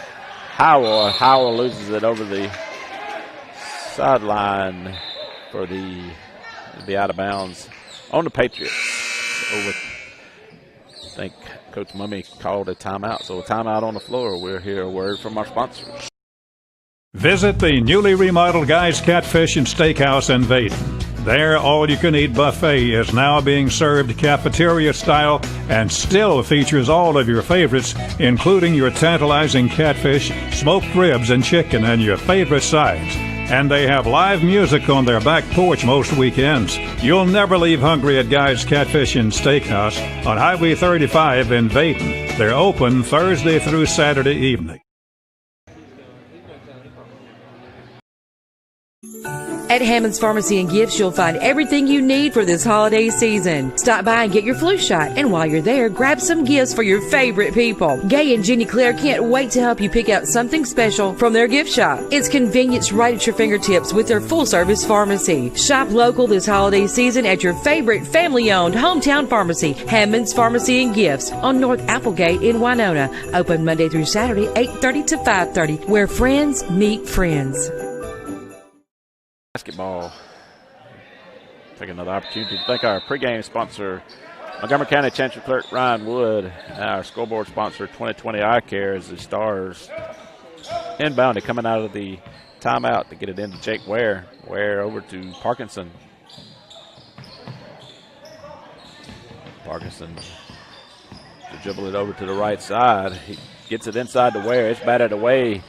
Howell. Howell loses it over the sideline for the It'll be out of bounds on the Patriots. I think Coach Mummy called a timeout. So a timeout on the floor. We'll hear a word from our sponsors. Visit the newly remodeled Guy's Catfish and Steakhouse in Vaden. Their all-you-can-eat buffet is now being served cafeteria style and still features all of your favorites, including your tantalizing catfish, smoked ribs, and chicken, and your favorite sides. And they have live music on their back porch most weekends. You'll never leave hungry at Guy's Catfish and Steakhouse on Highway 35 in Vaden. They're open Thursday through Saturday evening. At Hammond's Pharmacy and Gifts, you'll find everything you need for this holiday season. Stop by and get your flu shot, and while you're there, grab some gifts for your favorite people. Gay and Jenny Claire can't wait to help you pick out something special from their gift shop. It's convenience right at your fingertips with their full-service pharmacy. Shop local this holiday season at your favorite family-owned hometown pharmacy, Hammond's Pharmacy and Gifts, on North Applegate in Winona. Open Monday through Saturday, 8:30 to 5:30, where friends meet friends. Basketball. Take another opportunity to thank our pregame sponsor, Montgomery County Chancellor Clerk Ryan Wood, and our scoreboard sponsor, 2020 Eye Care, as the Stars inbounded coming out of the timeout to get it into Jake Ware. Ware over to Parkinson. Parkinson to dribble it over to the right side. He gets it inside the Ware. It's batted away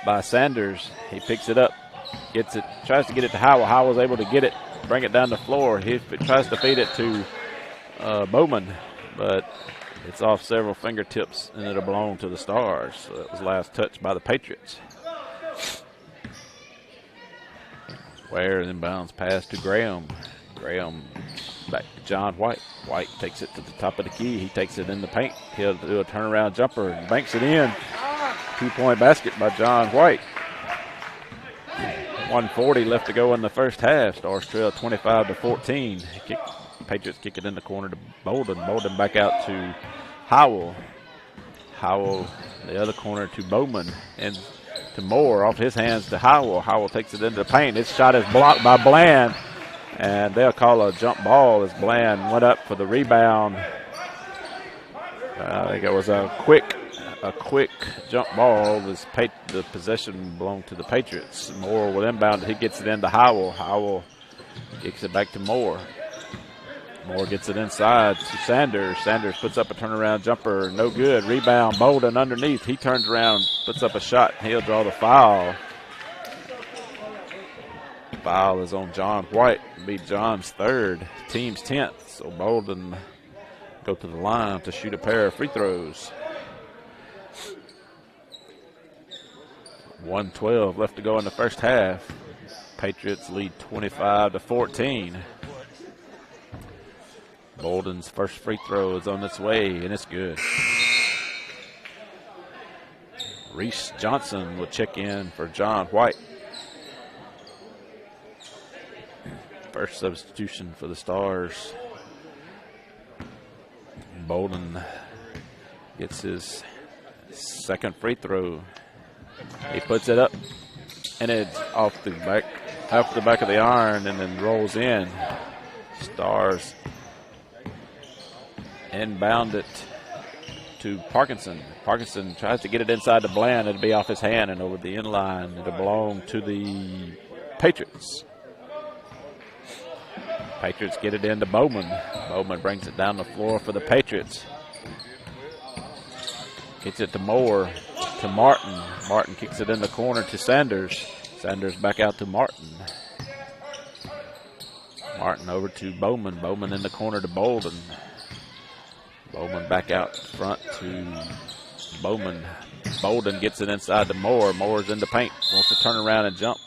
by Sanders. He picks it up. Gets it, tries to get it to Howell. Howell's able to get it, bring it down the floor. He tries to feed it to Bowman, but it's off several fingertips, and it'll belong to the Stars. So it was last touched by the Patriots. Ware inbounds pass to Graham. Graham back to John White. White takes it to the top of the key. He takes it in the paint. He'll do a turnaround jumper and banks it in. 2-point basket by John White. 1:40 left to go in the first half. Stars trail 25-14. Patriots kick it in the corner to Bolden. Bolden back out to Howell. Howell, the other corner to Bowman. And to Moore, off his hands to Howell. Howell takes it into the paint. His shot is blocked by Bland. And they'll call a jump ball as Bland went up for the rebound. I think it was a quick jump ball. The possession belonged to the Patriots. Moore will inbound. He gets it into Howell. Howell kicks it back to Moore. Moore gets it inside to Sanders. Sanders puts up a turnaround jumper. No good. Rebound. Bolden underneath. He turns around, puts up a shot. He'll draw the foul. Foul is on John White. It'll be John's third, team's 10th. So Bolden go to the line to shoot a pair of free throws. 1:12 left to go in the first half. Patriots lead 25-14. Bolden's first free throw is on its way, and it's good. Reese Johnson will check in for John White. First substitution for the Stars. Bolden gets his second free throw. He puts it up, and it's off the back of the iron, and then rolls in. Stars inbound it to Parkinson. Parkinson tries to get it inside the Bland. It'll be off his hand and over the inline. It'll belong to the Patriots. Patriots get it into Bowman. Bowman brings it down the floor for the Patriots. Gets it to Moore, to Martin. Martin kicks it in the corner to Sanders. Sanders back out to Martin. Martin over to Bowman. Bowman in the corner to Bolden. Bowman back out front to Bowman. Bolden gets it inside to Moore. Moore's in the paint. Wants to turn around and jump.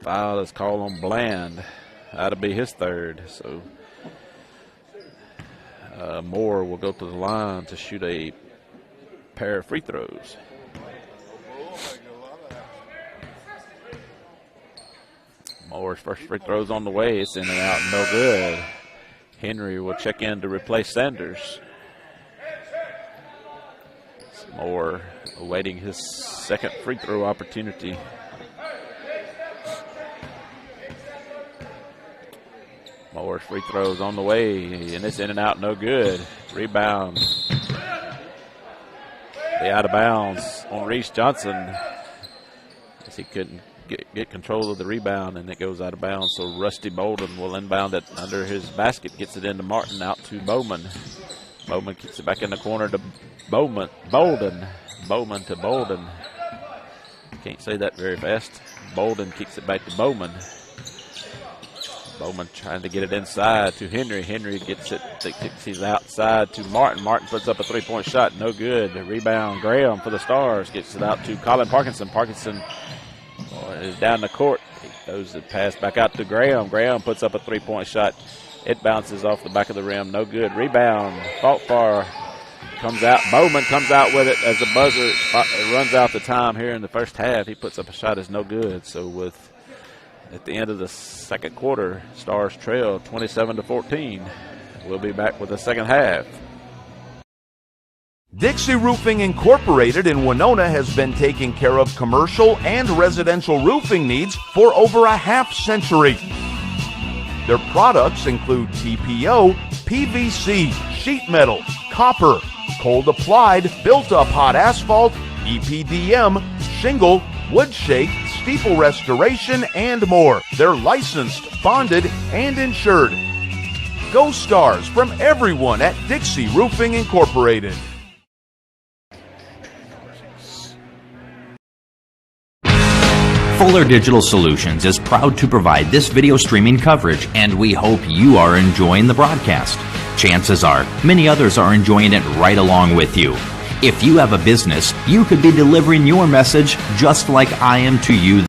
Foul is called on Bland. That'll be his third. So Moore will go to the line to shoot a pair of free throws. Moore's first free throw's on the way. It's in and out, no good. Henry will check in to replace Sanders. Moore awaiting his second free throw opportunity. Moore's free throws on the way, and it's in and out, no good. Rebound. They out of bounds on Reese Johnson, as he couldn't get control of the rebound, and it goes out of bounds. So Rusty Bolden will inbound it under his basket, gets it into Martin, out to Bowman. Bowman kicks it back in the corner to Bowman to Bolden. Can't say that very fast. Bolden kicks it back to Bowman. Bowman trying to get it inside to Henry. Henry gets it, kicks it outside to Martin. Martin puts up a three-point shot, no good. The rebound, Graham for the Stars, gets it out to Colin Parkinson. Parkinson is down the court. He throws the pass back out to Graham. Graham puts up a three-point shot. It bounces off the back of the rim, no good. Rebound, fought for, comes out. Bowman comes out with it as the buzzer runs out the time here in the first half. He puts up a shot, is no good. So at the end of the second quarter, Stars trail 27-14. We'll be back with the second half. Dixie Roofing Incorporated in Winona has been taking care of commercial and residential roofing needs for over a half-century. Their products include TPO, PVC, sheet metal, copper, cold applied, built-up hot asphalt, EPDM, shingle, wood shake, steeple restoration, and more. They're licensed, bonded, and insured. Go Stars from everyone at Dixie Roofing Incorporated. Fuller Digital Solutions is proud to provide this video streaming coverage, and we hope you are enjoying the broadcast. Chances are, many others are enjoying it right along with you. If you have a business, you could be delivering your message just like I am to you.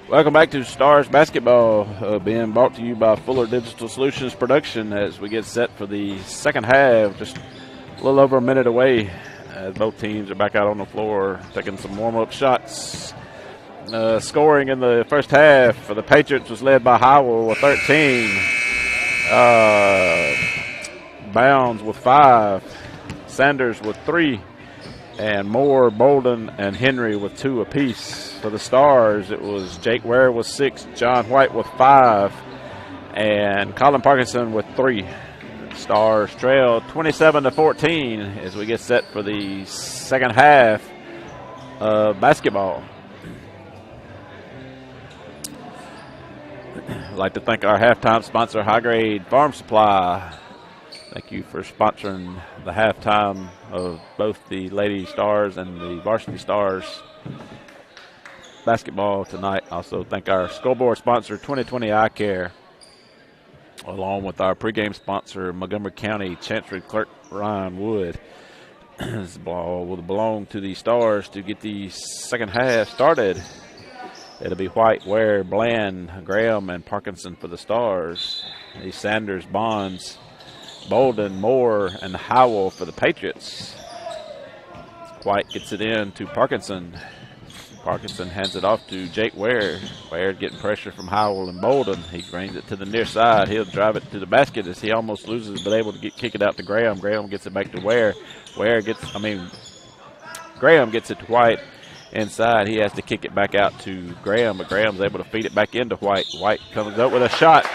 Welcome back to Stars Basketball, being brought to you by Fuller Digital Solutions Production as we get set for the second half, just a little over a minute away as both teams are back out on the floor taking some warm-up shots. Scoring in the first half for the Patriots was led by Howell with 13. Bounds with 5. Sanders with 3. And Moore, Bolden, and Henry with 2 apiece. For the Stars, it was Jake Ware with 6, John White with 5, and Colin Parkinson with 3. Stars trail 27-14 as we get set for the second half of basketball. I'd like to thank our halftime sponsor, High Grade Farm Supply. Thank you for sponsoring the halftime of both the Lady Stars and the Varsity Stars basketball tonight. Also thank our scoreboard sponsor, 2020 Eye Care, along with our pregame sponsor, Montgomery County Chancery Clerk Ryan Wood. This ball will belong to the Stars to get the second half started. It'll be White, Ware, Bland, Graham, and Parkinson for the Stars. The Sanders, Bonds, Bolden, Moore, and Howell for the Patriots. White gets it in to Parkinson. Parkinson hands it off to Jake Ware. Ware getting pressure from Howell and Bolden. He brings it to the near side. He'll drive it to the basket as he almost loses, but able to kick it out to Graham. Graham gets it back to Ware. Graham gets it to White inside. He has to kick it back out to Graham, but Graham's able to feed it back into White. White comes up with a shot,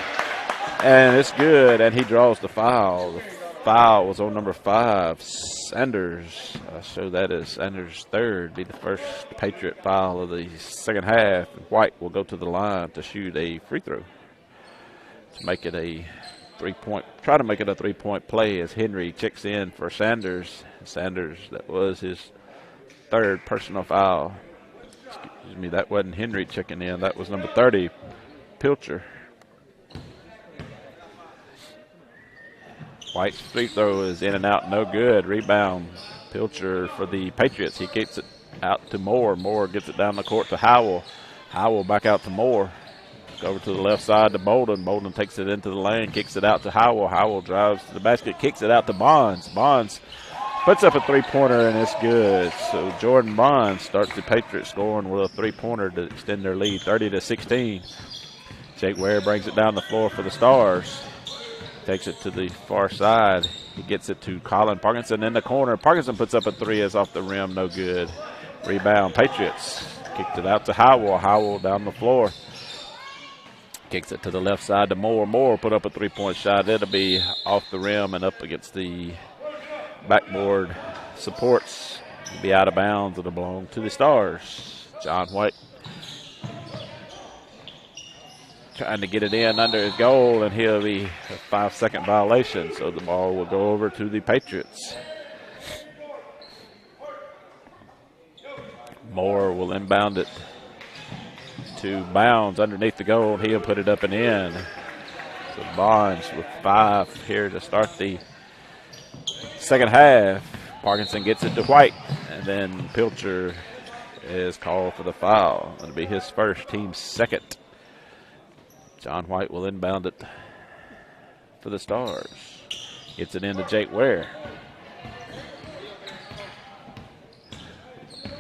and it's good, and he draws the foul. The foul was on number 5, Sanders. So that is Sanders' third, be the first Patriot foul of the second half. White will go to the line to shoot a free throw to make it a try to make it a three-point play as Henry checks in for Sanders. Sanders, that was his third personal foul. Excuse me, that wasn't Henry checking in. That was number 30, Pilcher. White's free throw is in and out, no good. Rebound, Pilcher for the Patriots. He gets it out to Moore. Moore gets it down the court to Howell. Howell back out to Moore. Over to the left side to Bolden. Bolden takes it into the lane, kicks it out to Howell. Howell drives to the basket, kicks it out to Bonds. Bonds puts up a three-pointer, and it's good. So Jordan Bonds starts the Patriots scoring with a three-pointer to extend their lead, 30-16. Jake Ware brings it down the floor for the Stars. Takes it to the far side. He gets it to Colin Parkinson in the corner. Parkinson puts up a three, is off the rim, no good. Rebound, Patriots. Kicked it out to Howell. Howell down the floor. Kicks it to the left side to Moore. Moore put up a three-point shot. It'll be off the rim and up against the backboard supports. It'll be out of bounds. It'll belong to the Stars. John White trying to get it in under his goal, and he'll be a 5-second violation. So the ball will go over to the Patriots. Moore will inbound it to Bounds underneath the goal. He'll put it up and in. So Bonds with 5 here to start the second half. Parkinson gets it to White, and then Pilcher is called for the foul. It'll be his first, team's second. John White will inbound it for the Stars. Gets it into Jake Ware.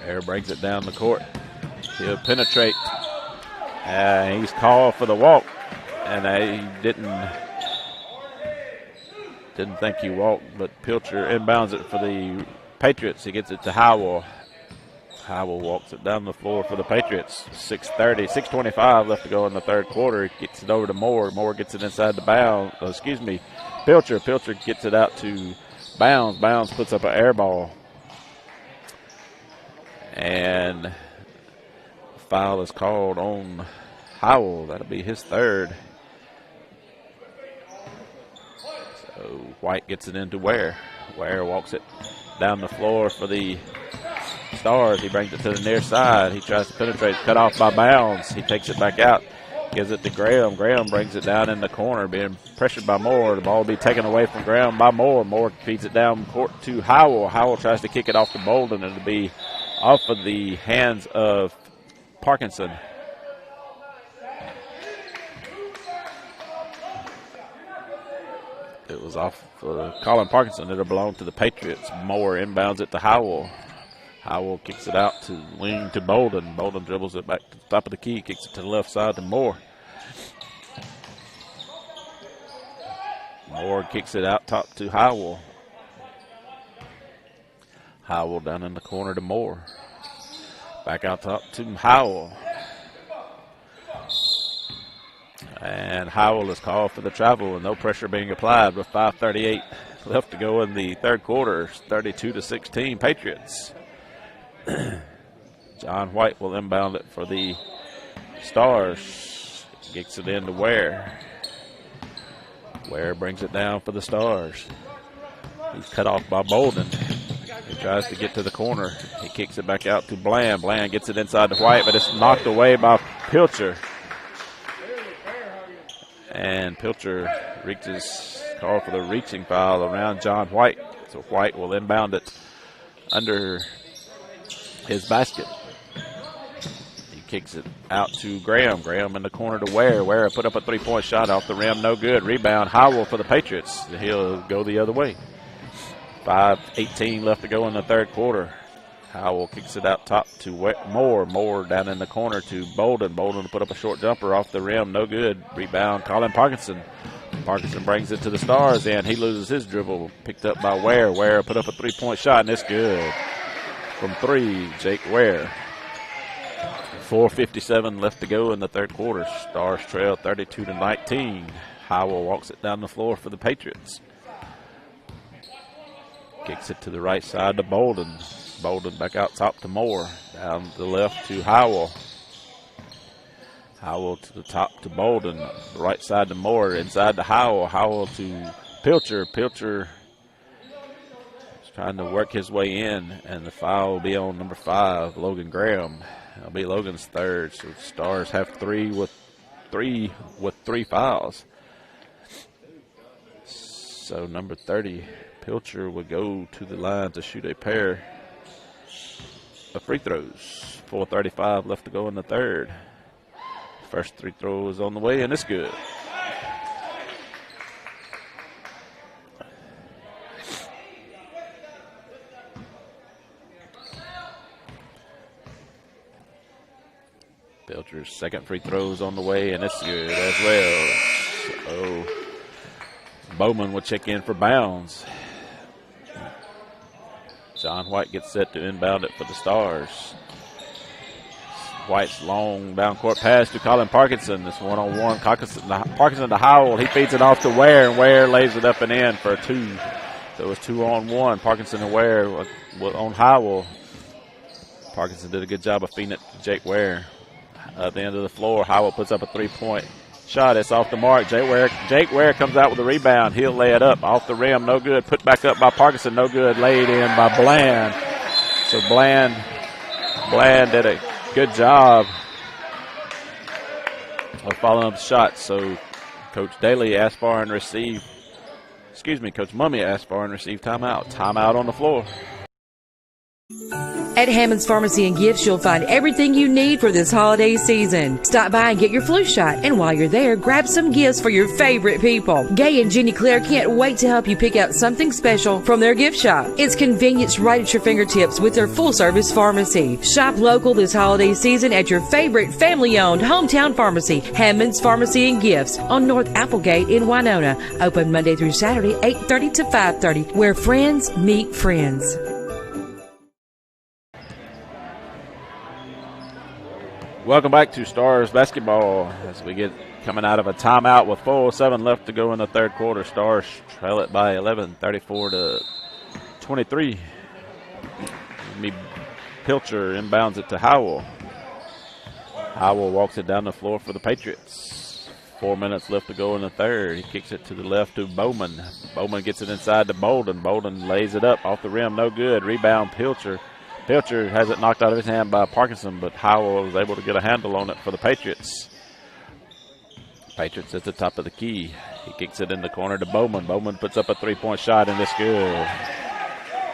Ware brings it down the court. He'll penetrate. He's called for the walk, and he didn't think he walked, but Pilcher inbounds it for the Patriots. He gets it to Howell. Howell walks it down the floor for the Patriots. 6:25 left to go in the third quarter. He gets it over to Moore. Moore gets it inside the bound. Pilcher. Pilcher gets it out to Bounds. Bounds puts up an air ball. And foul is called on Howell. That'll be his third. So White gets it into Ware. Ware walks it down the floor for the Stars. He brings it to the near side. He tries to penetrate, cut off by Bounds. He takes it back out, gives it to Graham. Graham brings it down in the corner, being pressured by Moore. The ball will be taken away from Graham by Moore. Moore feeds it down court to Howell. Howell tries to kick it off to Bolden, and it'll be off of the hands of Parkinson. It was off Colin Parkinson. It'll belong to the Patriots. Moore inbounds it to Howell. Howell kicks it out to wing to Bolden. Bolden dribbles it back to the top of the key, kicks it to the left side to Moore. Moore kicks it out top to Howell. Howell down in the corner to Moore. Back out top to Howell. And Howell is called for the travel with no pressure being applied with 5:38 left to go in the third quarter. 32-16 Patriots. John White will inbound it for the Stars. Kicks it in to Ware. Ware brings it down for the Stars. He's cut off by Bolden. He tries to get to the corner. He kicks it back out to Bland. Bland gets it inside to White, but it's knocked away by Pilcher. And Pilcher reaches, call for the reaching foul around John White. So White will inbound it under his basket. He kicks it out to Graham. Graham in the corner to Ware. Ware put up a three-point shot off the rim. No good. Rebound Howell for the Patriots. He'll go the other way. 5:18 left to go in the third quarter. Howell kicks it out top to Moore. Moore down in the corner to Bolden. Bolden put up a short jumper off the rim. No good. Rebound Colin Parkinson. Parkinson brings it to the Stars, and he loses his dribble. Picked up by Ware. Ware put up a three-point shot, and it's good. From three, Jake Ware. 4:57 left to go in the third quarter. Stars trail 32-19. Howell walks it down the floor for the Patriots. Kicks it to the right side to Bolden. Bolden back out top to Moore. Down to the left to Howell. Howell to the top to Bolden. The right side to Moore. Inside to Howell. Howell to Pilcher. Pilcher is trying to work his way in, and the foul will be on number 5, Logan Graham. It'll be Logan's third. So the Stars have three with three fouls. So number 30, Pilcher would go to the line to shoot a pair of free throws. 4:35 left to go in the third. First free throw is on the way, and it's good. Pilcher's second free throw is on the way, and it's good as well. So Bowman will check in for bounds. John White gets set to inbound it for the Stars. White's long down court pass to Colin Parkinson. This one-on-one. Parkinson to Howell. He feeds it off to Ware, and Ware lays it up and in for 2. So it's 2-on-1. Parkinson and Ware on Howell. Parkinson did a good job of feeding it to Jake Ware. At the end of the floor, Howell puts up a three-point shot. It's off the mark. Jake Ware comes out with a rebound. He'll lay it up off the rim. No good. Put back up by Parkinson. No good. Laid in by Bland. So Bland did a good job of following up the shot. So Coach Daly asked for and received, Coach Mummy asked for and received timeout. Timeout on the floor. At Hammond's Pharmacy and Gifts, you'll find everything you need for this holiday season. Stop by and get your flu shot, and while you're there, grab some gifts for your favorite people. Gay and Jenny Claire can't wait to help you pick out something special from their gift shop. It's convenience right at your fingertips with their full-service pharmacy. Shop local this holiday season at your favorite family-owned hometown pharmacy, Hammond's Pharmacy and Gifts, on North Applegate in Winona. Open Monday through Saturday, 8:30 to 5:30, where friends meet friends. Welcome back to Stars basketball as we get coming out of a timeout with 4:07 left to go in the third quarter. Stars trail it by 11, 34-23. Pilcher inbounds it to Howell. Howell walks it down the floor for the Patriots. 4 minutes left to go in the third. He kicks it to the left to Bowman. Bowman gets it inside to Bolden. Bolden lays it up off the rim. No good. Rebound Pilcher. Pilcher has it knocked out of his hand by Parkinson, but Howell was able to get a handle on it for the Patriots. Patriots at the top of the key. He kicks it in the corner to Bowman. Bowman puts up a three-point shot, and it's good.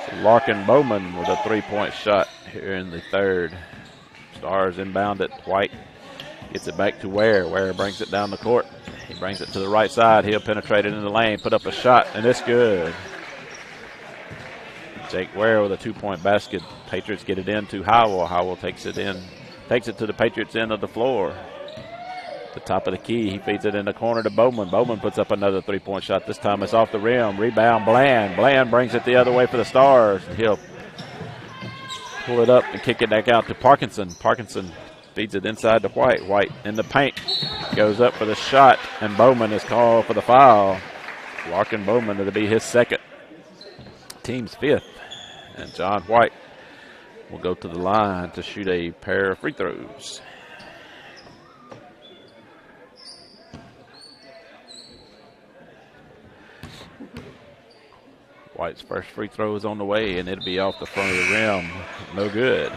So Larkin Bowman with a three-point shot here in the third. Stars inbound it. White gets it back to Ware. Ware brings it down the court. He brings it to the right side. He'll penetrate it in the lane, put up a shot, and it's good. Jake Ware with a 2-point basket. Patriots get it into Howell. Howell takes it to the Patriots end of the floor. The top of the key, he feeds it in the corner to Bowman. Bowman puts up another 3-point shot. This time it's off the rim. Rebound, Bland. Bland brings it the other way for the Stars. He'll pull it up and kick it back out to Parkinson. Parkinson feeds it inside to White. White in the paint. Goes up for the shot, and Bowman is called for the foul. Larkin Bowman to be his second. Team's fifth. And John White will go to the line to shoot a pair of free throws. White's first free throw is on the way, and it'll be off the front of the rim. No good.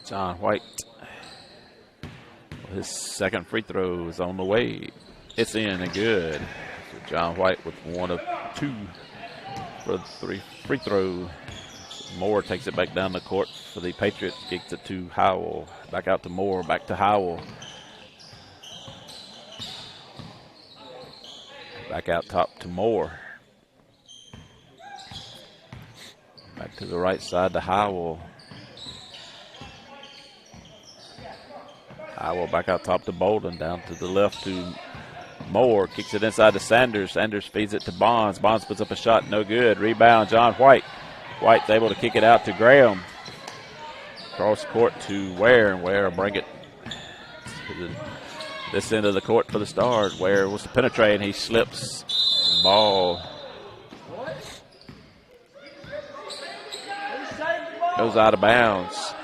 John White, his second free throw is on the way. It's in and good. So John White with 1 of 2 for the 3 free throw. Moore takes it back down the court for the Patriots. Kicks it to Howell. Back out to Moore. Back to Howell. Back out top to Moore. Back to the right side to Howell. Howell back out top to Bolden. Down to the left to Moore. Kicks it inside to Sanders. Sanders feeds it to Bonds. Bonds puts up a shot. No good. Rebound, John White. White's able to kick it out to Graham. Cross court to Ware, and Ware will bring it to this end of the court for the Stars. Ware wants to penetrate, and he slips. Ball goes out of bounds.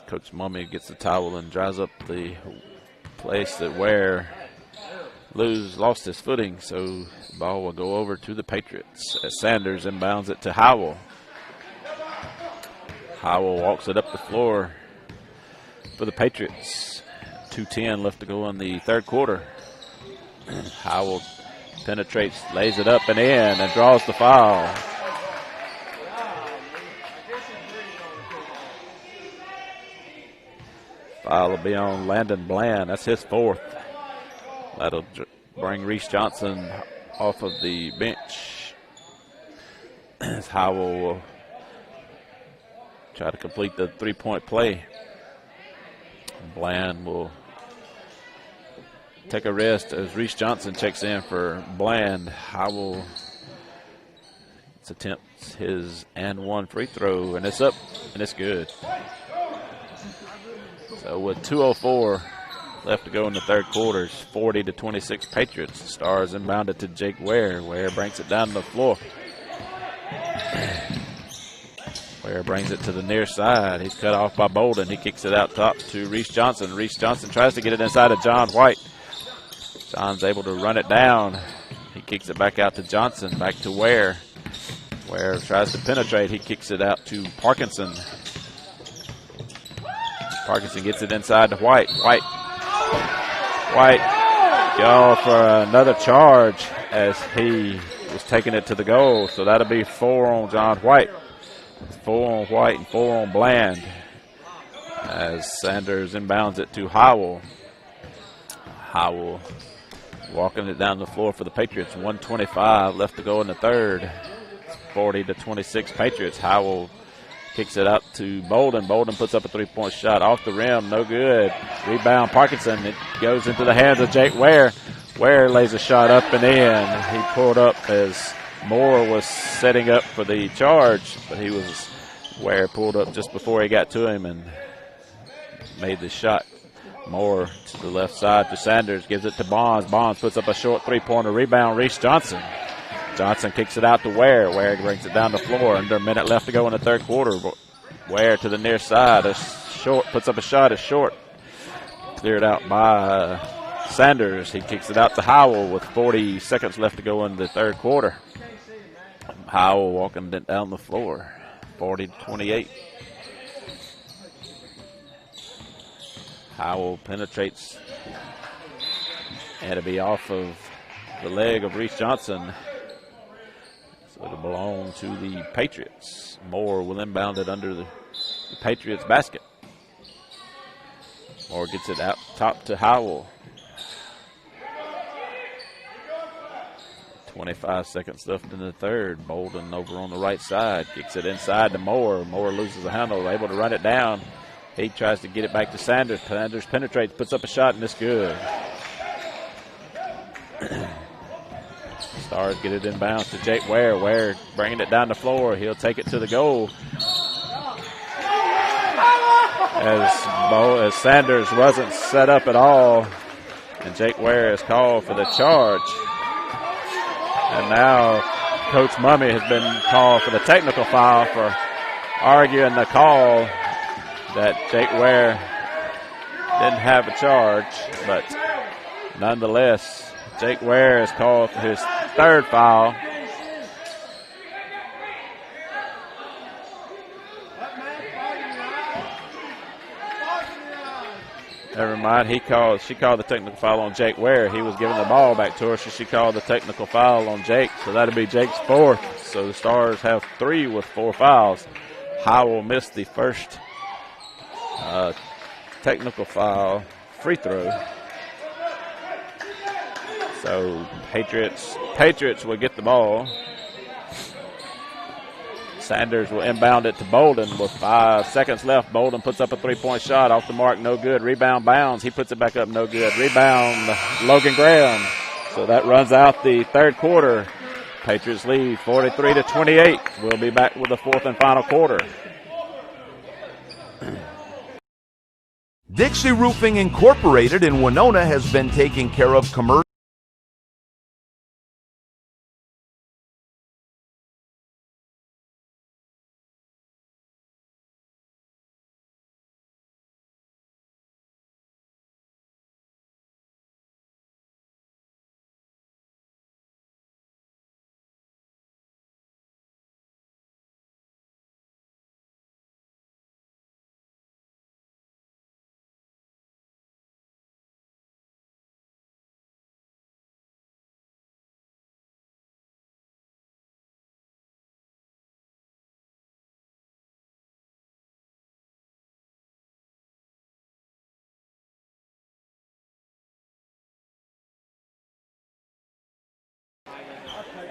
Coach Mummy gets the towel and dries up the place that Ware lost his footing, so the ball will go over to the Patriots as Sanders inbounds it to Howell. Howell walks it up the floor for the Patriots. 2:10 left to go in the third quarter. Howell penetrates, lays it up and in, and draws the foul. Foul will be on Landon Bland. That's his 4th. That'll bring Reese Johnson off of the bench. As Howell will try to complete the 3-point play. Bland will take a rest as Reese Johnson checks in for Bland. Howell attempts his and 1 free throw, and it's up, and it's good. So with 2:04 left to go in the third quarter, 40-26 Patriots. The Stars inbounded to Jake Ware. Ware brings it down the floor. Ware brings it to the near side. He's cut off by Bolden. He kicks it out top to Reese Johnson. Reese Johnson tries to get it inside of John White. John's able to run it down. He kicks it back out to Johnson, back to Ware. Ware tries to penetrate. He kicks it out to Parkinson. Parkinson gets it inside to White. White go for another charge as he was taking it to the goal. So that'll be 4 on John White. 4 on White and 4 on Bland. As Sanders inbounds it to Howell. Howell walking it down the floor for the Patriots. 1:25 left to go in the third. 40-26 Patriots. Howell kicks it out to Bolden. Bolden puts up a 3-point shot off the rim. No good. Rebound Parkinson. It goes into the hands of Jake Ware. Ware lays a shot up and in. He pulled up as Moore was setting up for the charge, but Ware pulled up just before he got to him and made the shot. Moore to the left side to Sanders. Gives it to Bonds. Bonds puts up a short 3-pointer. Rebound Reese Johnson. Johnson kicks it out to Ware. Ware brings it down the floor. Under a minute left to go in the third quarter. Ware to the near side. Puts up a shot. It's short. Cleared out by Sanders. He kicks it out to Howell with 40 seconds left to go in the third quarter. Howell walking it down the floor. 40-28. Howell penetrates, and it'll be off of the leg of Reese Johnson. So it'll belong to the Patriots. Moore will inbound it under the Patriots basket. Moore gets it out top to Howell. 25 seconds left in the third. Bolden over on the right side. Kicks it inside to Moore. Moore loses the handle, able to run it down. He tries to get it back to Sanders. Sanders penetrates, puts up a shot, and it's good. Stars get it inbounds to Jake Ware. Ware bringing it down the floor. He'll take it to the goal. As Sanders wasn't set up at all, and Jake Ware is called for the charge. And now Coach Mummy has been called for the technical foul for arguing the call that Jake Ware didn't have a charge, but nonetheless, Jake Ware is called for his third foul. Never mind, she called the technical foul on Jake Ware. He was giving the ball back to her, so she called the technical foul on Jake. So that'll be Jake's fourth. So the Stars have 3 with 4 fouls. Howell missed the first technical foul free throw. So Patriots will get the ball. Sanders will inbound it to Bolden with 5 seconds left. Bolden puts up a 3-point shot off the mark, no good. Rebound bounds. He puts it back up, no good. Rebound, Logan Graham. So that runs out the third quarter. Patriots lead 43-28. We'll be back with the fourth and final quarter. Dixie Roofing Incorporated in Winona has been taking care of commercial.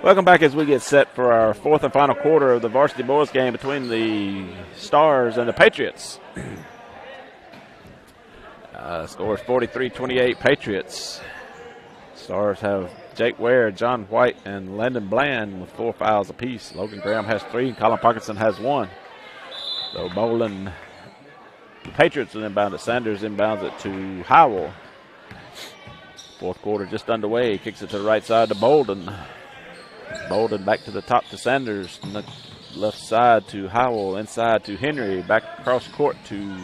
Welcome back as we get set for our fourth and final quarter of the varsity boys game between the Stars and the Patriots. Score is 43-28 Patriots. Stars have Jake Ware, John White, and Landon Bland with 4 fouls apiece. Logan Graham has 3, and Colin Parkinson has 1. So Bolden, the Patriots will inbound it. Sanders inbounds it to Howell. Fourth quarter just underway. Kicks it to the right side to Bolden. Bolden back to the top to Sanders. On the left side to Howell. Inside to Henry. Back across court to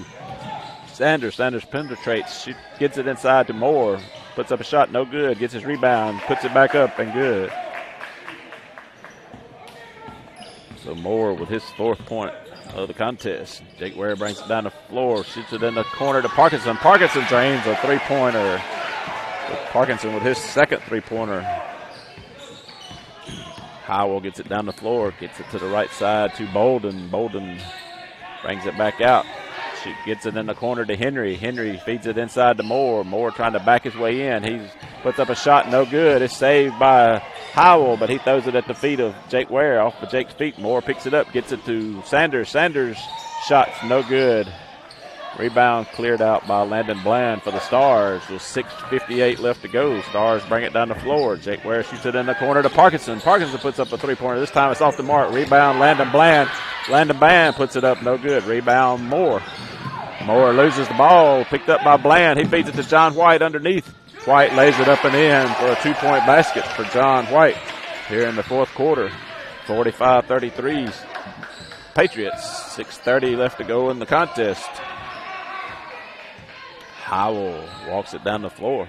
Sanders. Sanders penetrates. She gets it inside to Moore. Puts up a shot, no good. Gets his rebound. Puts it back up and good. So Moore with his 4th point of the contest. Jake Ware brings it down the floor. Shoots it in the corner to Parkinson. Parkinson drains a 3-pointer. Parkinson with his 2nd 3-pointer. Howell gets it down the floor, gets it to the right side to Bolden. Bolden brings it back out. She gets it in the corner to Henry. Henry feeds it inside to Moore. Moore trying to back his way in. He puts up a shot, no good. It's saved by Howell, but he throws it at the feet of Jake Ware, off of Jake's feet. Moore picks it up, gets it to Sanders. Sanders' shot's no good. Rebound cleared out by Landon Bland for the Stars with 6:58 left to go. Stars bring it down the floor. Jake Ware shoots it in the corner to Parkinson. Parkinson puts up a 3-pointer. This time it's off the mark. Rebound Landon Bland. Landon Bland puts it up, no good. Rebound Moore. Moore loses the ball, picked up by Bland. He feeds it to John White underneath. White lays it up and in for a 2-point basket for John White here in the fourth quarter. 45-33 Patriots. 6:30 left to go in the contest. Howell walks it down the floor.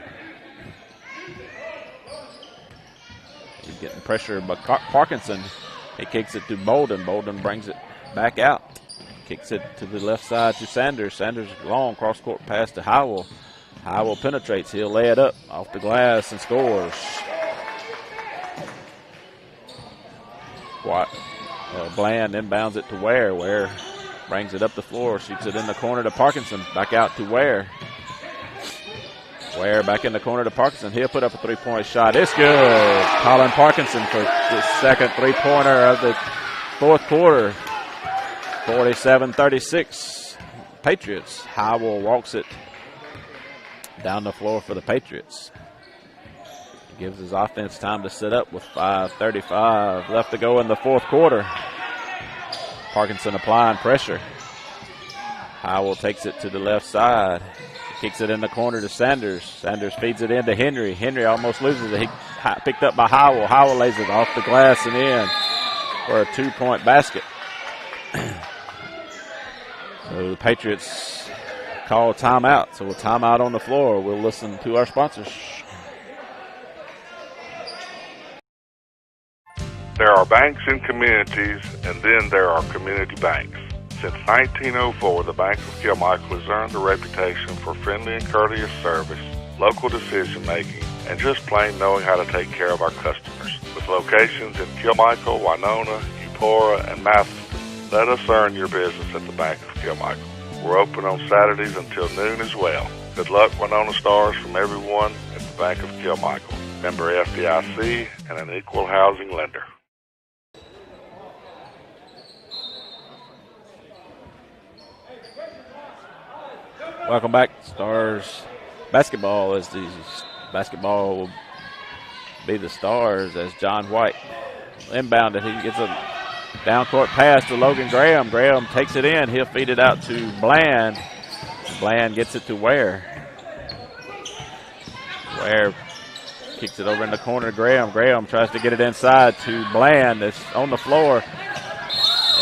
He's getting pressure by Parkinson. He kicks it to Bolden. Bolden brings it back out. kicks it to the left side to Sanders. Sanders long cross-court pass to Howell. Howell penetrates. He'll lay it up off the glass and scores. Bland inbounds it to Ware. Ware brings it up the floor, shoots it in the corner to Parkinson. Back out to Ware. Ware back in the corner to Parkinson. He'll put up a three-point shot. It's good. Colin Parkinson for the second three-pointer of the fourth quarter. 47-36. Patriots. Howell walks it down the floor for the Patriots. He gives his offense time to sit up with 5:35 left to go in the fourth quarter. Parkinson applying pressure. Howell takes it to the left side. Kicks it in the corner to Sanders. Sanders feeds it into Henry. Henry almost loses it. He picked up by Howell. Howell lays it off the glass and in for a 2-point basket. So the Patriots call timeout. So a timeout on the floor. We'll listen to our sponsors. There are banks in communities, and then there are community banks. Since 1904, the Bank of Kilmichael has earned a reputation for friendly and courteous service, local decision-making, and just plain knowing how to take care of our customers. With locations in Kilmichael, Winona, Eupora, and Matheson, let us earn your business at the Bank of Kilmichael. We're open on Saturdays until noon as well. Good luck, Winona Stars, from everyone at the Bank of Kilmichael. Member FDIC and an equal housing lender. Welcome back, Stars basketball. As the basketball will be the Stars as John White inbounded. He gets a down-court pass to Logan Graham. Graham takes it in. He'll feed it out to Bland. Bland gets it to Ware. Ware kicks it over in the corner to Graham. Graham tries to get it inside to Bland. It's on the floor.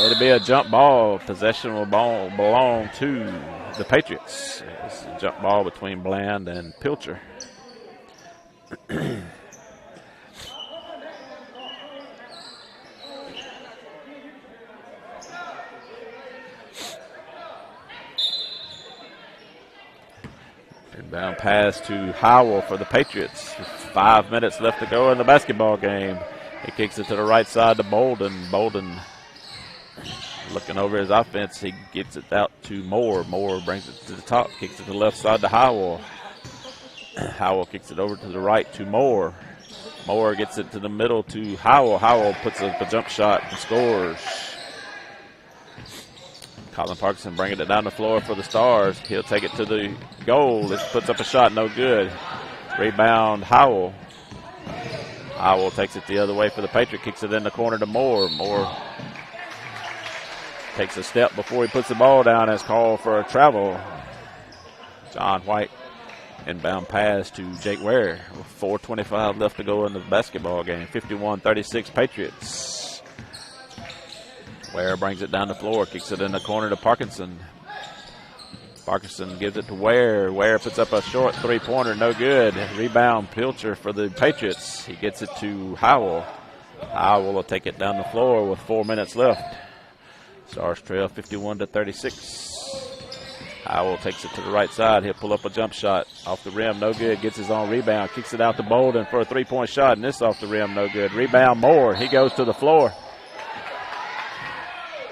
It'll be a jump ball. Possession will belong to the Patriots. It's a jump ball between Bland and Pilcher. Inbound pass to Howell for the Patriots. 5 minutes left to go in the basketball game. He kicks it to the right side to Bolden. Bolden looking over his offense, he gets it out to Moore. Moore brings it to the top, kicks it to the left side to Howell. Howell kicks it over to the right to Moore. Moore gets it to the middle to Howell. Howell puts up a jump shot and scores. Colin Parkinson bringing it down the floor for the Stars. He'll take it to the goal. It puts up a shot, no good. Rebound, Howell. Howell takes it the other way for the Patriot, kicks it in the corner to Moore. Moore takes a step before he puts the ball down as called for a travel. John White inbound pass to Jake Ware with 4:25 left to go in the basketball game. 51-36 Patriots. Ware brings it down the floor, kicks it in the corner to Parkinson. Parkinson gives it to Ware. Ware puts up a short three-pointer, no good. Rebound Pilcher for the Patriots. He gets it to Howell. Howell will take it down the floor with 4 minutes left. Stars trail 51-36. Howell takes it to the right side. He'll pull up a jump shot off the rim, no good. Gets his own rebound, kicks it out to Bolden for a three-point shot, and this off the rim, no good. Rebound Moore. He goes to the floor,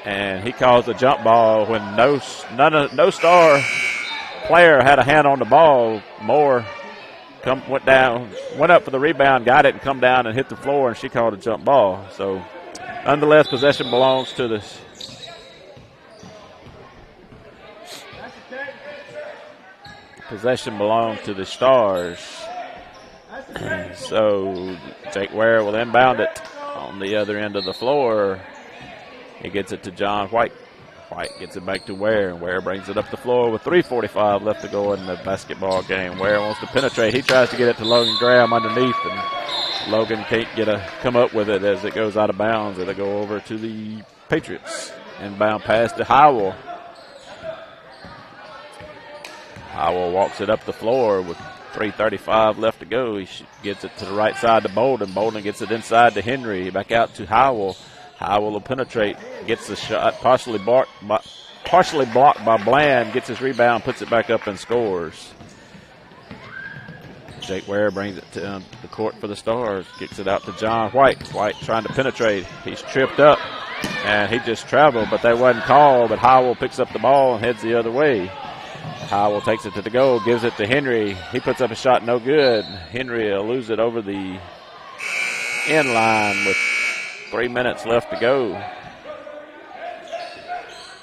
and he calls a jump ball when no Star player had a hand on the ball. Moore went up for the rebound, got it, and come down and hit the floor, and she called a jump ball. So, nonetheless, possession belongs to the Stars. So Jake Ware will inbound it on the other end of the floor. He gets it to John White. White gets it back to Ware, and Ware brings it up the floor with 3:45 left to go in the basketball game. Ware wants to penetrate. He tries to get it to Logan Graham underneath, and Logan can't come up with it as it goes out of bounds. It'll go over to the Patriots. Inbound pass to Howell. Howell walks it up the floor with 3:35 left to go. He gets it to the right side to Bolden. Bolden gets it inside to Henry. Back out to Howell. Howell will penetrate. Gets the shot partially partially blocked by Bland, gets his rebound, puts it back up and scores. Jake Ware brings it to the court for the Stars, kicks it out to John White. White trying to penetrate. He's tripped up, and he just traveled, but that wasn't called. But Howell picks up the ball and heads the other way. Howell takes it to the goal, gives it to Henry. He puts up a shot, no good. Henry will lose it over the end line with 3 minutes left to go.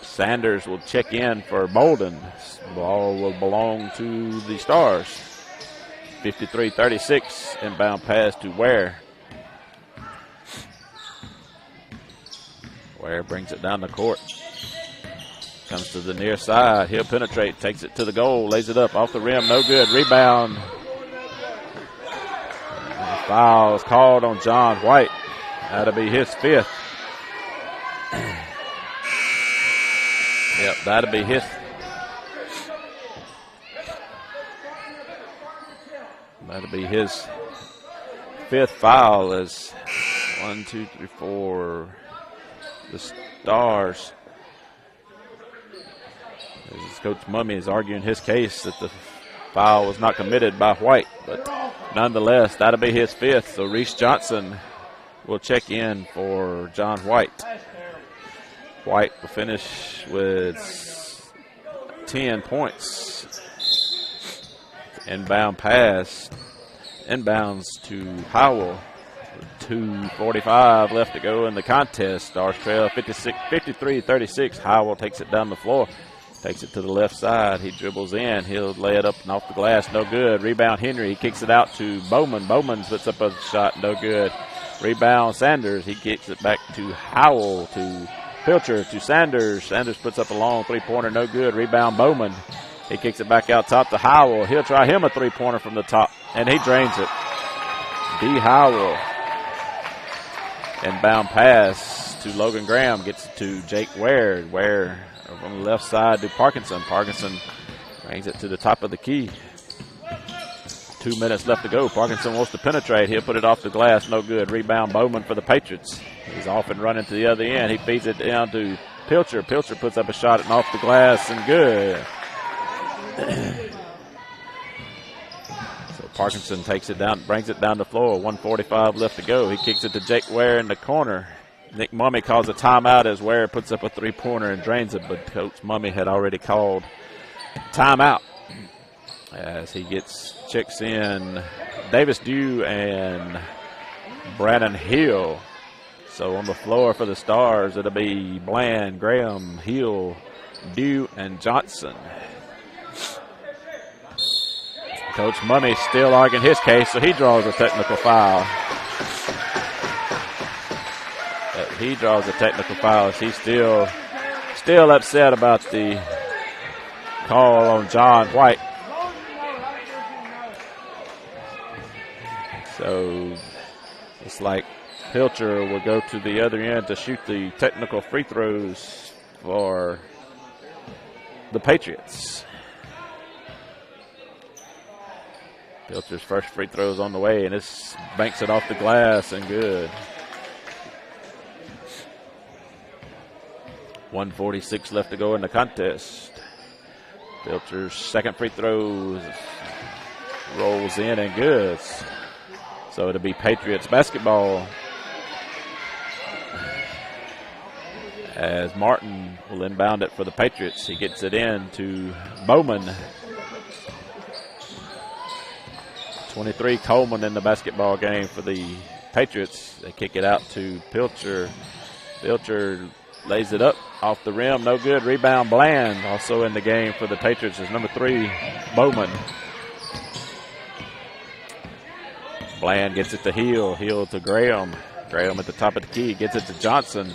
Sanders will check in for Bolden. The ball will belong to the Stars. 53-36, inbound pass to Ware. Ware brings it down the court. Comes to the near side. He'll penetrate, takes it to the goal, lays it up off the rim, no good. Rebound. Foul is called on John White. That'll be his 5th. Yep, that'll be his. That'll be his 5th foul. As 1, 2, 3, 4. The Stars. As Coach Mummy is arguing his case that the foul was not committed by White, but nonetheless, that'll be his 5th. So Reese Johnson will check in for John White. White will finish with 10 points. Inbound pass. Inbounds to Howell. 2:45 left to go in the contest. Stars trail 53-36. Howell takes it down the floor. Takes it to the left side. He dribbles in. He'll lay it up and off the glass. No good. Rebound Henry. He kicks it out to Bowman. Bowman puts up a shot. No good. Rebound Sanders. He kicks it back to Howell, to Pilcher, to Sanders. Sanders puts up a long three-pointer. No good. Rebound Bowman. He kicks it back out top to Howell. He'll try him a three-pointer from the top, and he drains it. D. Howell. Inbound pass to Logan Graham. Gets it to Jake Ware. Ware on the left side to Parkinson. Parkinson brings it to the top of the key. 2 minutes left to go. Parkinson wants to penetrate. He'll put it off the glass. No good. Rebound Bowman for the Patriots. He's off and running to the other end. He feeds it down to Pilcher. Pilcher puts up a shot and off the glass and good. So Parkinson takes it down, brings it down the floor. 1:45 left to go. He kicks it to Jake Ware in the corner. Nick Mummy calls a timeout as Ware puts up a three-pointer and drains it, but Coach Mummy had already called timeout as he checks in Davis Dew and Brandon Hill. So on the floor for the Stars, it'll be Bland, Graham, Hill, Dew, and Johnson. Coach Mummy still arguing his case, so he draws a technical foul. He draws a technical foul as he's still upset about the call on John White. So it's like Pilcher will go to the other end to shoot the technical free throws for the Patriots. Pilcher's first free throw is on the way, and this banks it off the glass and good. 1:46 left to go in the contest. Pilcher's second free throw rolls in and good. So it'll be Patriots basketball as Martin will inbound it for the Patriots. He gets it in to Bowman. 23 Coleman in the basketball game for the Patriots. They kick it out to Pilcher. Pilcher lays it up off the rim. No good. Rebound Bland. Also in the game for the Patriots is number 3, Bowman. Bland gets it to Hill. Hill to Graham. Graham at the top of the key. Gets it to Johnson.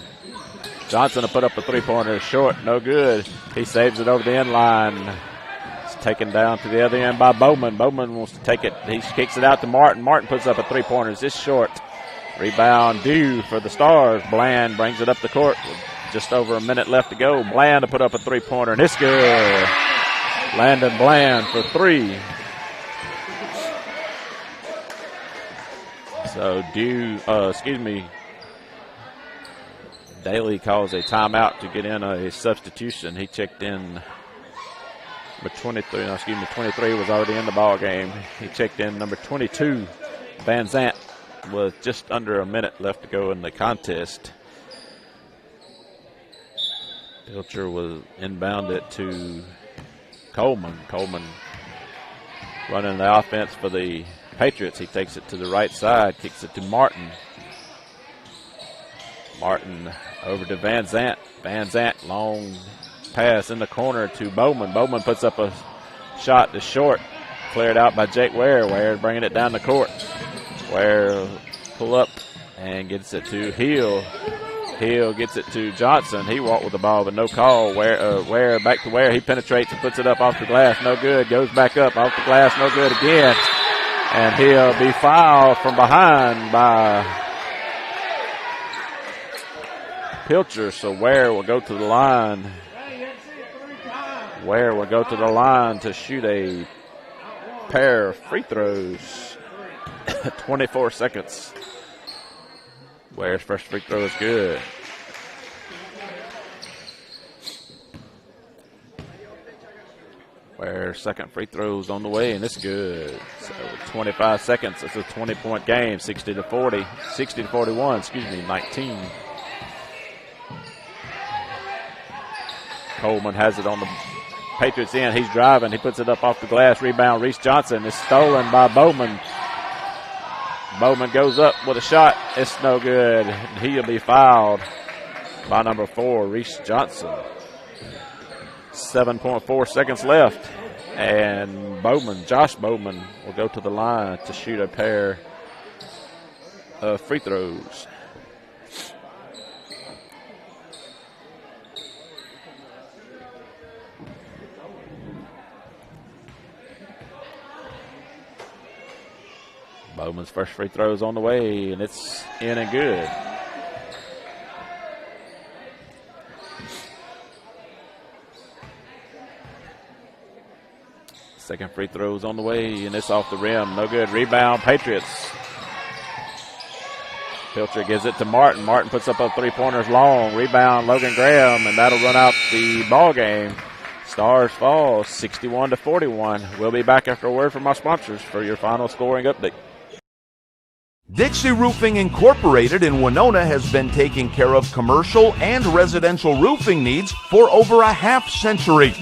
Johnson will put up a three-pointer short. No good. He saves it over the end line. It's taken down to the other end by Bowman. Bowman wants to take it. He kicks it out to Martin. Martin puts up a three-pointer. It's just short. Rebound due for the Stars. Bland brings it up the court. Just over a minute left to go. Bland to put up a three-pointer, and it's good. Landon Bland for 3. So Daly calls a timeout to get in a substitution. He checked in. Number 23 was already in the ball game. He checked in number 22, Van Zant, with just under a minute left to go in the contest. Pilcher was inbounded to Coleman. Coleman running the offense for the Patriots. He takes it to the right side, kicks it to Martin. Martin over to Van Zant. Van Zant, long pass in the corner to Bowman. Bowman puts up a shot to short, cleared out by Jake Ware. Ware bringing it down the court. Ware pull up and gets it to Hill. Hill gets it to Johnson. He walked with the ball, but no call. Ware back to Ware. He penetrates and puts it up off the glass. No good. Goes back up off the glass. No good again. And he'll be fouled from behind by Pilcher. So Ware will go to the line. Ware will go to the line to shoot a pair of free throws. 24 seconds. Ware's first free throw is good. Ware's second free throw's on the way, and it's good. So 25 seconds. It's a 20-point game, 60 to 41, 19. Coleman has it on the Patriots end. He's driving. He puts it up off the glass. Rebound, Reese Johnson. It's stolen by Bowman. Bowman goes up with a shot. It's no good. He'll be fouled by number 4, Reese Johnson. 7.4 seconds left. And Josh Bowman will go to the line to shoot a pair of free throws. Bowman's first free throw is on the way, and it's in and good. Second free throw is on the way, and it's off the rim. No good. Rebound, Patriots. Pilcher gives it to Martin. Martin puts up a three-pointers long. Rebound, Logan Graham, and that'll run out the ball game. Stars fall 61 to 41. We'll be back after a word from our sponsors for your final scoring update. Dixie Roofing Incorporated in Winona has been taking care of commercial and residential roofing needs for over a half-century.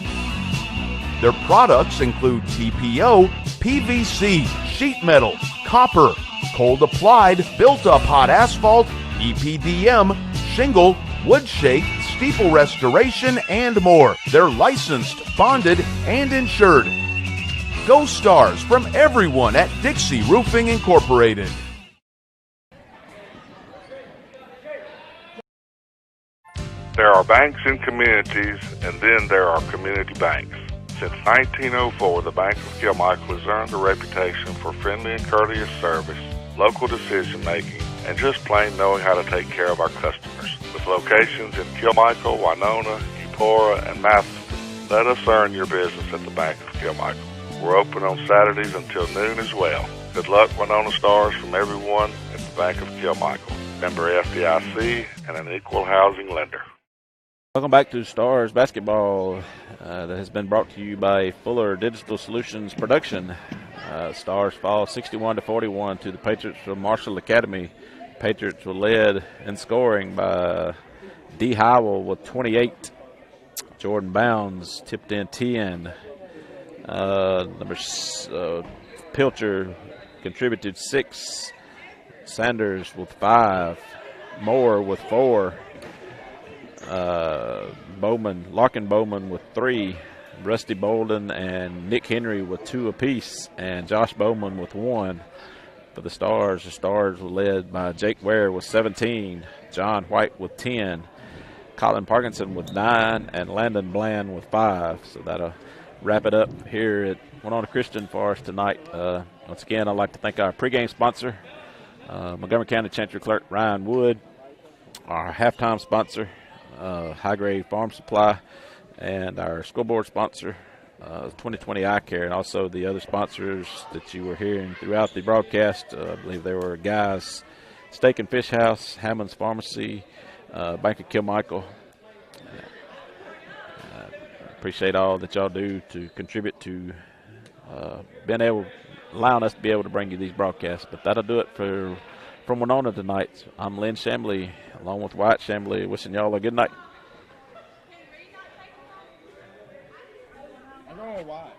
Their products include TPO, PVC, sheet metal, copper, cold applied, built-up hot asphalt, EPDM, shingle, wood shake, steeple restoration, and more. They're licensed, bonded, and insured. Go Stars from everyone at Dixie Roofing Incorporated. There are banks in communities, and then there are community banks. Since 1904, the Bank of Kilmichael has earned a reputation for friendly and courteous service, local decision-making, and just plain knowing how to take care of our customers. With locations in Kilmichael, Winona, Eupora, and Matheson, let us earn your business at the Bank of Kilmichael. We're open on Saturdays until noon as well. Good luck, Winona Stars, from everyone at the Bank of Kilmichael. Member FDIC and an equal housing lender. Welcome back to Stars Basketball that has been brought to you by Fuller Digital Solutions Production. Stars fall 61 to 41 to the Patriots from Marshall Academy. Patriots were led in scoring by D. Howell with 28. Jordan Bounds tipped in 10. Pilcher contributed 6. Sanders with 5. Moore with 4. Larkin Bowman with 3, Rusty Bolden and Nick Henry with 2 apiece, and Josh Bowman with 1. For the Stars were led by Jake Ware with 17, John White with 10, Colin Parkinson with 9, and Landon Bland with 5. So that'll wrap it up here at Winona Christian for us tonight. Once again, I'd like to thank our pregame sponsor, Montgomery County Chancery Clerk Ryan Wood, our halftime sponsor, High Grade Farm Supply, and our scoreboard sponsor, 2020 Eye Care, and also the other sponsors that you were hearing throughout the broadcast. I believe there were Guys Steak and Fish House, Hammond's Pharmacy, Bank of Kilmichael. Appreciate all that y'all do to contribute to allowing us to be able to bring you these broadcasts. But that'll do it from Winona tonight. I'm Lynn Shambly, along with Wyatt Shambly, wishing y'all a good night. I don't know why.